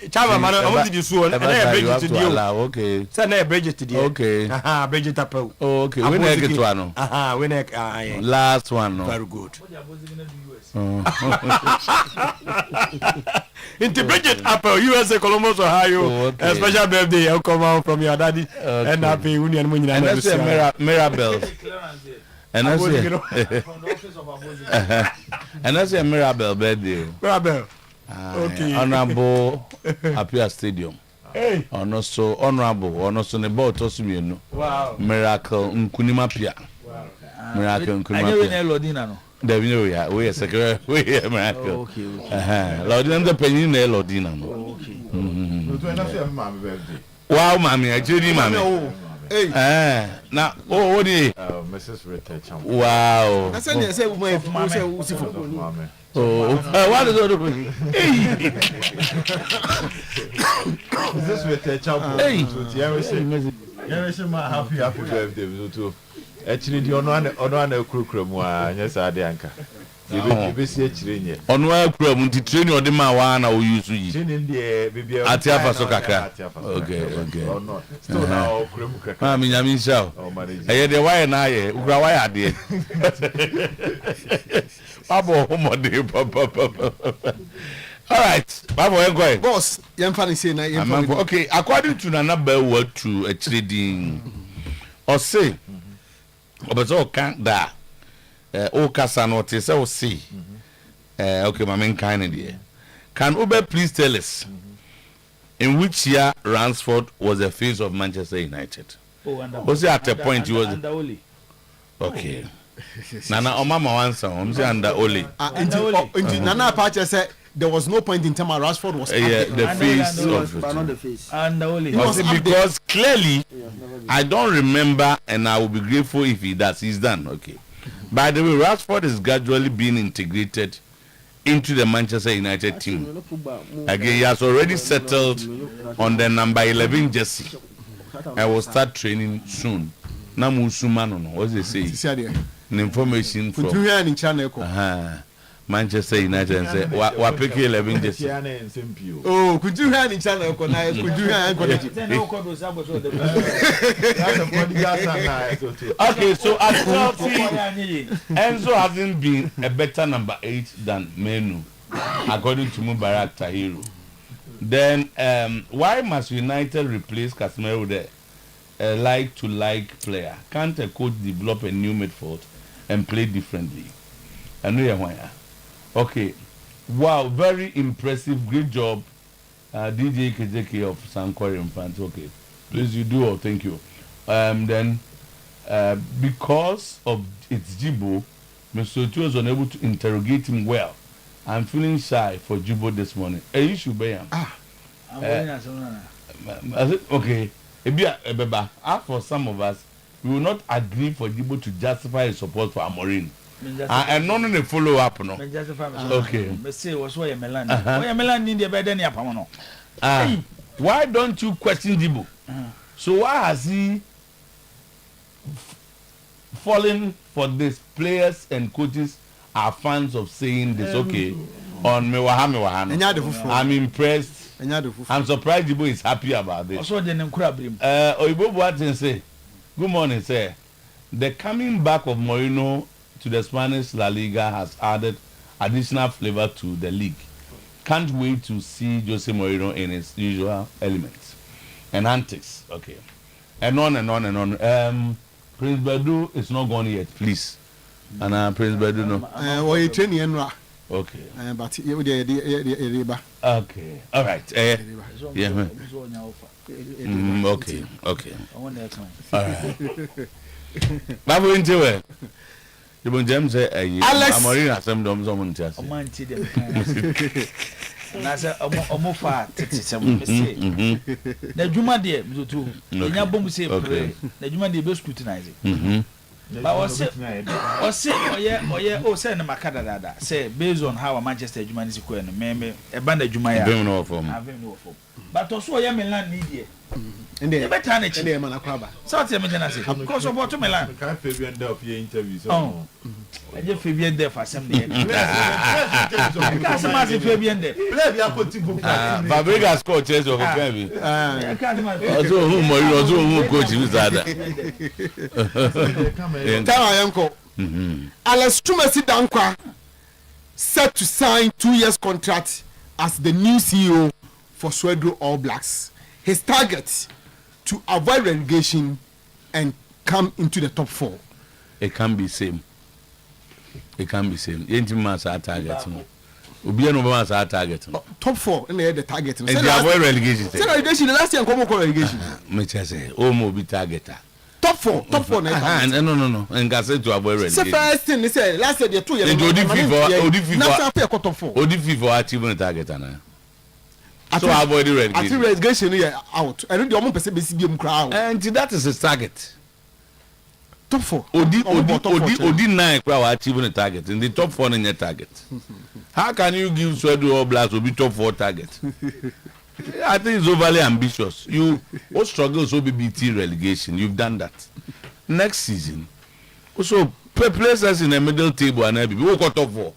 chama man I want to so and I bridge to the okay. Say na bridge to the okay. Bridge tapo. Oh okay. We na get one no. We na last one no. Very good. Into Bridget Apple, USA, Columbus, Ohio. A special birthday. I'll come out from your daddy. And happy Union Moon. And that's a Mirabelle. And that's and that's a Mirabelle birthday. Mirabelle. Okay. Honorable Apia Stadium. Hey. Also honorable. Also ne boat osumie. Wow. Miracle Nkunima Pia. Wow. Miracle Nkunima Pia. There we know we are secretary we are miracle. Okay. Lordina the penny na Lordina no. Okay. Wow, mommy, I told you, mommy. Hey. Now, oh, what is Mrs. Rita Champ. Wow. That's what say mommy. Oh, what is the other? Hey. Mrs. Rita Champ. Hey. Yeah, say my happy birthday to. Actually, the ono kurukuramu a nyesa ade anka. Yebe si akire nye. Ono akuramu nti train odi ma wa na o use yi. Train dey bibia. Ati afa so kakra. Okay. No. Still now kurukuramu kakra. Ma mi nyami sha. Eye de why na ye. Ukura why ade. Babo homode papa. All right. Babo enkoy. Boss, yemfa ni say na okay, according to Nana Bewa to a trading or say but all can't da all casano say or see okay my main kind of can Uber please tell us in which year Ransford was the face of Manchester United? Was it at a point he was okay? Nana Omama once I'm say under Oli Nana Apache said there was no point in time Rashford was the face of it. Not the face. And only because clearly I don't remember, and I will be grateful if he does. He's done. Okay. By the way, Rashford is gradually being integrated into the Manchester United team. Again, he has already settled on the number 11 jersey. I will start training soon. Namusumano, what does they say? The information from Manchester United and say, "What pick 11 jersey?" Oh, could you hear in channel? Could you hear? Okay, so at 40, Enzo hasn't been a better number 8 than Menu, according to Mubarak Tahiru. Then, why must United replace Casemiro with a like-to-like player? Can't a coach develop a new midfield and play differently? I know why. Okay, wow, very impressive, great job, DJ Kejeke of Sankwari in France. Okay, please you do, thank you. Then, because of its Jibo, Mr. Otuo was unable to interrogate him well. I'm feeling shy for Jibo this morning. You should be okay, for some of us, we will not agree for Jibo to justify his support for Amorim. And none of the follow up, no. Okay. Why don't you question Jibo? So why has he fallen for this? Players and coaches are fans of saying this. Okay, on Mewahame. I'm impressed. I'm surprised Jibo is happy about this. Oyibo Boateng say, good morning, sir. The coming back of Mourinho to the Spanish La Liga has added additional flavor to the league. Can't wait to see Jose Mourinho in his usual elements and antics. Okay, and on and on and on. Prince Bedu is not gone yet, please. And Prince Bedu no. You training okay. But okay. All right. Yeah. Okay. Okay. All right. Babu into you want James say Alex Amorina some dom someone tell. Na say omo fa tete say. Na djuma de mzoto. Enya bom say pray. Na djuma de be scrutinize. But o say o say na makada dada. Say based on how Manchester djuma is going me e band djuma ya. Avem no form. But also oye Milan need here. You better manage. So tell me, Janasi. Because of what to Milan. Can't Fabian there for your interviews. Oh, I just Fabian there for some day. I can't imagine Fabian there. Play the apple. Fabregas scored chase of a baby. I can't imagine. Also, who coach is that? Tell my uncle. Alex Tumasi Dankwa set to sign 2 years contract as the new CEO for Swedro All Blacks. His target to avoid relegation and come into the top 4. It can be same. It can be same. Ain't man's our target. Obi no man's our target. Top 4 and they the target. And they avoid relegation. Say relegation last year come relegation. Me say o mo be target. Top 4 na. No. And got to avoid relegation. Say first thing they say last year they 2 years. Odi National player top 4. Odi FIFA achieving the target na. So avoid the relegation. I think relegation here out. And the omo person be CBM crowd. And that is his target. Top 4. Odi 9 crowd achieving the target. In the top 4 in your target. How can you give Swedro All Blacks to be top 4 target? I think it's overly ambitious. What struggles will be BT relegation? You've done that. Next season, also place us in the middle table and we will go top 4.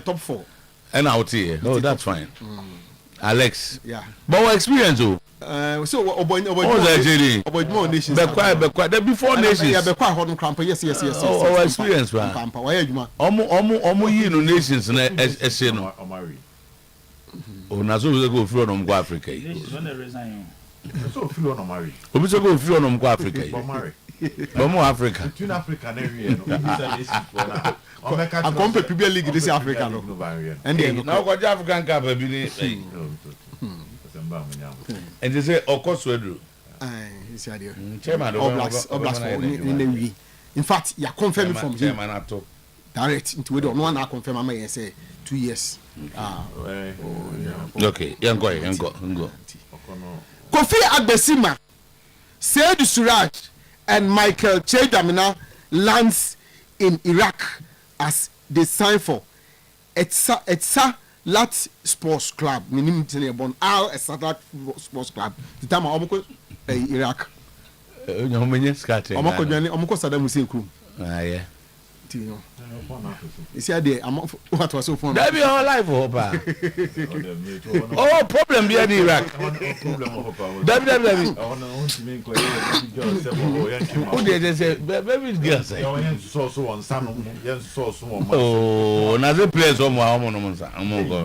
Top 4. And out here. Oh, that's fine. Alex. Yeah. But what experience? So nations. Before nations. Yeah, yes. Oh, experience, man. Omo yi no nations na ese no. Oh, na so we go free on go Africa. So free on marry. Obi so go free on go Africa. Bomo Africa. Between Africa and area no. I come to Premier League this Africa no. And then now go African Cup be ni. And they say Swedro. He's here. Chairman All Blacks in the week. In fact, you confirm from him. Chairman ato. Direct into we don't no one confirm am say 2 years. Okay, go. Kofi Agbesima, Seydou Suraj and Michael Chedamina lands in Iraq as they sign for Etsa Lat Sports Club. Minim tene bon Al Etsa Sports Club. The time omoko Iraq. Omenye skate. Omoko Saddam Hussein crew. Ah yeah. You see there what was so fun. That be our life oh problem be in Iraq. That who they say baby girl say oh na the place omo no monsa omo go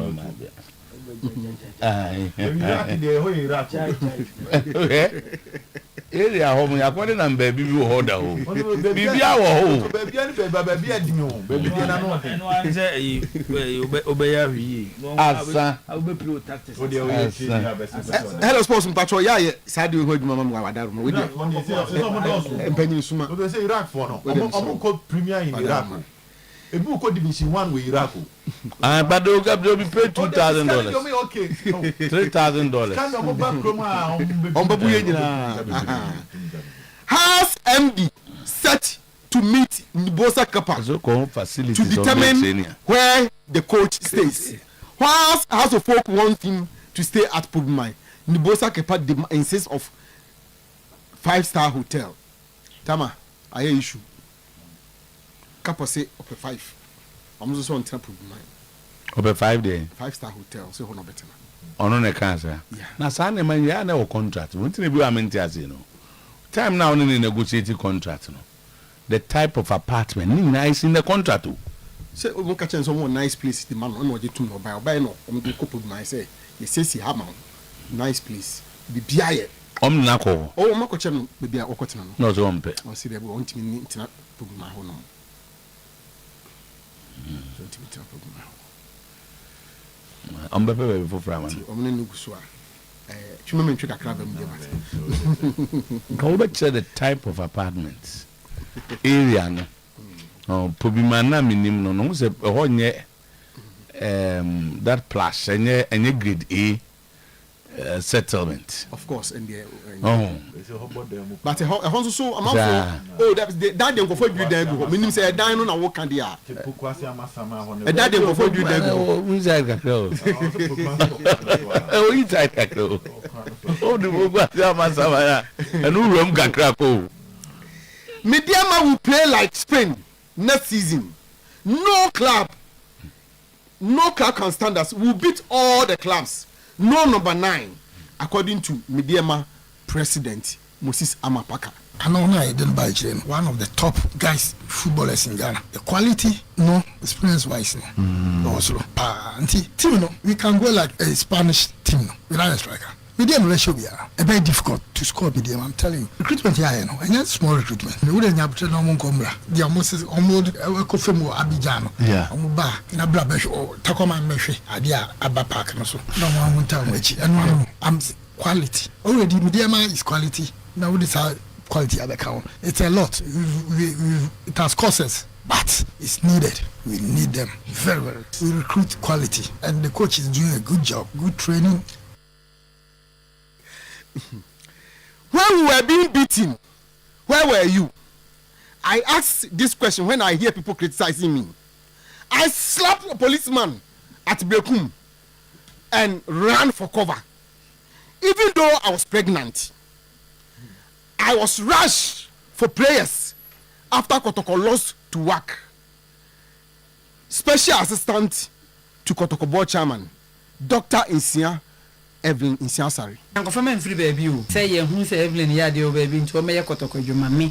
area home ya kwani na baby bi ho da ho bibi awo ho baby adimi ho baby na no obeya wi asa obe pro tactics hello sports mpacho ya sadi ho adwuma mama wadaro we dey empanyin suma so they say Iraq for no omo ko premier in Iraq ebu ko division 1 we Iraq but they'll be paid $2,000 okay $3,000 can omo back kroma ombabu nyina House MD set to meet Nibosa Kapa to determine where the coach stays. Whilst House of Folk wants him to stay at Pubmai, Nibosa Kapa insists of 5-star hotel. Tama, I hear issue. Kapa say up 5. I'm just on Pubmai. Up 5 days. 5-star hotel. So no better. Ono ne cancer. Na sa ne man ya na contract. Won't ne bi amenti ase no. Time now in negotiating contract no. The type of apartment nice in the contract. Say we catch some nice place the man no dey too no buy no go couple my say you say si ha man nice place be biaye na ko o ma ko chem be bia okotena no no so ompe o si dey go want me ntina pugu ma ho no so ntina pugu ma ho ombe be for frama omne nugu so a chuma me ntwe kakra ba mu dey but go back to the type of apartments area no Pobimana minimum no say honye that plus any grade A settlement. Of course, and the but so amount oh that dem go for you there go minimum say dan no na wo kan dia that dem go for you there go inside kakro oh inside kakro Oh, the Mugu, and who room can crack. Midiama will play like Spain next season. No club can stand us. We'll beat all the clubs. No number 9, according to Midiama president Moses Amapaka. I know I didn't buy Jane, one of the top guys footballers in Ghana. The quality, no, experience wise, no. Also, team, no, we can go like a Spanish team, no, without a striker. Medium ratio be very difficult to score medium. I'm telling you, recruitment here, you know, and that's small recruitment. We wouldn't have to know Mongombra. The almost Kofemo Abidjan, yeah, Omuba, in a Blabesh or Takoma Meshi, Adia Abba Park, and so no one will tell me. And I'm quality. Already, medium is quality. Now this is quality at the count. It's a lot. It has costs, but it's needed. We need them very well. We recruit quality, and the coach is doing a good job, good training. When we were being beaten, where were you? I asked this question when I hear people criticizing me. I slapped a policeman at Bekum and ran for cover. Even though I was pregnant, I was rushed for prayers after Kotoko lost to work. Special assistant to Kotoko board chairman, Dr. Insia Evelyn Insiasari. Uncle Faman free baby. Say who say Evelyn Yadio baby into Maya Kotoko Juma me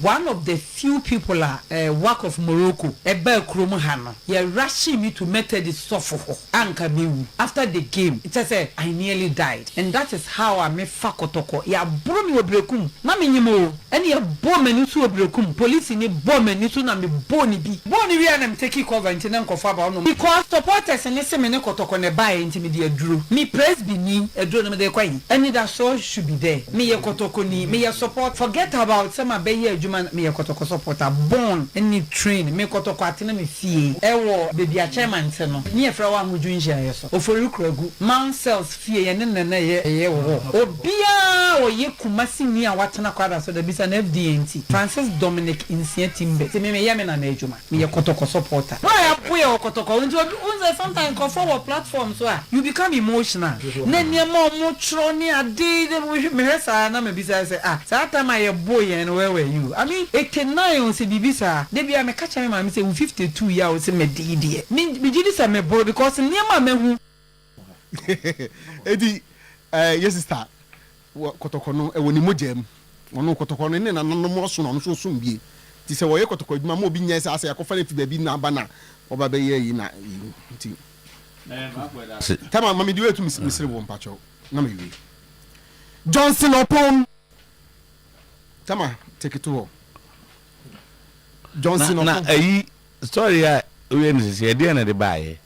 one of the few people work of Morocco, a bell Kromohana. You're rushing me to Methodist Sofo, Anka Miu. After the game, it says I nearly died. And that is how I made Fakotoko. Ya bromi obrekum, Mammy Nimo, and ya bomen to obrekum, police in a bomen, Nituna me boni bi. Boni we and I'm taking cover in Tenanko Faba. Because supporters and listen me Kotoko ne buy intermediate drew. Me praise be ni a drone de quay. Any that show should be there. Me a Kotoko ni, me a support. Forget about some abe Juman, me a Kotoko supporter. Born any train, me Kotoko atina me fee. Ewo baby a chairman seno. Near Frawa Mujunja yeso. O for you krogu. Man sells fee and then ye wo. Obia or ye kumasi ni a watana kwada so there be an FDNT. Francis Dominic Insiatimbe. Se me yamen an ejuma. Me a Kotoko supporter. Why a boy or Kotoko? Unze sometimes come forward platforms where you become emotional. Then your mom much I did me na me bisa say that time I boy and where were you? I mean 89 say bibisa they be me catch me say 52 years say me did me did say me boy because niam me hu edi yes sister Kotoko no e woni mojem ono Kotoko no ne na no mo so no so bie ti say wo ye Kotoko adwuma mo bi nya say asa yakofa le fi ba bi na ba na oba be ye yi na ti tama mami diwe tu misiri wo mpacho na me wi Johnson upon tama take it to Johnson upon sorry we need say dey na dey buy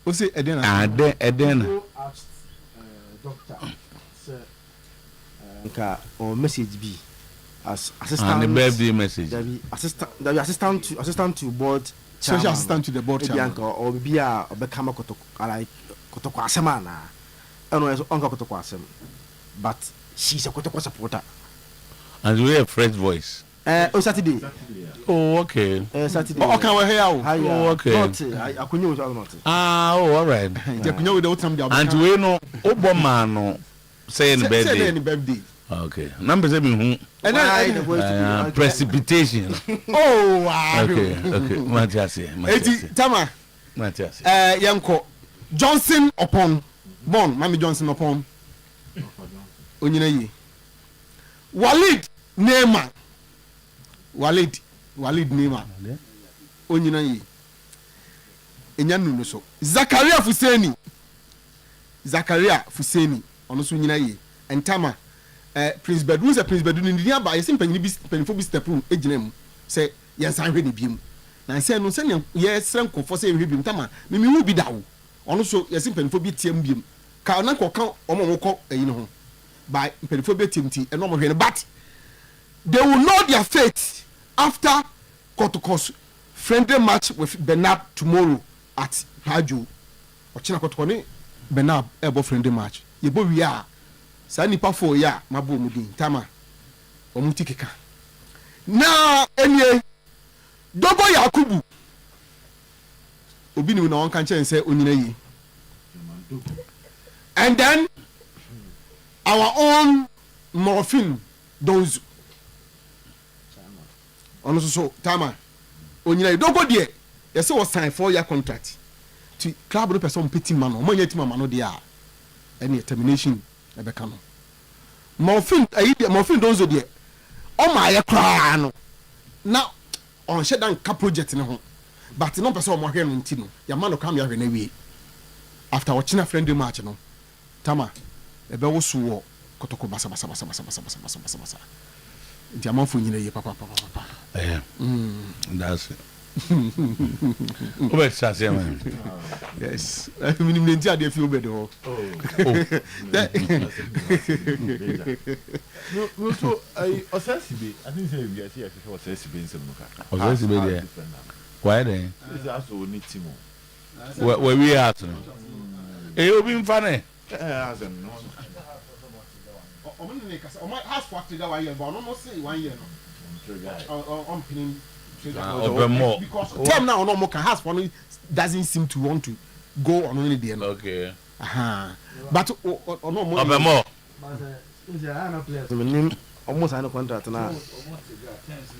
o say eden doctor say nka o message bi as assistant and the birthday message assistant to board chairman, special assistant to the board chairman or be a become like Kotoko Asemana and was Uncle Kotoko Asem, but she's a Kotoko supporter and we have fresh voice Saturday. Oh, okay. Saturday. Oh, okay, we're here. Oh, okay. I couldn't use all not. Oh, all right. And we know Obama saying birthday. Okay. Number 7 and then precipitation. Oh, wow. Okay. Matias. Tama. Matias. Yanko Johnson upon Bon, Mammy Johnson upon Onyinayi. Walid Neema. Walid Neema. Onyinayi. Enyanu no so. Zakaria Fuseni. Ono so Onyinayi. And Tama. Prince Bedouin say Prince Bedouin ni dia ba ye simpanyini bi penfo bi step room ejinam say ye san hwe ne biem na say no say ye sren kofo say hwe biem tama me hu bi dawo ono so ye simpanifo bi tiam biem ka na koka omomoko eyi ne ho by penfo bi tiamti eno mo hwe ne but they will know their fate after Kotoko's friendly match with Benab tomorrow at Hajo ochina Kotoko ni Benab ebo friendly match ye bo wi a sa nipa fo ya mabo mudin tama omutikeka na enie dogo Yakubu obi ni na won kan chen say onyina yi and then our own morphine those ono so tama onyina dogo de yesi was sign 4-year contract to club no person petit man o manya team man no de a any termination e be kan no morphine those de o ma ye kra no na on shedan ka project ne ho but no person o mo hwe no nti no ya man no kam ya hwe na wie after watching a friendly match no tama ebe wo so wo kotoko basa nti amanfo nyina ye papa that's it. Obe chase man. Yes. Minimum nti ade fi obe de ho. No so I osasibe I think say we are here for osasibe nsem no ka. Osasibe there. Why then? This is also need team. Where we at no. Eh obi mfa ne. Azem no. Omo ne kasa omo has factory that 1 year but no say 1 year no. On pinning because time now no more has one doesn't seem to want to go on only the end. Okay. But no more. Almost sign a contract now.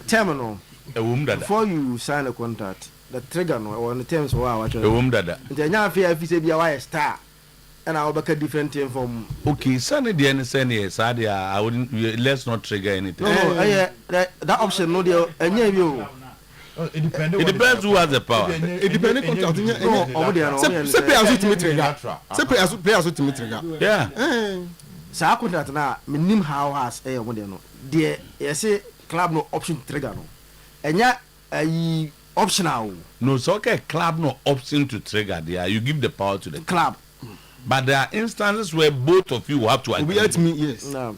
Terminal. Before you sign a contract, the trigger no or the terms were watching. The young fear if you say be a star. And I'll back a different team from. Okay, Sunny the end send here, Sadia. I wouldn't let's not trigger anything. No, that option no deal. And you. It depends who has the power. It depends on contract. Say players to trigger. Say players to trigger. Yeah. So I contract now. Minim how has a one no. The say club no option trigger no. And yeah, optional. No, so okay, club no option to trigger there. You give the power to the club. But there are instances where both of you have to agree. Yes. No.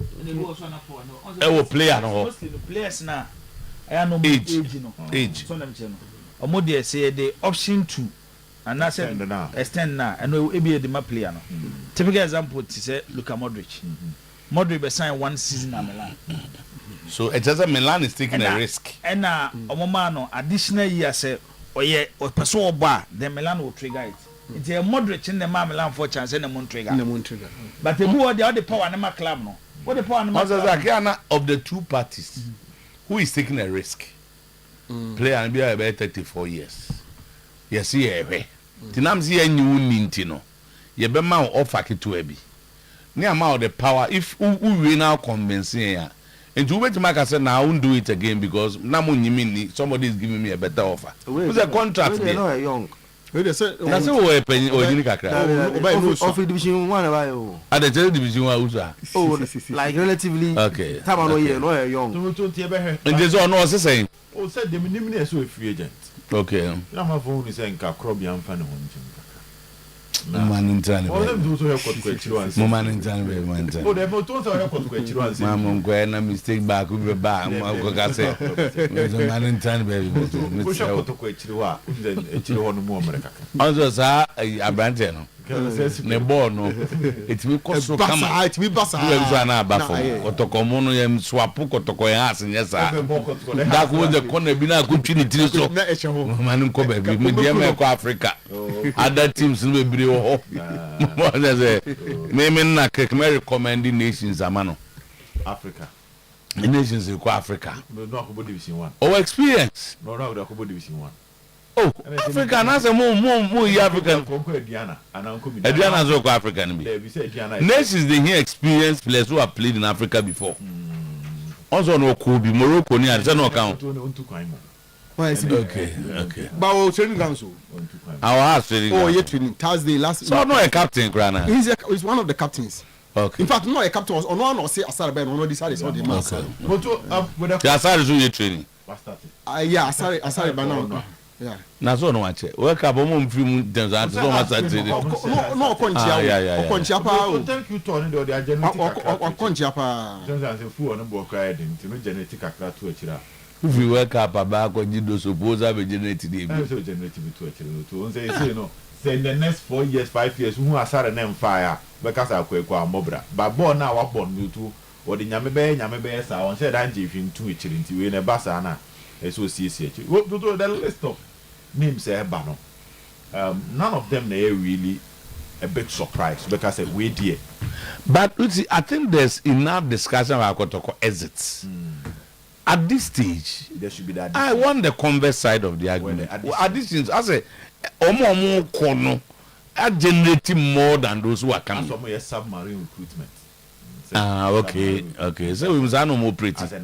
Player no. Mostly the players now. I know age. So them channel. Omo dey say the option to and I said extend now and we be the my player no. Typical example to say Luka Modric. Modric be sign 1 season at Milan. So it just Milan is taking a risk. And omo man no additional year say oye person oba then Milan will trigger it. It's a Modric in the Milan for chance and the Montrega. But the who are the power and the club no. What the power and the of the two parties, who is taking a risk? Player and be about 34 years. Yes, yeah. Tinam see any nintino. Ye be ma offer it to ebi. Ni ama the power if who we now convincing ya. And to wait to make us say now I won't do it again because now somebody is giving me a better offer. Who's a contract there? No, young. That's what we of division 1 about at the division 1 like relatively okay. No year no young. And there's no saying. Oh, said the minimum is a free agent. Okay. Now my phone is saying Crobby fan Man in time. Man in time. Oh, they have told Mamma, when a mistake back, we were back. I'm going to say, man in time, baby. Also, sir, a brand. Nebono, it will cost so come out. We bust a baffle. Otocomono and swapu, Otocoyas, and yes, that was the corner bina good trinity. So, Manunco, baby, Medium Africa. Other teams will be what does it? Naming a Kekmeri recommending nations, Amano. Africa. The nations in Africa. No, Division 1. Oh, experience. No, Division 1. Oh, African as a more African. Adriana is also African. Nations they hear experienced players who have played in Africa before. Also, no Kobe, Morocco, near no account. Okay. But our training grounds. Our house training. Oh, yeah, training Thursday last. So no a captain, Grana. He's one of the captains. Okay. In fact, no a captain was on one or say Asar Ben. No, decided it's not the man. Yeah, Asar is doing training. Yeah, Asar Ben. Yeah. Na so no watch. Work up on film them that so much that. No, Conchia. Yeah. Conchia pa. Thank you to on the genetic. Conchia pa. Just as a fool on board cried into genetic akra to a chira. If we work up about what you do suppose have a genetic. I'm so generative to a chira. Say no. Say in the next 4 years, 5 years, who has had an fire because I quake our mobra. But born now up on you too. Or the Yamabe, I said Angie in 2 children to in a basana. Association. What to the list of names bano. None of them they really a big surprise because we did. But I think there's enough discussion about Kotoko exits. At this stage, there should be that. I want the converse side of the argument. At this stage, I say, Omo Kono are generating more than those who are coming. That's why submarine recruitment. Okay. So we must no more pretty. Okay.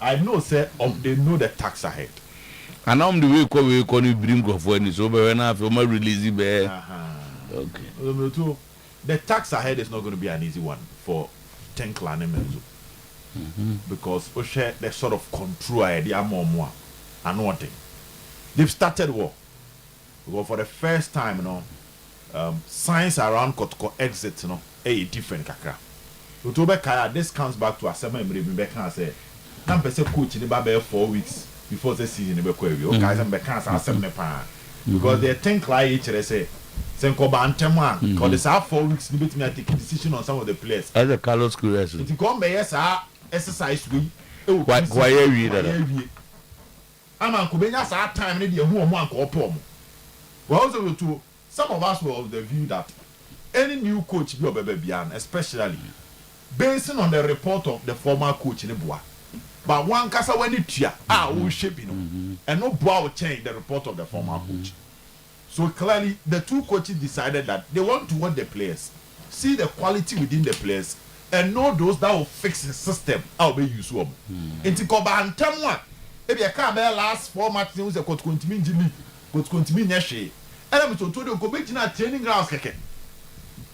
I know, sir, they know the tax ahead. And I'm the way we bring of when it's over when I feel my release it. Okay. The tax ahead is not going to be an easy one for Tenkla and Menzo. Because we share the sort of control idea more and one thing. They've started war. Because for the first time, science around Kotoko exit, a different kakra. This comes back to a 7 minute and say, I'm a coach in the 4 weeks before the season. Because they think like each other say, because they have 4 weeks to make a decision on some of the players. As a Carlos Curious. If you come by exercise, we why are we there? I'm Uncle Benya's time, maybe a woman or pom. Well, also, some of us were of the view that any new coach will be beyond, especially based on the report of the former coach in the Bois. But one casa when it's here, will shape, and no Bois will change the report of the former coach. So clearly, the two coaches decided that they want to watch the players, see the quality within the players, and know those that will fix the system. I'll be used to them. It's and tell one. If you can't bear last 4 matches, you could continue to league, could continue next year. And I'm told you go back to training grounds, keke.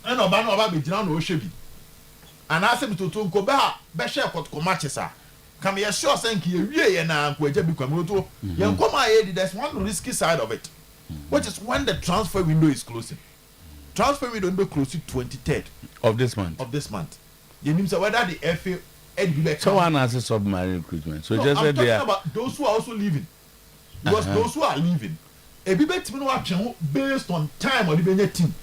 And Obama be down no shebi. And I said to go back, share could matches. Come here, sure, thank you. We and I'm going to become to young come ahead. There's one risky side of it, which is when the transfer window is closing. Transfer window will be close to 23rd of this month. You mean so whether the FA someone has a submarine recruitment. So no, just I'm talking they are about those who are also leaving. Because those who are leaving, a bit based on time or the team.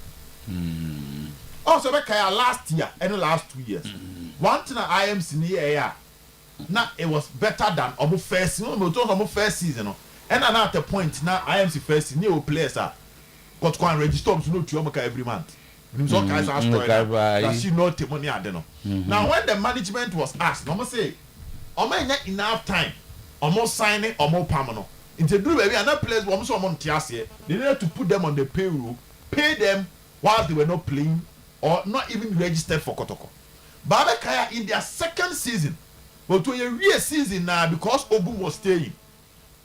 Also, last year and the last 2 years. One thing I am seeing here, now it was better than almost first season. And at the point now I am the first new players are got to register to every month. Some guys are that she no take money at them. Now when the management was asked, no say, not enough time, almost signing, almost permanent. Into do baby another players almost on Tiasie, they needed to put them on the payroll, pay them while they were not playing or not even registered for Kotoko. Babakaya in their second season, but to a real season now because Obu was staying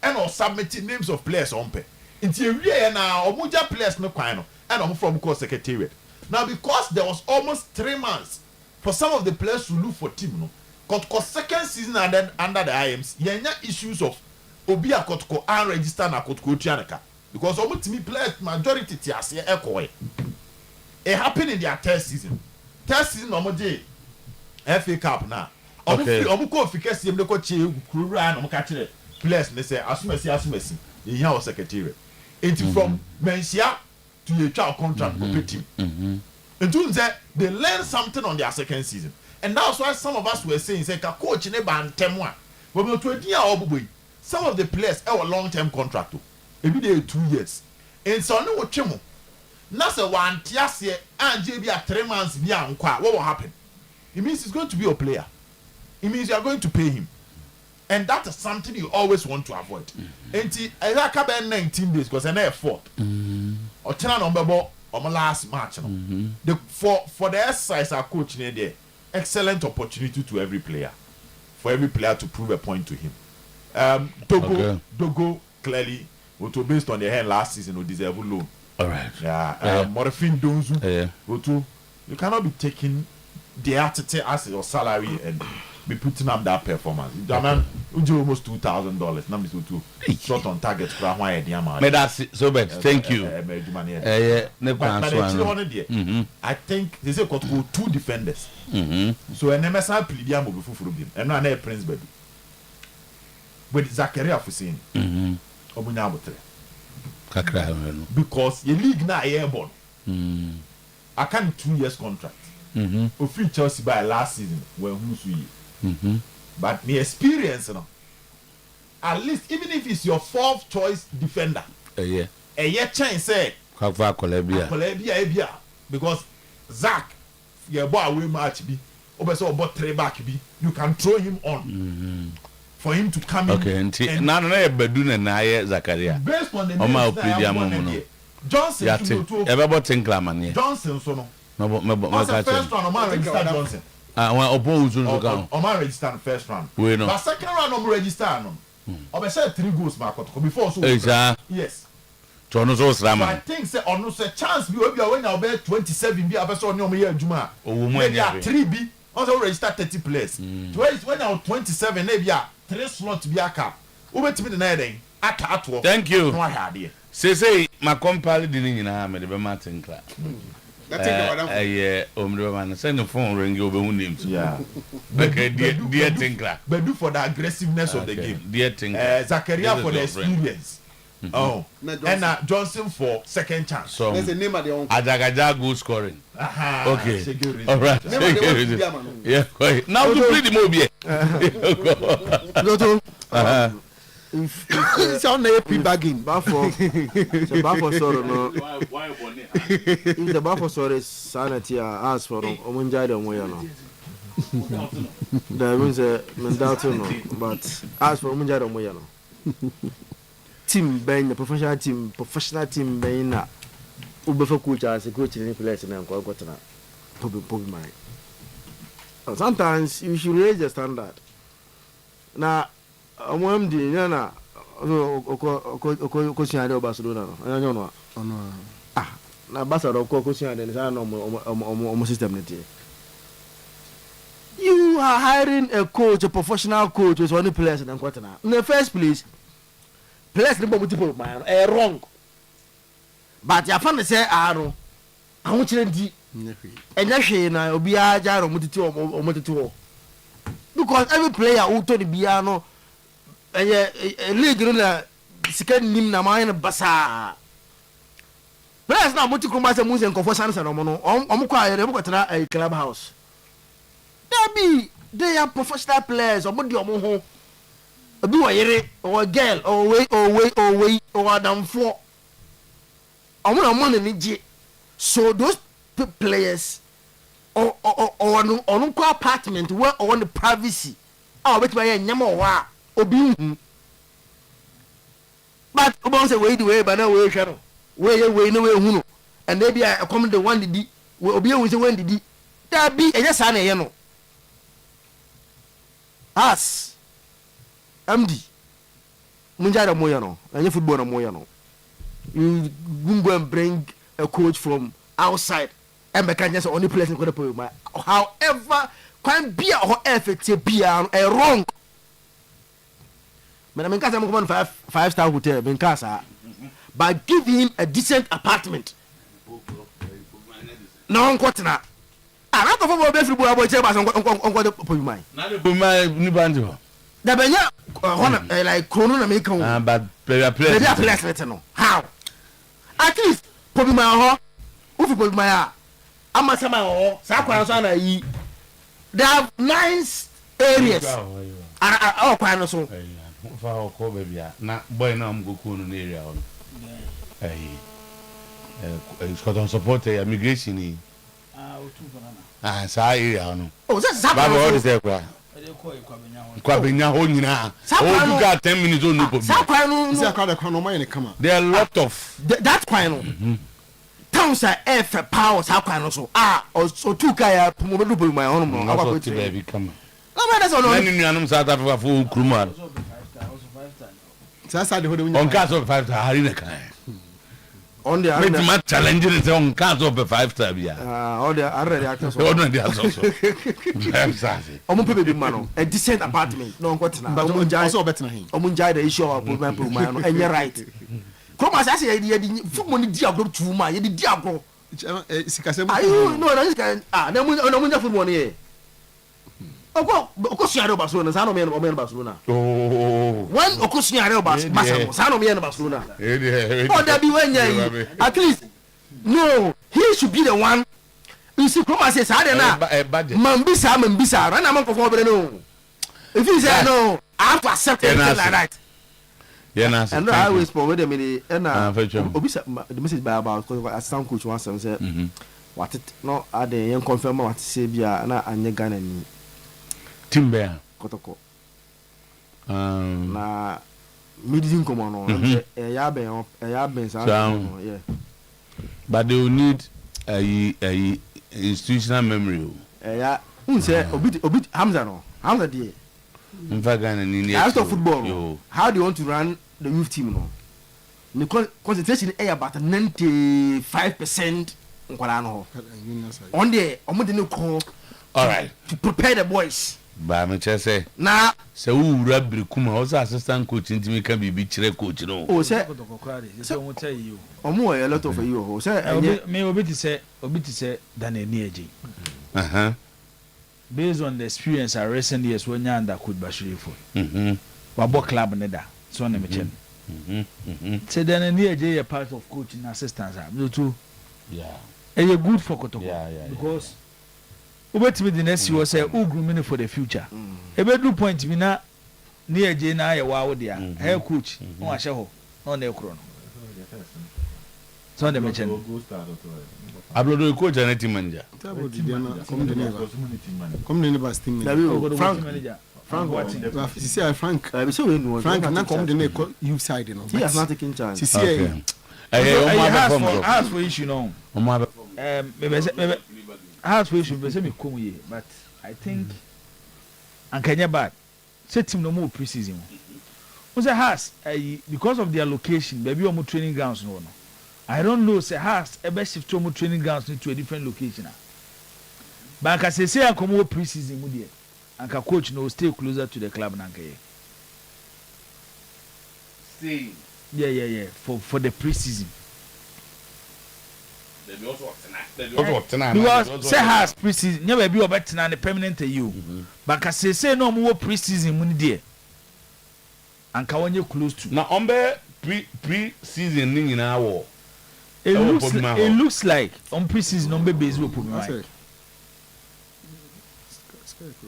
and or submitting names of players on pay. Into a real now Omuja players no kwano and I'm from course secretariat. Now, because there was almost 3 months for some of the players to look for team, Kotoko second season and then under the IMs, yenya issues of Obia Kotoko unregistered na Kotoko Tianaka. Because almost to me players majority tiasi ekoe. It happened in their third season. Third season omoje FA Cup now. Omuko fikesi yem deko che kura na omuka kire players ne say asumesi. Yenya was secretary. It's from Mensia to a child contract for team. And they learned something on their second season. And that's why some of us were saying, say, coach in a band temwa. When we were some of the players have a long-term contract. Maybe they 2 years. And so no chimo. Nasa one tiasie and JB at 3 months beyond what will happen? It means he's going to be a player. It means you are going to pay him. And that is something you always want to avoid. And I can't 19 days because I never fought. Or turn on my last match. For the exercise our coach there, excellent opportunity to every player. For every player to prove a point to him. Dogo clearly, based on the hand last season, who deserve a loan. All right. Morphine Donzu, you cannot be taking the attitude as your salary and be putting up that performance. Almost $2,000. Now is short on target. So bad. Thank you. I think they say got to go 2 defenders. So an MSI Plidia will be full and not a Prince baby. With Zachariah Hussein. Because your league now airborne. I can't 2 years contract. Of free Chelsea by last season when who's we. But the experience, at least even if it's your 4th choice defender, ɛyɛ kyɛn sɛ kwafa kolabia ebia because Zach yɛ bɔ away match bi obɛsɛ ɔbɔ 3 back bi you can throw him on for him to come in. Okay, nti na yɛ badu na yɛ Zakaria based on the names that I am no Johnson ɛbɛbɔ Tinkler man Johnson so no mɛka first round ɔma register Johnson ɔpɔ wusu nso ka ɔma register no first round we no but second round ɔmo register no ɔbɛsɛ 3 goals back before so yes to ɔno so sra man I think say ɔno sɛ chance bi obi a wɔnya ɔbɛ 27 bi abɛsɛ ɔne ɔmo yɛ adwuma a 3 bi ɔsɛ register 30 players to when now 27 na bi a 3 slot bi aka wobɛtumi de na yɛ den aka atoɔ thank you no ahɛ adeɛ say ma compile di ni nyinaa me de be Martin Clark omre man send the phone ring you be names okay dear Tinkler Bedu for the aggressiveness of the game dear Tinkler Zakaria for the experience and Johnson for second chance so there's a name at the Ajagaja goal scoring okay all right yeah now to play the mobile it's on the AP bagging Bafo sorrow no if the Bafo sorrow sanity ask for omunjai dem way no there means doubt no but ask for omunjai dem way no team ben the professional team ben na ubefa coach as a coach in place na nko gotna to be mine sometimes you should raise the standard na amwam di na okosiade o Barcelona no anyo no na Barcelona okosiade ni sana no system net you are hiring a coach, a professional coach with only players in the first place players ni multiple man wrong but ya fan say aro ahun kire ndi enya hwe na obi a jaro mutiti o because every player who to the bia no league no na sika nim na man basa players na muti kuma se munse nkofo sansa no no omukwa ayere mukotena a club house they are professional players omudi omo obi Oyere or girl or way or adamfo omo na money ni je so those players or on apartment where on the privacy bet my nyama wa obi but obo say we the way but now we hwe no we no we hu no and they be come the one didi obi ehun say one didi that be eje sa na ye no as MD munjara moya no anya football na moya no you go and bring a coach from outside and make just only place in the however can be or effective be wrong man I come on 5-star hotel in casa but give him a decent apartment no nkotena ana to for be free boy che ba so nko po mai na de po mai ni banjo da benya like chrono na make on but player no how at least po mai ho ufi po mai a amasama ho sa kwa so na yi they have nice areas all kwa no so fa ko be bia na boy na am go ko no area on Scotland support immigration ni sa area no sa baba what say kwa benya ho nyina o du ga 10 minutes on no problem sa kwa no isi akwa da kwa no man kama there are a lot of that kwa no towns are F power sa kwa no so so two guy mo do boy my own no aba ko ti baby kama no man that's all no nani nuanum South Africa fo kruma sa de ho de nya on cast of 5 star hari na kan on the arena match challenge is on cast of 5 star bia all the already actors so on the also omo pe be man no a decent apartment no nkotena but omo jai so betena hin omo jai the issue of problem no enye right kuma say ye fumo ni di agro tu ma ye di agro sikasem ayu no na sika na mun nya fumo ni ye Okosuare Barcelona sa no me Barcelona when Okosuare Barcelona sa no me Barcelona that be when at least no he should be the one you see come say sa na mambisa run am for no if you say no I have to accept it like that And I always for with them and the message by about because assistant coach once and said what it no are the young confirm what say bia na anye Ghana ni team bear kotoko na mid-season come on ya ben so yeah, but they will need a institutional memory yeah say obi Hamza dey in fact Ghana ni football how do you want to run the youth team no the concentration is about 95% on the all right to prepare the boys. But me say na so who rabbi kuma also assistant coach ntimi can be chire coach no. Oh say so tell you omo a lot of you say me obi ti say than any age. Based on the experience I recent years when you under coach Bashiri for. Wabo club neda so na me chen. Say than any age a part of coaching assistants are too. Yeah. And you good for Kotoko. Yeah. Because ubetimi the next year say who grooming for the future. Ebe do point me na near J na ya wa dia. Head coach no ahye ho no na ekro no. So na mention. Abrodo coach and team manager. Come the neighbors team manager. Frank what? See Frank. Frank na come the you side no. He has not taken chance. See ask for issue no. Maybe house we should be say me come here, but I think and Kenya bad. Say team no more preseason. Who say house because of their location, maybe omo training grounds no. I don't know say house e be shift omo training grounds to a different location. But I say I come preseason mu there. And coach no stay closer to the club nanka here. Stay. Yeah. For the preseason. Because say has preseason never be about the permanent you. But I say no more preseason money there. And can you close to now pre-season ning in our it looks like on preseason on base will put me.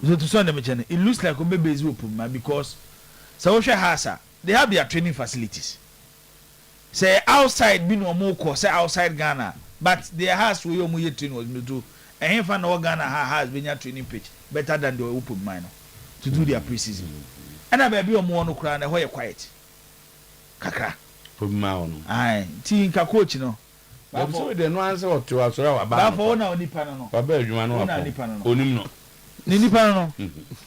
So to Sunday mention it looks like on base will put me because so they have their training facilities. Say outside be no more say outside Ghana. But their house we omo training was me do. And if no Ghana has been your training pitch better than the open mine to do their preseason. And I baby omo no kra na why quiet. Kakra. Put my on. Aye, team ka coach no. But so they no answer what to asura wa ba. Ba for na onipa no. Ba ba adwuma no wa. Onim no. Ni nipa no.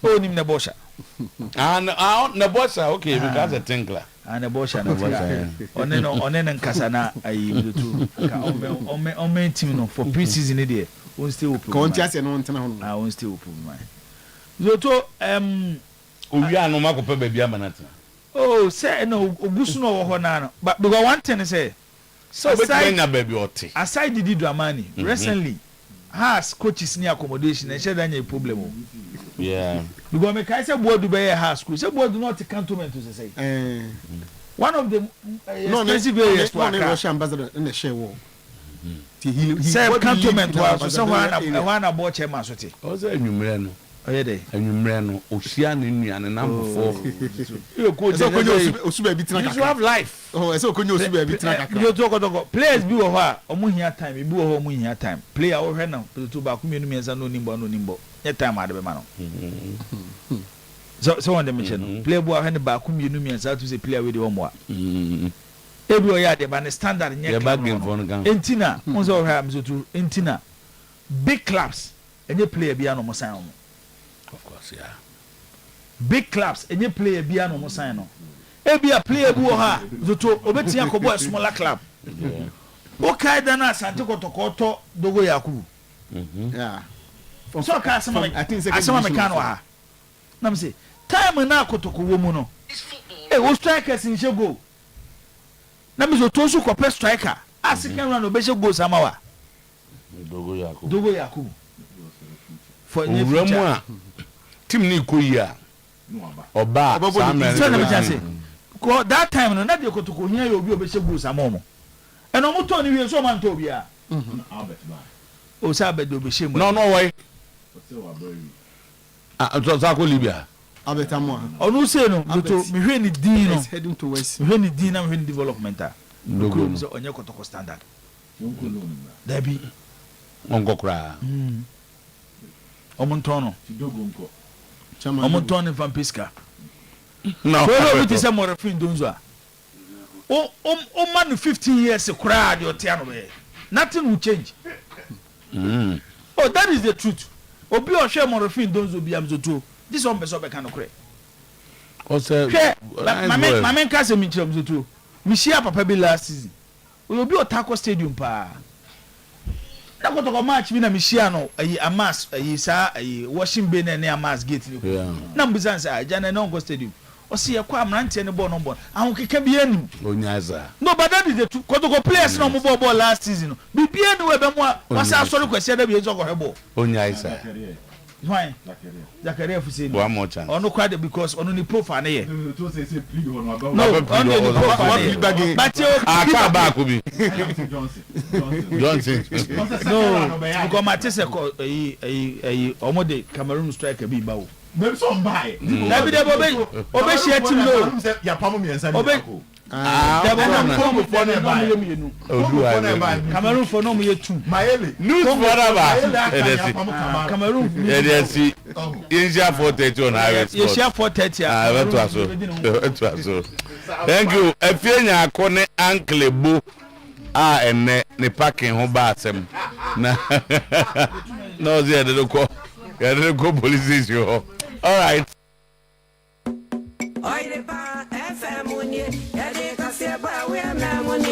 Onim na bosha. And na bosha okay because a tinkler. And a bosha na bosha. Onen nkasa na ayi do on team no for preseason there. Won stay open. Contias no ntena ho no. Won stay open man. Zoto Owia no makopa ba bia manata. Oh say no ogusu no wo ho na no. But because one thing say so between baby ote. Aside Didi Dramani recently has coaches ni accommodation and share that problem. Yeah. Because me kai say board be house school. Say board not cantonment to say. One of the expensive areas no Russian ambassador in the share wall. Say cantonment was so one about chairman so te. O say enwumre no. Oyede. Enwumre no ohia ne nuane number 4. You coach osuba bi tina kaka. You have life. Oh, so okonyo osuba bi tina kaka. You talk players bi wo ho a omo hia time, bi wo ho omo hia time. Player wo hwe na to ba ku mienu miensa no nimbo. Ye time ade be ma no. So on the mission. Player bo hwe ne ba ku mienu miensa to say player we dey omo a. Ebi o ya de ba ne standard nye ka. Entina, on so hwe am so to entina. Big clubs enye player bi ano mo sign omo. Of course, yeah. Big clubs, any player be an almost sign on. Ebi a player who ha, Zoto, Obetia Kobo, a smaller club. Okay, then I Santico Tokoto, Dogo Yaku. Yeah. So, I think some mechanic. Nam say, time and now Kotoko woman. It was strikers in Shogo. Nam is a Tosu Copper striker. As he can run Obesha go Samawa. Dogo Yaku. For any team ni koyia oba ko that time no na de kotoko hia ye obi obese go samomo eno mo to ni wi so man to bia o sa be do be shemu no way so za ko libya Abetamo. Onu say no, to me hwe ni din no. It's heading towards. Me hwe ni din na me hwe ni development a. No so onye kotoko standard. Dabi. Ongo kra. Omontono. Dogonko. Omontono van Pisca. No. So we say more refin donzo a. O man 15 years kra de otia no be. Nothing will change. Oh, that is the truth. Obi o share more refin donzo bi am zo this one person be kan okre. O say Mama nka se mi chere am zo mi share papa bi last season. Obi o Tako Stadium pa. Na ko to match bi na mi share no ayi Amas ayi sa ayi washing bay na Amas gate ni. Na mbuzan sa aja na Ngo Stadium. O see e kwa amrante ne ball no ball. Ahun keke bi anim. Onyaza. No, but that is the truth. Ko players no mo ball last season. Bi bi anu we be mo wasa asori kwesi da bi ezo ko hebo. Onyaza. Why? Zakaria Fuseni. One more chance. Ono kwade because ono ni profile na ye. No, ono ni profile. But you aka back obi. Johnson. No, because Matisse ko omo de Cameroon striker bi ba o. Maybe some buy. Dabi de obe share team no. Ya pamo mi ensa. Cameroon for no me two. Maele. News forever. Cameroon. Edesi. Inja 430 on highway. You share 430. Ah, went to aso. Thank you. Efienya akone ankle bo. Ah, enne ne parking ho ba asem. Na. No, they dey go. They go police station. All right. Oyerepa FM unye.